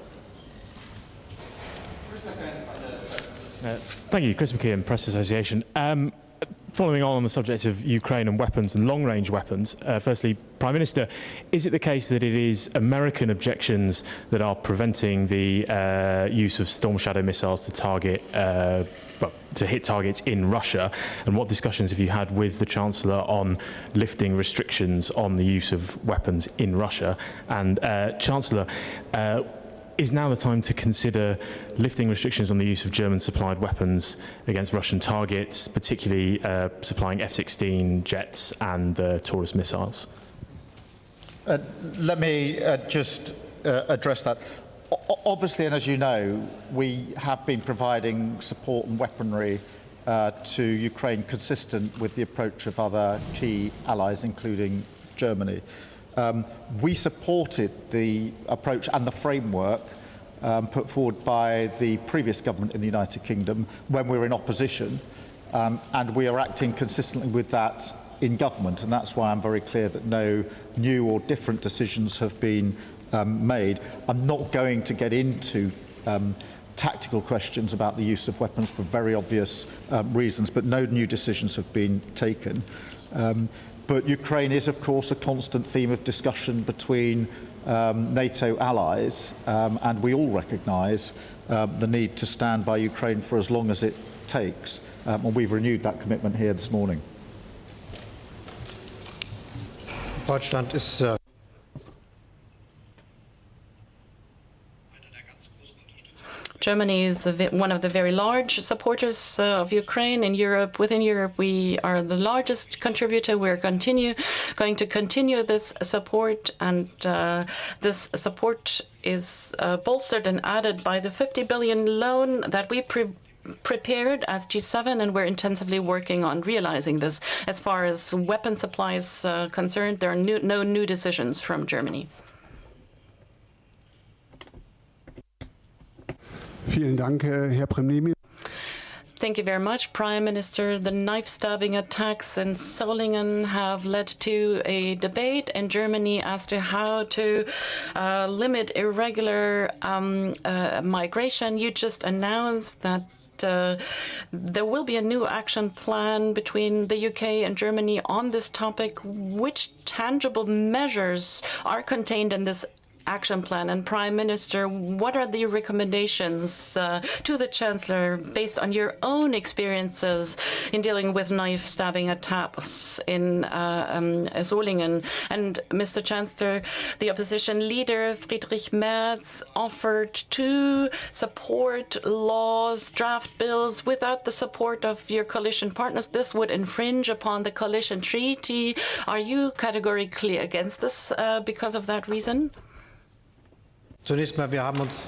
Thank you, Chris McKeon, Press Association. Following on the subject of Ukraine and weapons and long-range weapons, firstly, Prime Minister, is it the case that it is American objections that are preventing the use of Storm Shadow missiles to target, to hit targets in Russia? And what discussions have you had with the Chancellor on lifting restrictions on the use of weapons in Russia? And Chancellor, is now the time to consider lifting restrictions on the use of German-supplied weapons against Russian targets, particularly supplying F-16 jets and Taurus missiles? Let me just address that. Obviously, and as you know, we have been providing support and weaponry to Ukraine consistent with the approach of other key allies, including Germany. We supported the approach and the framework put forward by the previous government in the United Kingdom when we were in opposition, and we are acting consistently with that in government, and that's why I'm very clear that no new or different decisions have been made. I'm not going to get into tactical questions about the use of weapons for very obvious reasons, but no new decisions have been taken. But Ukraine is, of course, a constant theme of discussion between NATO allies, and we all recognise the need to stand by Ukraine for as long as it takes, and we've renewed that commitment here this morning. Deutschland ist Germany is one of the very large supporters of Ukraine in Europe. Within Europe, we are the largest contributor. We're going to continue this support, and this support is bolstered and added by the 50 billion loan that we prepared as G7, and we're intensively working on realizing this. As far as weapon supply is concerned, there are no new decisions from Germany. Vielen Dank, Herr Premierminister. Thank you very much, Prime Minister. The knife-stabbing attacks in Solingen have led to a debate in Germany as to how to limit irregular migration. You just announced that there will be a new action plan between the UK and Germany on this topic. Which tangible measures are contained in this action plan? And Prime Minister, what are the recommendations to the Chancellor based on your own experiences in dealing with knife-stabbing attacks in Solingen? And Mr. Chancellor, the opposition leader Friedrich Merz offered to support laws, draft bills without the support of your coalition partners. This would infringe upon the coalition treaty. Are you categorically against this because of that reason? Zunächst mal, wir haben uns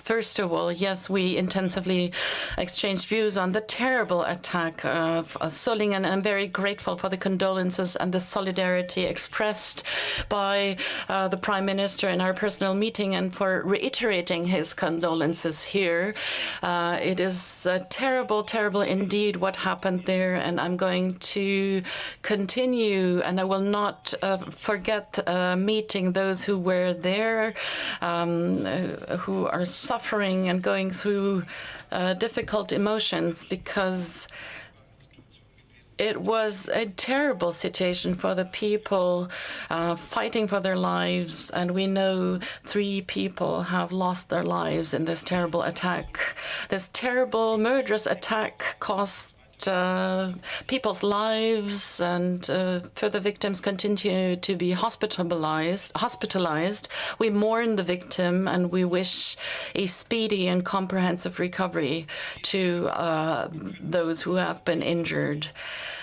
First of all, yes, we intensively exchanged views on the terrible attack of Solingen, and I'm very grateful for the condolences and the solidarity expressed by the Prime Minister in our personal meeting, and for reiterating his condolences here. It is terrible, terrible indeed what happened there, and I'm going to continue, and I will not forget meeting those who were there, who are suffering and going through difficult emotions, because it was a terrible situation for the people fighting for their lives, and we know 3 people have lost their lives in this terrible attack. This terrible murderous attack cost people's lives, and further victims continue to be hospitalized. We mourn the victim, and we wish a speedy and comprehensive recovery to those who have been injured.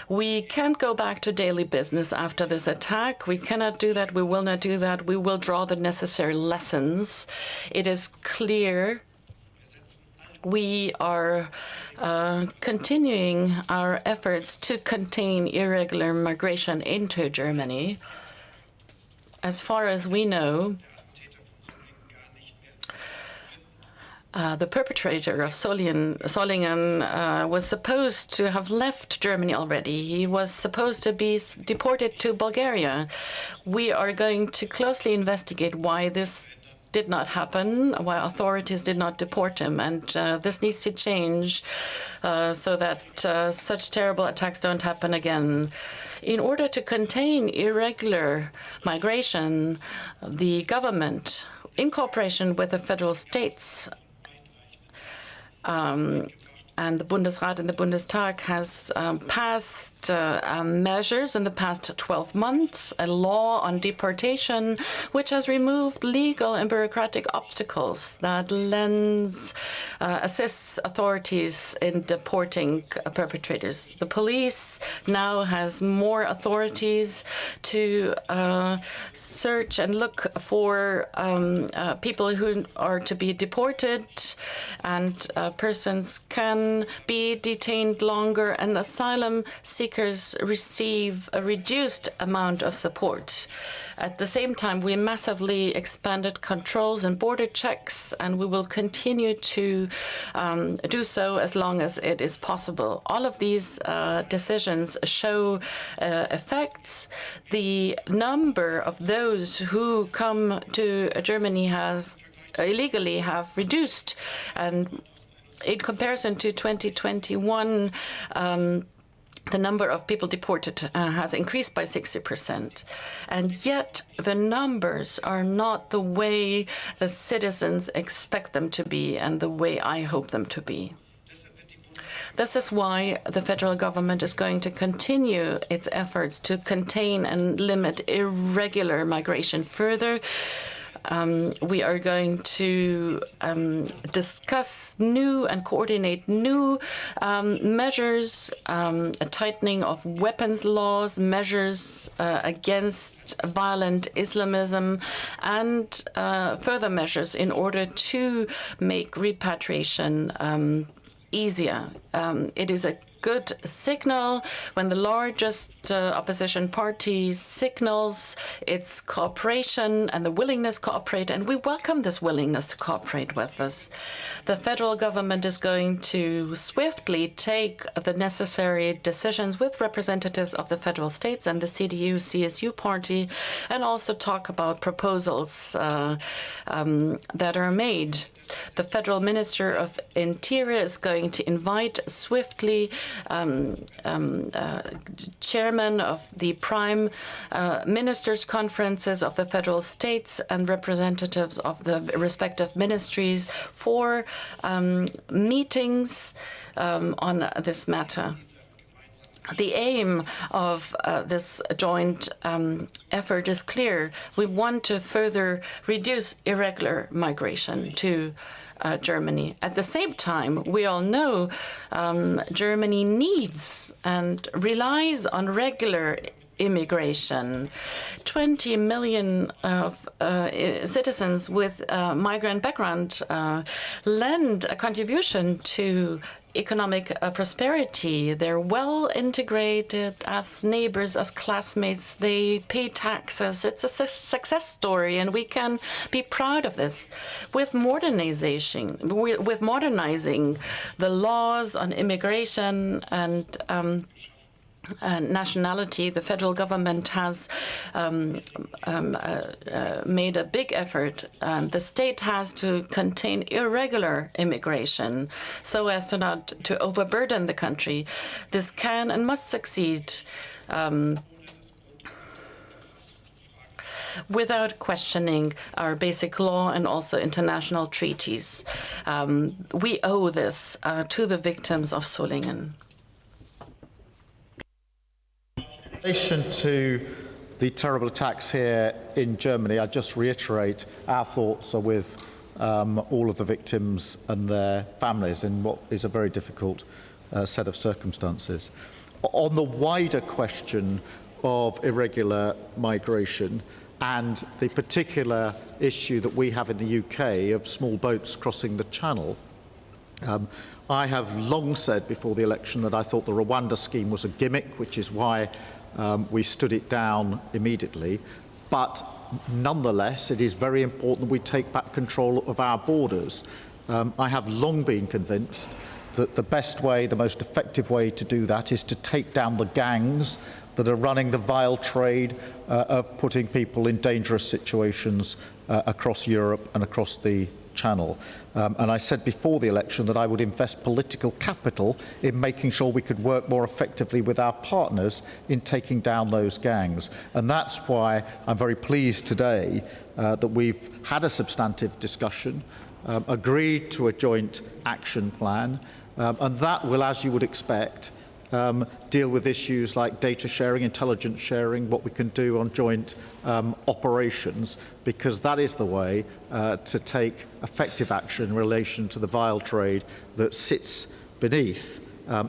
We can't go back to daily business after this attack. We cannot do that. We will not do that. We will draw the necessary lessons. It is clear we are continuing our efforts to contain irregular migration into Germany. As far as we know, the perpetrator of Solingen was supposed to have left Germany already. He was supposed to be deported to Bulgaria. We are going to closely investigate why this did not happen, why authorities did not deport him, and this needs to change so that such terrible attacks don't happen again. In order to contain irregular migration, the government, in cooperation with the federal states, and the Bundesrat and the Bundestag has passed measures in the past 12 months, a law on deportation, which has removed legal and bureaucratic obstacles that assists authorities in deporting perpetrators. The police now has more authorities to search and look for people who are to be deported, and persons can be detained longer, and asylum seekers receive a reduced amount of support. At the same time, we massively expanded controls and border checks, and we will continue to do so as long as it is possible. All of these decisions show effects. The number of those who come to Germany illegally have reduced, and in comparison to 2021, the number of people deported has increased by 60%. And yet the numbers are not the way the citizens expect them to be and the way I hope them to be. This is why the federal government is going to continue its efforts to contain and limit irregular migration further. We are going to discuss new and coordinate new measures, a tightening of weapons laws, measures against violent Islamism, and further measures in order to make repatriation easier. It is a good signal when the largest opposition party signals its cooperation and the willingness to cooperate, and we welcome this willingness to cooperate with us. The federal government is going to swiftly take the necessary decisions with representatives of the federal states and the CDU-CSU party, and also talk about proposals that are made. The Federal Minister of Interior is going to invite swiftly chairmen of the prime ministers' conferences of the federal states and representatives of the respective ministries for meetings on this matter. The aim of this joint effort is clear. We want to further reduce irregular migration to Germany. At the same time, we all know Germany needs and relies on regular immigration. 20 million of citizens with migrant background lend a contribution to economic prosperity. They're well integrated as neighbors, as classmates. They pay taxes. It's a success story, and we can be proud of this. With modernizing the laws on immigration and nationality, the federal government has made a big effort. The state has to contain irregular immigration so as to not to overburden the country. This can and must succeed without questioning our basic law and also international treaties. We owe this to the victims of Solingen. In relation to the terrible attacks here in Germany, I just reiterate our thoughts are with all of the victims and their families in what is a very difficult set of circumstances. On the wider question of irregular migration and the particular issue that we have in the UK of small boats crossing the Channel, I have long said before the election that I thought the Rwanda scheme was a gimmick, which is why we stood it down immediately. But nonetheless, it is very important that we take back control of our borders. I have long been convinced that the best way, the most effective way to do that is to take down the gangs that are running the vile trade of putting people in dangerous situations across Europe and across the Channel. And I said before the election that I would invest political capital in making sure we could work more effectively with our partners in taking down those gangs. And that's why I'm very pleased today that we've had a substantive discussion, agreed to a joint action plan, and that will, as you would expect, deal with issues like data sharing, intelligence sharing, what we can do on joint operations, because that is the way to take effective action in relation to the vile trade that sits beneath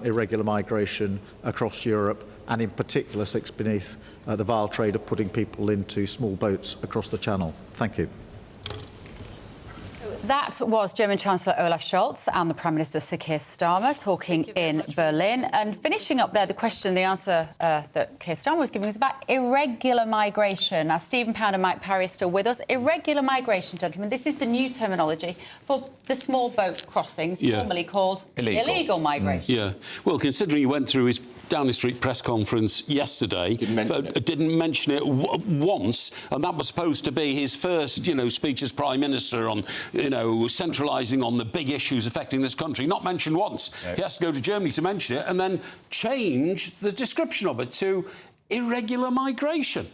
irregular migration across Europe, and in particular sits beneath the vile trade of putting people into small boats across the Channel. Thank you. That was German Chancellor Olaf Scholz and the Prime Minister Sir Keir Starmer talking in Berlin. And finishing up there, the answer that Keir Starmer was giving was about irregular migration. Now, Stephen Pound and Mike Parry are still with us. Irregular migration, gentlemen, this is the new terminology for the small boat crossings, formerly called illegal migration. Yeah. Well, considering he went through his Downing Street press conference yesterday, didn't mention it once, and that was supposed to be his first, speech as Prime Minister on, centralising on the big issues affecting this country. Not mentioned once. No. He has to go to Germany to mention it, and then change the description of it to irregular migration.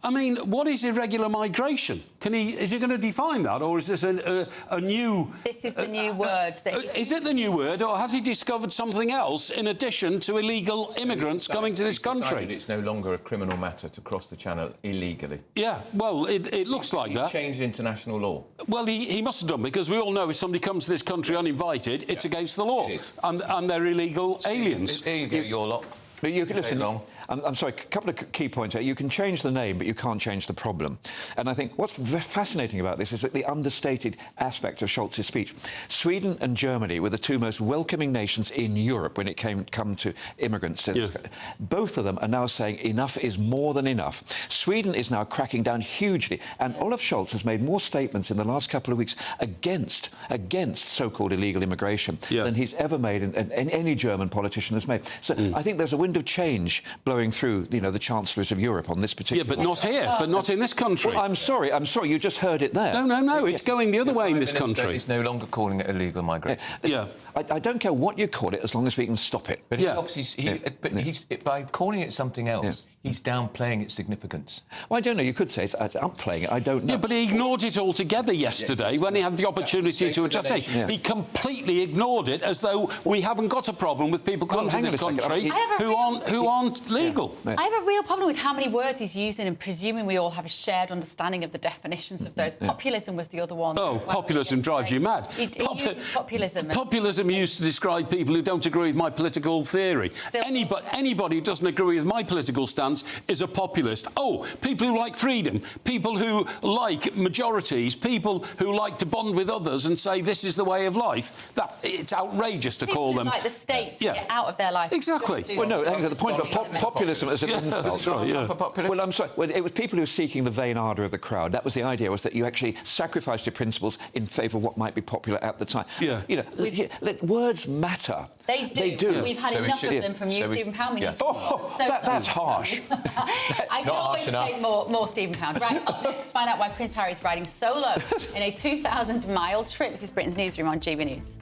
I mean, what is irregular migration? Is he going to define that, or is this a new... This is the new word. Is it the new word, or has he discovered something else in addition to illegal immigrants coming to this country? It's no longer a criminal matter to cross the Channel illegally. Yeah, well, it looks like that. He changed international law. Well, he must have done, because we all know if somebody comes to this country uninvited, it's against the law. It is. And they're illegal aliens. There you go, your lot. But you can listen. I'm sorry, a couple of key points here. You can change the name, but you can't change the problem. And I think what's fascinating about this is that the understated aspect of Scholz's speech. Sweden and Germany were the two most welcoming nations in Europe when it come to immigrants. Yeah. Both of them are now saying enough is more than enough. Sweden is now cracking down hugely, and Olaf Scholz has made more statements in the last couple of weeks against so-called illegal immigration than he's ever made, and any German politician has made. So I think there's a wind of change blowing through, the chancellors of Europe on this particular... Yeah, but not here, but not in this country. Well, I'm sorry, you just heard it there. No, it's going the other way in this country. He's no longer calling it illegal migration. Yeah. I don't care what you call it, as long as we can stop it. But by calling it something else, he's downplaying its significance. Well, I don't know. You could say it's outplaying it. I don't know. Yeah, but he ignored it altogether yesterday when he had the opportunity to address it. He completely ignored it, as though we haven't got a problem with people coming to the country who aren't legal. I have a real problem with how many words he's using, and presuming we all have a shared understanding of the definitions of those. Populism was the other one. Oh, populism drives you mad. He used populism. Populism used to describe people who don't agree with my political theory. Anybody who doesn't agree with my political stance is a populist. Oh, people who like freedom, people who like majorities, people who like to bond with others and say this is the way of life. It's outrageous to call them... like the state to get out of their life. Exactly. Well, no, the point about populism as an insult. That's right, yeah. Well, I'm sorry. Well, it was people who were seeking the vain ardour of the crowd. That was the idea, was that you actually sacrificed your principles in favour of what might be popular at the time. Yeah. Words matter. They do. We've had enough of them from you, Stephen Pound. That's harsh. I can always take more Stephen Pound. Right, up next, find out why Prince Harry is riding solo in a 2,000-mile trip. This is Britain's Newsroom on GB News.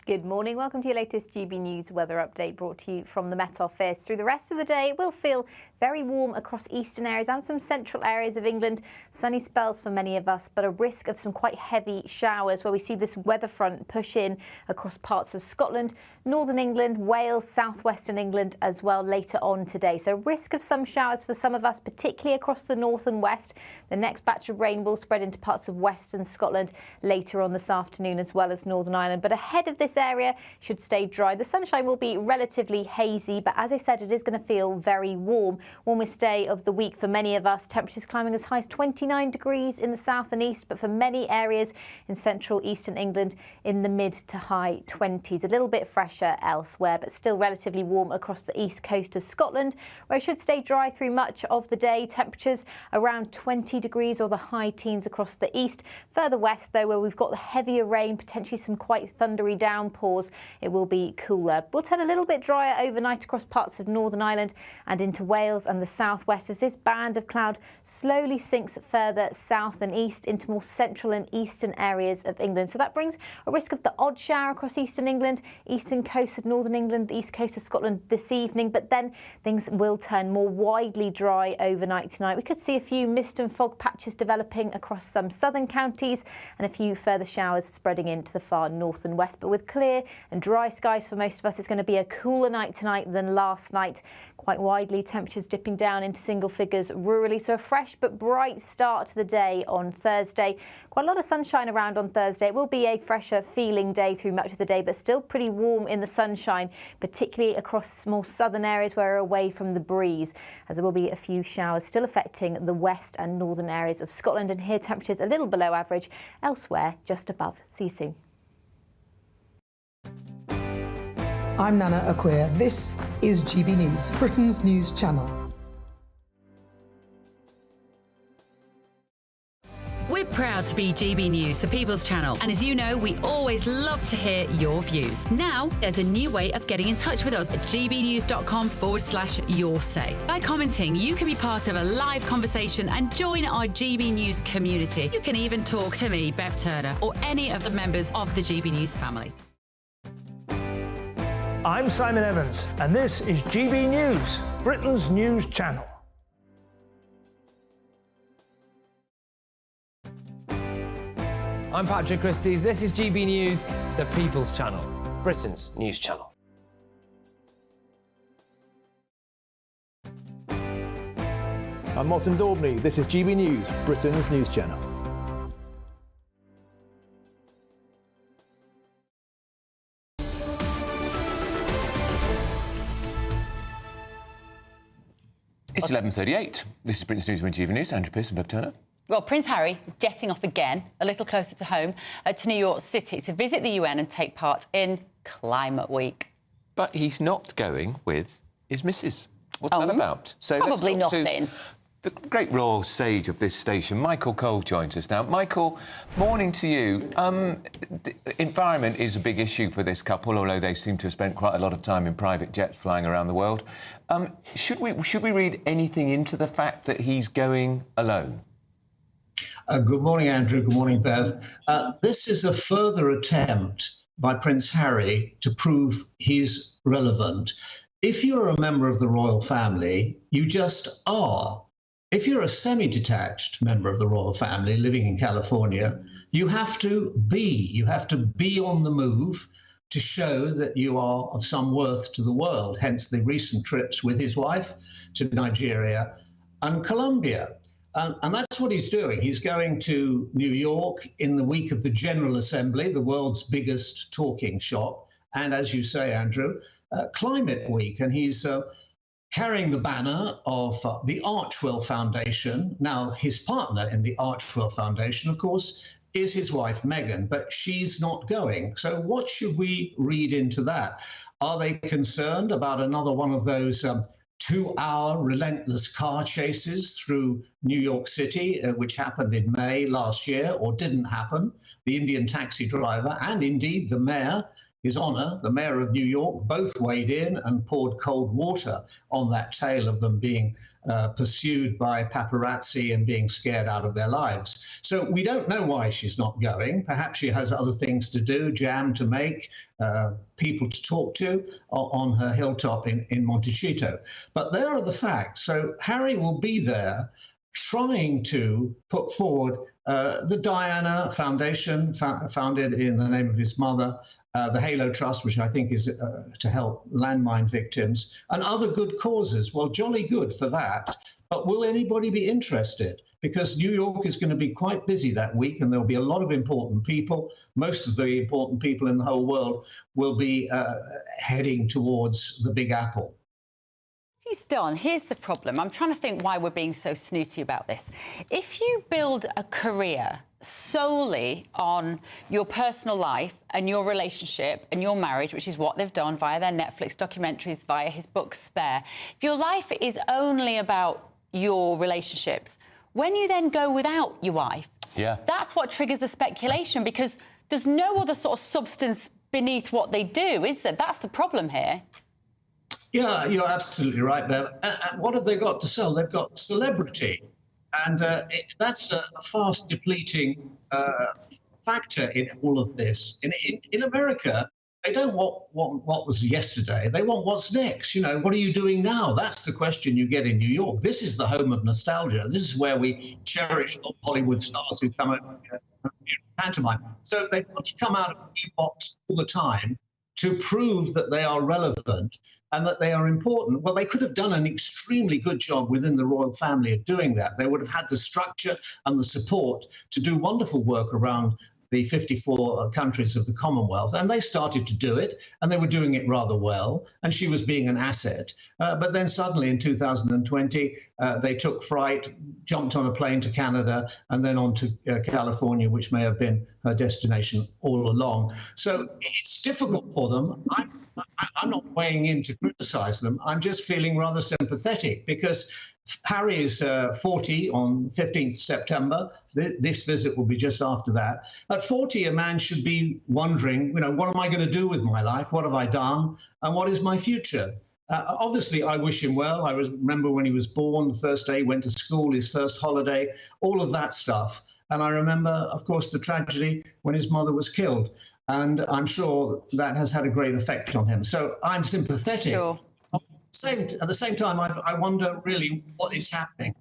Good morning. Welcome to your latest GB News weather update, brought to you from the Met Office. Through the rest of the day, it will feel very warm across eastern areas and some central areas of England. Sunny spells for many of us, but a risk of some quite heavy showers where we see this weather front push in across parts of Scotland, northern England, Wales, southwestern England as well later on today. So risk of some showers for some of us, particularly across the north and west. The next batch of rain will spread into parts of western Scotland later on this afternoon, as well as Northern Ireland. But ahead of this area should stay dry. The sunshine will be relatively hazy, but as I said, it is going to feel very warm. Warmest day of the week for many of us. Temperatures climbing as high as 29 degrees in the south and east, but for many areas in central eastern England in the mid to high 20s. A little bit fresher elsewhere, but still relatively warm across the east coast of Scotland, where it should stay dry through much of the day. Temperatures around 20 degrees or the high teens across the east. Further west, though, where we've got the heavier rain, potentially some quite thundery downpours, it will be cooler. We'll turn a little bit drier overnight across parts of Northern Ireland and into Wales and the southwest as this band of cloud slowly sinks further south and east into more central and eastern areas of England. So that brings a risk of the odd shower across eastern England, eastern coast of Northern England, the east coast of Scotland this evening, but then things will turn more widely dry overnight tonight. We could see a few mist and fog patches developing across some southern counties and a few further showers spreading into the far north and west. But with clear and dry skies for most of us, it's going to be a cooler night tonight than last night. Quite widely, temperatures dipping down into single figures rurally. So a fresh but bright start to the day on Thursday. Quite a lot of sunshine around on Thursday. It will be a fresher feeling day through much of the day, but still pretty warm in the sunshine, particularly across more southern areas where we're away from the breeze, as there will be a few showers still affecting the west and northern areas of Scotland. And here temperatures a little below average, elsewhere just above. See you soon. I'm Nana Acquia. This is GB News, Britain's news channel. We're proud to be GB News, the People's Channel. And as you know, we always love to hear your views. Now, there's a new way of getting in touch with us at gbnews.com/yoursay. By commenting, you can be part of a live conversation and join our GB News community. You can even talk to me, Bev Turner, or any of the members of the GB News family. I'm Simon Evans, and this is GB News, Britain's news channel. I'm Patrick Christys. This is GB News, the People's Channel, Britain's news channel. I'm Martin Daubney. This is GB News, Britain's news channel. It's 11:38. This is Britain's Newsroom, GB News. Andrew Pearson, Bev Turner. Well, Prince Harry jetting off again, a little closer to home, to New York City to visit the UN and take part in Climate Week. But he's not going with his missus. What's that about? So Probably let's talk to nothing. the great royal sage of this station, Michael Cole, joins us now. Michael, morning to you. The environment is a big issue for this couple, although they seem to have spent quite a lot of time in private jets flying around the world. Should we read anything into the fact that he's going alone? Good morning, Andrew. Good morning, Bev. This is a further attempt by Prince Harry to prove he's relevant. If you're a member of the royal family, you just are. If you're a semi-detached member of the royal family living in California, you have to be on the move to show that you are of some worth to the world, hence the recent trips with his wife to Nigeria and Colombia. And that's what he's doing. He's going to New York in the week of the General Assembly, the world's biggest talking shop, and as you say, Andrew, Climate Week. And he's carrying the banner of the Archwell Foundation. Now, his partner in the Archwell Foundation, of course, is his wife, Meghan, but she's not going. So what should we read into that? Are they concerned about another one of those 2-hour relentless car chases through New York City, which happened in May last year, or didn't happen? The Indian taxi driver and indeed the mayor, His Honour, the Mayor of New York, both weighed in and poured cold water on that tale of them being pursued by paparazzi and being scared out of their lives. So we don't know why she's not going. Perhaps she has other things to do, jam to make, people to talk to on her hilltop in Montecito. But there are the facts. So Harry will be there trying to put forward the Diana Foundation, founded in the name of his mother, the Halo Trust, which I think is to help landmine victims, and other good causes. Well, jolly good for that. But will anybody be interested? because New York is going to be quite busy that week, and there'll be a lot of important people. Most of the important people in the whole world will be heading towards the Big Apple. He's done. Here's the problem. I'm trying to think why we're being so snooty about this. If you build a career solely on your personal life and your relationship and your marriage, which is what they've done via their Netflix documentaries, via his book Spare, if your life is only about your relationships, when you then go without your wife, that's what triggers the speculation, because there's no other sort of substance beneath what they do, is there? That's the problem here. Yeah, you're absolutely right, Bev. And what have they got to sell? They've got celebrity. And that's a fast depleting factor in all of this. In America, they don't want what was yesterday. They want what's next. You know, what are you doing now? That's the question you get in New York. This is the home of nostalgia. This is where we cherish Hollywood stars who come out of pantomime. So they've got to come out of a new box all the time to prove that they are relevant and that they are important. Well, they could have done an extremely good job within the royal family of doing that. They would have had the structure and the support to do wonderful work around the 54 countries of the Commonwealth, and they started to do it, and they were doing it rather well, and she was being an asset. But then suddenly in 2020, they took fright, jumped on a plane to Canada, and then on to California, which may have been her destination all along. So it's difficult for them. I'm not weighing in to criticize them. I'm just feeling rather sympathetic, because Harry is 40 on 15th September. This visit will be just after that. At 40, a man should be wondering, you know, what am I going to do with my life? What have I done? And what is my future? Obviously, I wish him well. I remember when he was born, the first day he went to school, his first holiday, all of that stuff. And I remember, of course, the tragedy when his mother was killed. And I'm sure that has had a great effect on him. So I'm sympathetic. Sure. At the same time, I wonder really what is happening.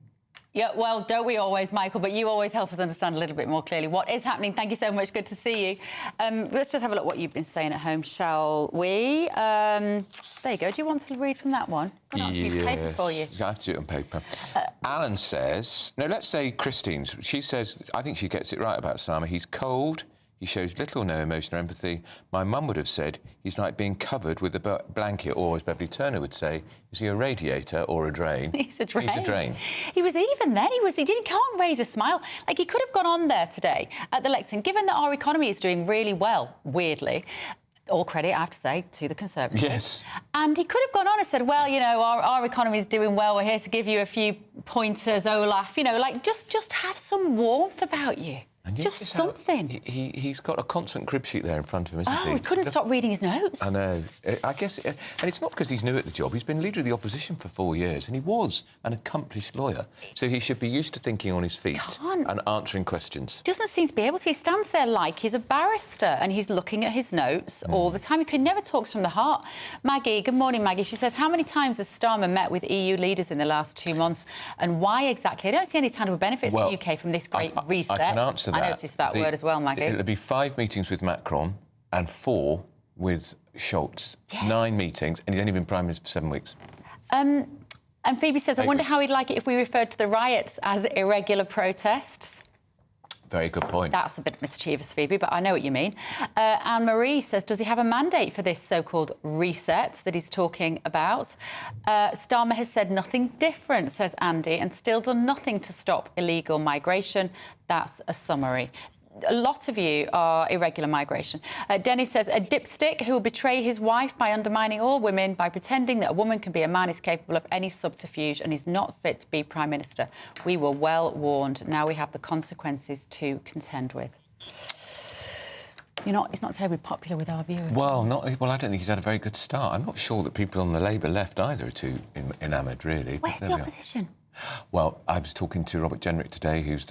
Yeah, well, don't we always, Michael? But you always help us understand a little bit more clearly what is happening. Thank you so much. Good to see you. Let's just have a look what you've been saying at home, shall we? There you go. Do you want to read from that one? Yes. Paper for you. I have to do it on paper. Alan says, no, let's say Christine's. She says, I think she gets it right about Starmer. He's cold. He shows little or no emotional empathy. My mum would have said he's like being covered with a blanket, or as Beverly Turner would say, is he a radiator or a drain? He's a drain. He's a drain. He was even then. He can't raise a smile. Like, he could have gone on there today at the lectern, given that our economy is doing really well, weirdly. All credit, I have to say, to the Conservatives. Yes. And he could have gone on and said, well, you know, our economy is doing well. We're here to give you a few pointers, Olaf. You know, like, just have some warmth about you. And just something. He's got a constant crib sheet there in front of him, isn't he? Oh, he couldn't stop reading his notes. I know. I guess, and it's not because he's new at the job. He's been leader of the opposition for 4 years, and he was an accomplished lawyer. So he should be used to thinking on his feet and answering questions. Doesn't seem to be able to. He stands there like he's a barrister, and he's looking at his notes all the time. He never talks from the heart. Maggie, good morning, Maggie. She says, how many times has Starmer met with EU leaders in the last 2 months, and why exactly? I don't see any tangible benefits to the UK from this great reset. I can answer that. I noticed that word as well, Maggie. It'll be 5 meetings with Macron and 4 with Scholz. 9 meetings, and he's only been Prime Minister for 7 weeks. And Phoebe says, I wonder how he'd like it if we referred to the riots as irregular protests. Very good point. That's a bit mischievous, Phoebe, but I know what you mean. Anne-Marie says, does he have a mandate for this so-called reset that he's talking about? Starmer has said nothing different, says Andy, and still done nothing to stop illegal migration. That's a summary. A lot of you are irregular migration. Denny says, a dipstick who will betray his wife by undermining all women, by pretending that a woman can be a man, is capable of any subterfuge and is not fit to be Prime Minister. We were well warned. Now we have the consequences to contend with. He's not terribly popular with our viewers. Well, I don't think he's had a very good start. I'm not sure that people on the Labour left either are too enamoured, really. Where's the opposition? Well, I was talking to Robert Jenrick today, who's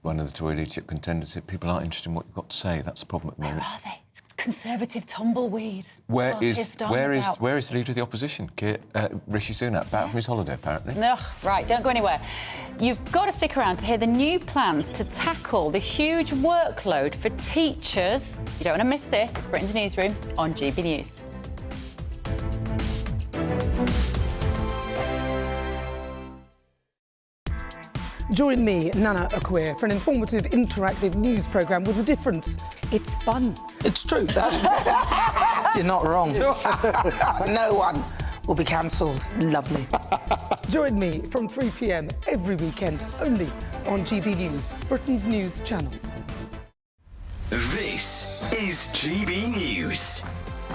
one of the Tory leadership contenders. People aren't interested in what you've got to say. That's the problem at the moment. Where are they? It's Conservative tumbleweed. Where is the leader of the opposition? Rishi Sunak, back from his holiday, apparently. Ugh, right, don't go anywhere. You've got to stick around to hear the new plans to tackle the huge workload for teachers. You don't want to miss this. It's Britain's Newsroom on GB News. Join me, Nana Akweer, for an informative, interactive news programme with a difference. It's fun. It's true. You're not wrong. No one will be cancelled. Lovely. Join me from 3 p.m. every weekend, only on GB News, Britain's news channel. This is GB News,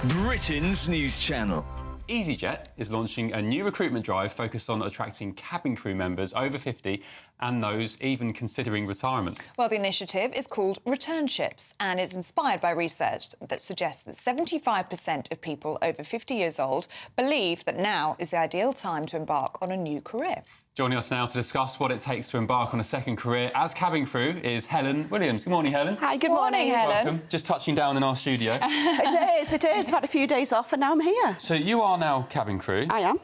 Britain's news channel. EasyJet is launching a new recruitment drive focused on attracting cabin crew members over 50 and those even considering retirement. Well, the initiative is called Returnships and it's inspired by research that suggests that 75% of people over 50 years old believe that now is the ideal time to embark on a new career. Joining us now to discuss what it takes to embark on a second career as cabin crew is Helen Williams. Good morning, Helen. Hi, good morning, Helen. Welcome. Just touching down in our studio. It is. I've had a few days off and now I'm here. So you are now cabin crew. I am.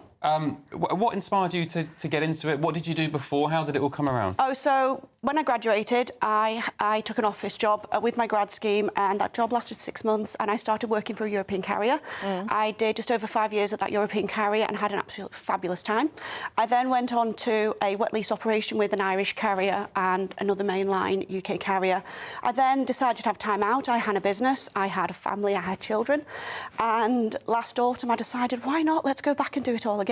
What inspired you to get into it? What did you do before? How did it all come around? Oh, so when I graduated, I took an office job with my grad scheme, and that job lasted 6 months, and I started working for a European carrier. I did just over 5 years at that European carrier and had an absolutely fabulous time. I then went on to a wet lease operation with an Irish carrier and another mainline UK carrier. I then decided to have time out. I had a business, I had a family, I had children, and last autumn I decided, why not? Let's go back and do it all again.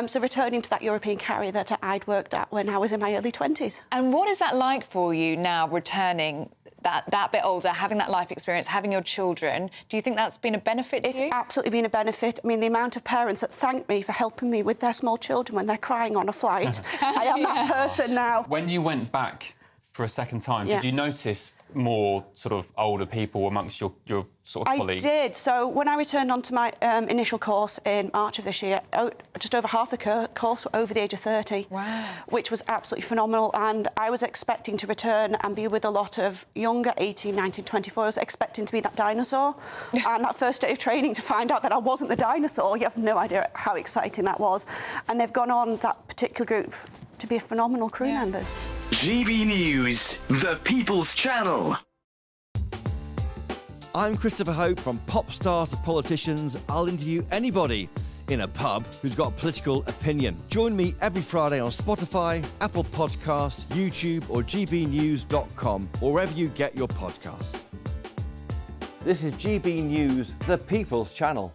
So returning to that European carrier that I'd worked at when I was in my early 20s. And what is that like for you now, returning that bit older, having that life experience, having your children? Do you think that's been a benefit to you? It's absolutely been a benefit. I mean, the amount of parents that thank me for helping me with their small children when they're crying on a flight. I am that person now. When you went back for a second time, Yeah. did you notice more sort of older people amongst your sort of colleagues? I did. So when I returned onto my initial course in March of this year, just over half the course were over the age of 30. Wow. Which was absolutely phenomenal. And I was expecting to return and be with a lot of younger, 18, 19, 24. I was expecting to be that dinosaur. And that first day of training, to find out that I wasn't the dinosaur, you have no idea how exciting that was. And they've gone on, that particular group, to be phenomenal crew members. GB News, the People's Channel. I'm Christopher Hope. From pop stars to politicians, I'll interview anybody in a pub who's got a political opinion. Join me every Friday on Spotify, Apple Podcasts, YouTube or gbnews.com, or wherever you get your podcasts. This is GB News, the People's Channel.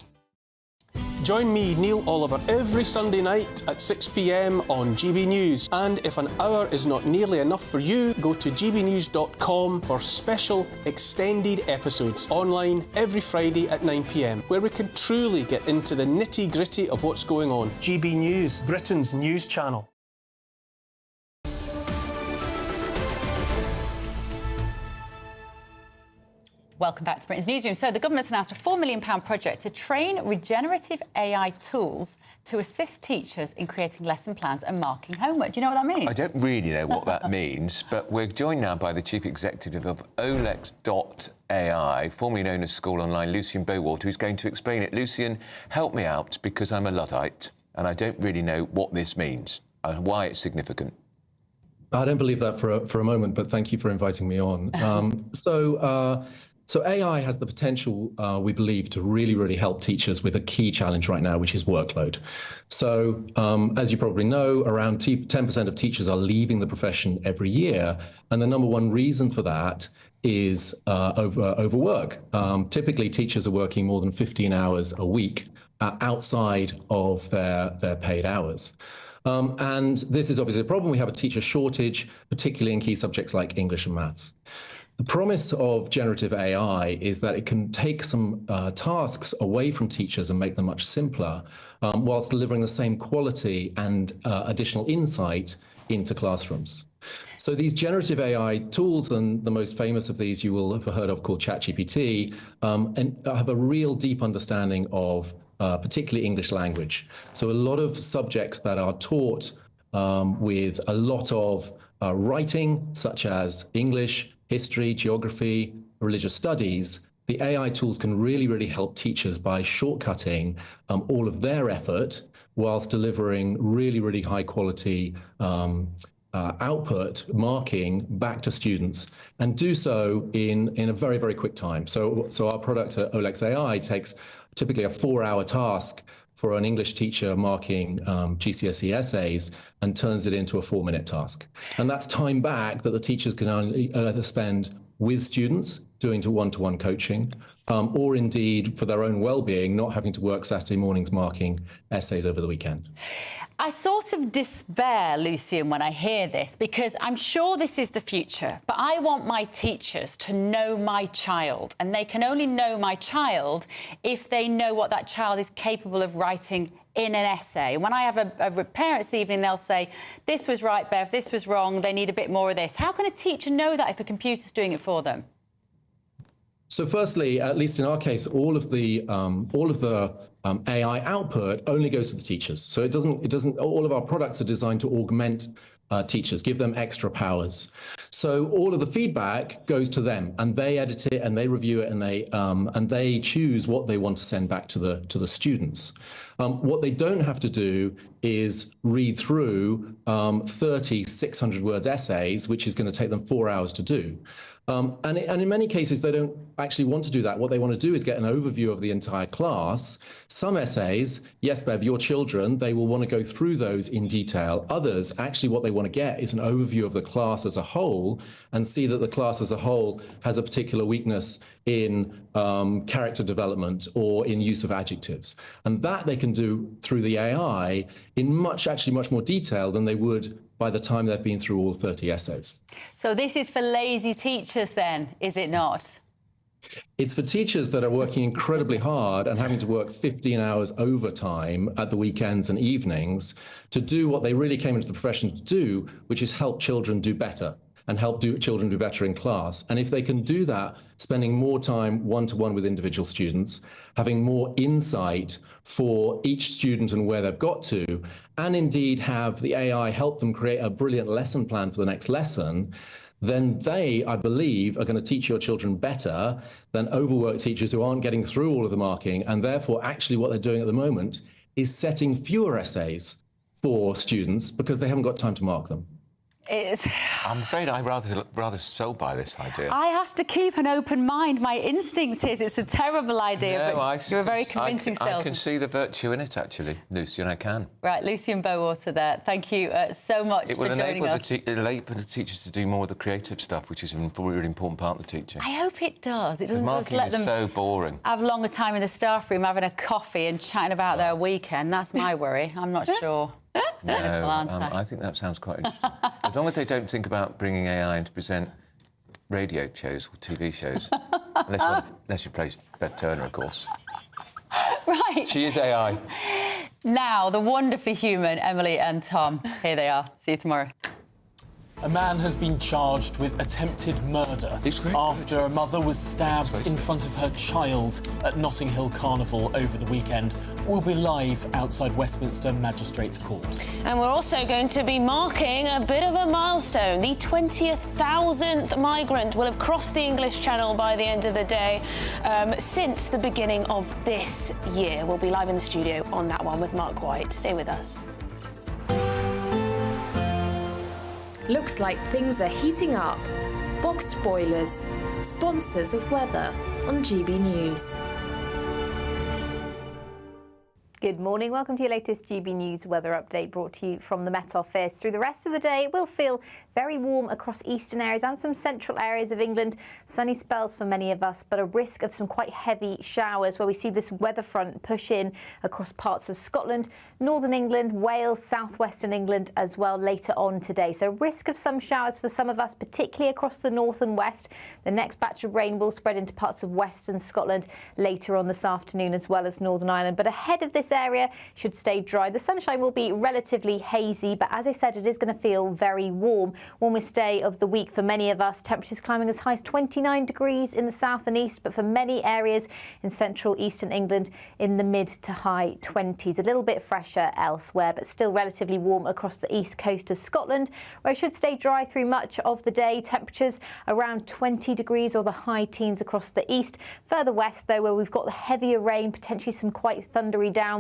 Join me, Neil Oliver, every Sunday night at 6 p.m. on GB News. And if an hour is not nearly enough for you, go to gbnews.com for special extended episodes online every Friday at 9 p.m, where we can truly get into the nitty-gritty of what's going on. GB News, Britain's news channel. Welcome back to Britain's Newsroom. So the government's announced a £4 million project to train regenerative AI tools to assist teachers in creating lesson plans and marking homework. Do you know what that means? I don't really know what that means, but we're joined now by the Chief Executive of Olex.ai, formerly known as School Online, Lucian Bowater, who's going to explain it. Lucian, help me out, because I'm a Luddite and I don't really know what this means and why it's significant. I don't believe that for a moment, but thank you for inviting me on. So AI has the potential, we believe, to really help teachers with a key challenge right now, which is workload. So as you probably know, around 10% of teachers are leaving the profession every year. And the number one reason for that is overwork. Typically, teachers are working more than 15 hours a week outside of their paid hours. And this is obviously a problem. We have a teacher shortage, particularly in key subjects like English and maths. The promise of generative AI is that it can take some tasks away from teachers and make them much simpler, whilst delivering the same quality and additional insight into classrooms. So these generative AI tools, and the most famous of these you will have heard of, called ChatGPT, and have a real deep understanding of particularly English language. So a lot of subjects that are taught with a lot of writing, such as English, history, geography, religious studies, the AI tools can really help teachers by shortcutting all of their effort whilst delivering really high quality output marking back to students, and do so in a very quick time. So our product at Olex.ai takes typically a 4-hour task for an English teacher marking GCSE essays and turns it into a 4-minute task. And that's time back that the teachers can either spend with students doing one-to-one coaching, or indeed for their own well-being, not having to work Saturday mornings marking essays over the weekend. I sort of despair, Lucian, when I hear this, because I'm sure this is the future, but I want my teachers to know my child, and they can only know my child if they know what that child is capable of writing in an essay. When I have a parents' evening, they'll say, this was right, Bev, this was wrong, they need a bit more of this. How can a teacher know that if a computer's doing it for them? So firstly, at least in our case, all of the AI output only goes to the teachers. So it doesn't. All of our products are designed to augment teachers, give them extra powers. So all of the feedback goes to them, and they edit it, and they review it, and they choose what they want to send back to the students. What they don't have to do is read through 600 words essays, which is going to take them 4 hours to do. And in many cases, they don't actually want to do that. What they want to do is get an overview of the entire class. Some essays, yes, Bev, your children, they will want to go through those in detail. Others, actually, what they want to get is an overview of the class as a whole and see that the class as a whole has a particular weakness in character development or in use of adjectives. And that they can do through the AI in much more detail than they would by the time they've been through all 30 essays. So this is for lazy teachers then, is it not? It's for teachers that are working incredibly hard and having to work 15 hours overtime at the weekends and evenings to do what they really came into the profession to do, which is help children do better and help children do better in class. And if they can do that, spending more time one-to-one with individual students, having more insight for each student and where they've got to, and indeed have the AI help them create a brilliant lesson plan for the next lesson, then they, I believe, are going to teach your children better than overworked teachers who aren't getting through all of the marking. And therefore, actually what they're doing at the moment is setting fewer essays for students because they haven't got time to mark them. I'm afraid I'm rather sold by this idea. I have to keep an open mind. My instinct is it's a terrible idea, but you're a very convincing salesman. I can see the virtue in it, actually, Lucian, I can. Right, Lucian Bowater there. Thank you so much for joining us. It will enable the teachers to do more of the creative stuff, which is a really important part of the teaching. I hope it does. It doesn't just let them so boring. Have longer time in the staff room having a coffee and chatting about their weekend. That's my worry. I'm not sure. I think that sounds quite interesting. As long as they don't think about bringing AI in to present radio shows or TV shows, unless you place Beth Turner, of course. Right. She is AI. Now, the wonderfully human Emily and Tom. Here they are. See you tomorrow. A man has been charged with attempted murder after a mother was stabbed in front of her child at Notting Hill Carnival over the weekend. We'll be live outside Westminster Magistrates Court. And we're also going to be marking a bit of a milestone. The 20,000th migrant will have crossed the English Channel by the end of the day since the beginning of this year. We'll be live in the studio on that one with Mark White. Stay with us. Looks like things are heating up. Boxed boilers, sponsors of weather on GB News. Good morning. Welcome to your latest GB News weather update brought to you from the Met Office. Through the rest of the day, it will feel very warm across eastern areas and some central areas of England. Sunny spells for many of us, but a risk of some quite heavy showers where we see this weather front push in across parts of Scotland, northern England, Wales, southwestern England as well later on today. So risk of some showers for some of us, particularly across the north and west. The next batch of rain will spread into parts of western Scotland later on this afternoon as well as Northern Ireland. But ahead of this area should stay dry. The sunshine will be relatively hazy, but as I said, it is going to feel very warm. Warmest day of the week for many of us. Temperatures climbing as high as 29 degrees in the south and east, but for many areas in central eastern England in the mid to high 20s. A little bit fresher elsewhere, but still relatively warm across the east coast of Scotland, where it should stay dry through much of the day. Temperatures around 20 degrees or the high teens across the east. Further west, though, where we've got the heavier rain, potentially some quite thundery downpours.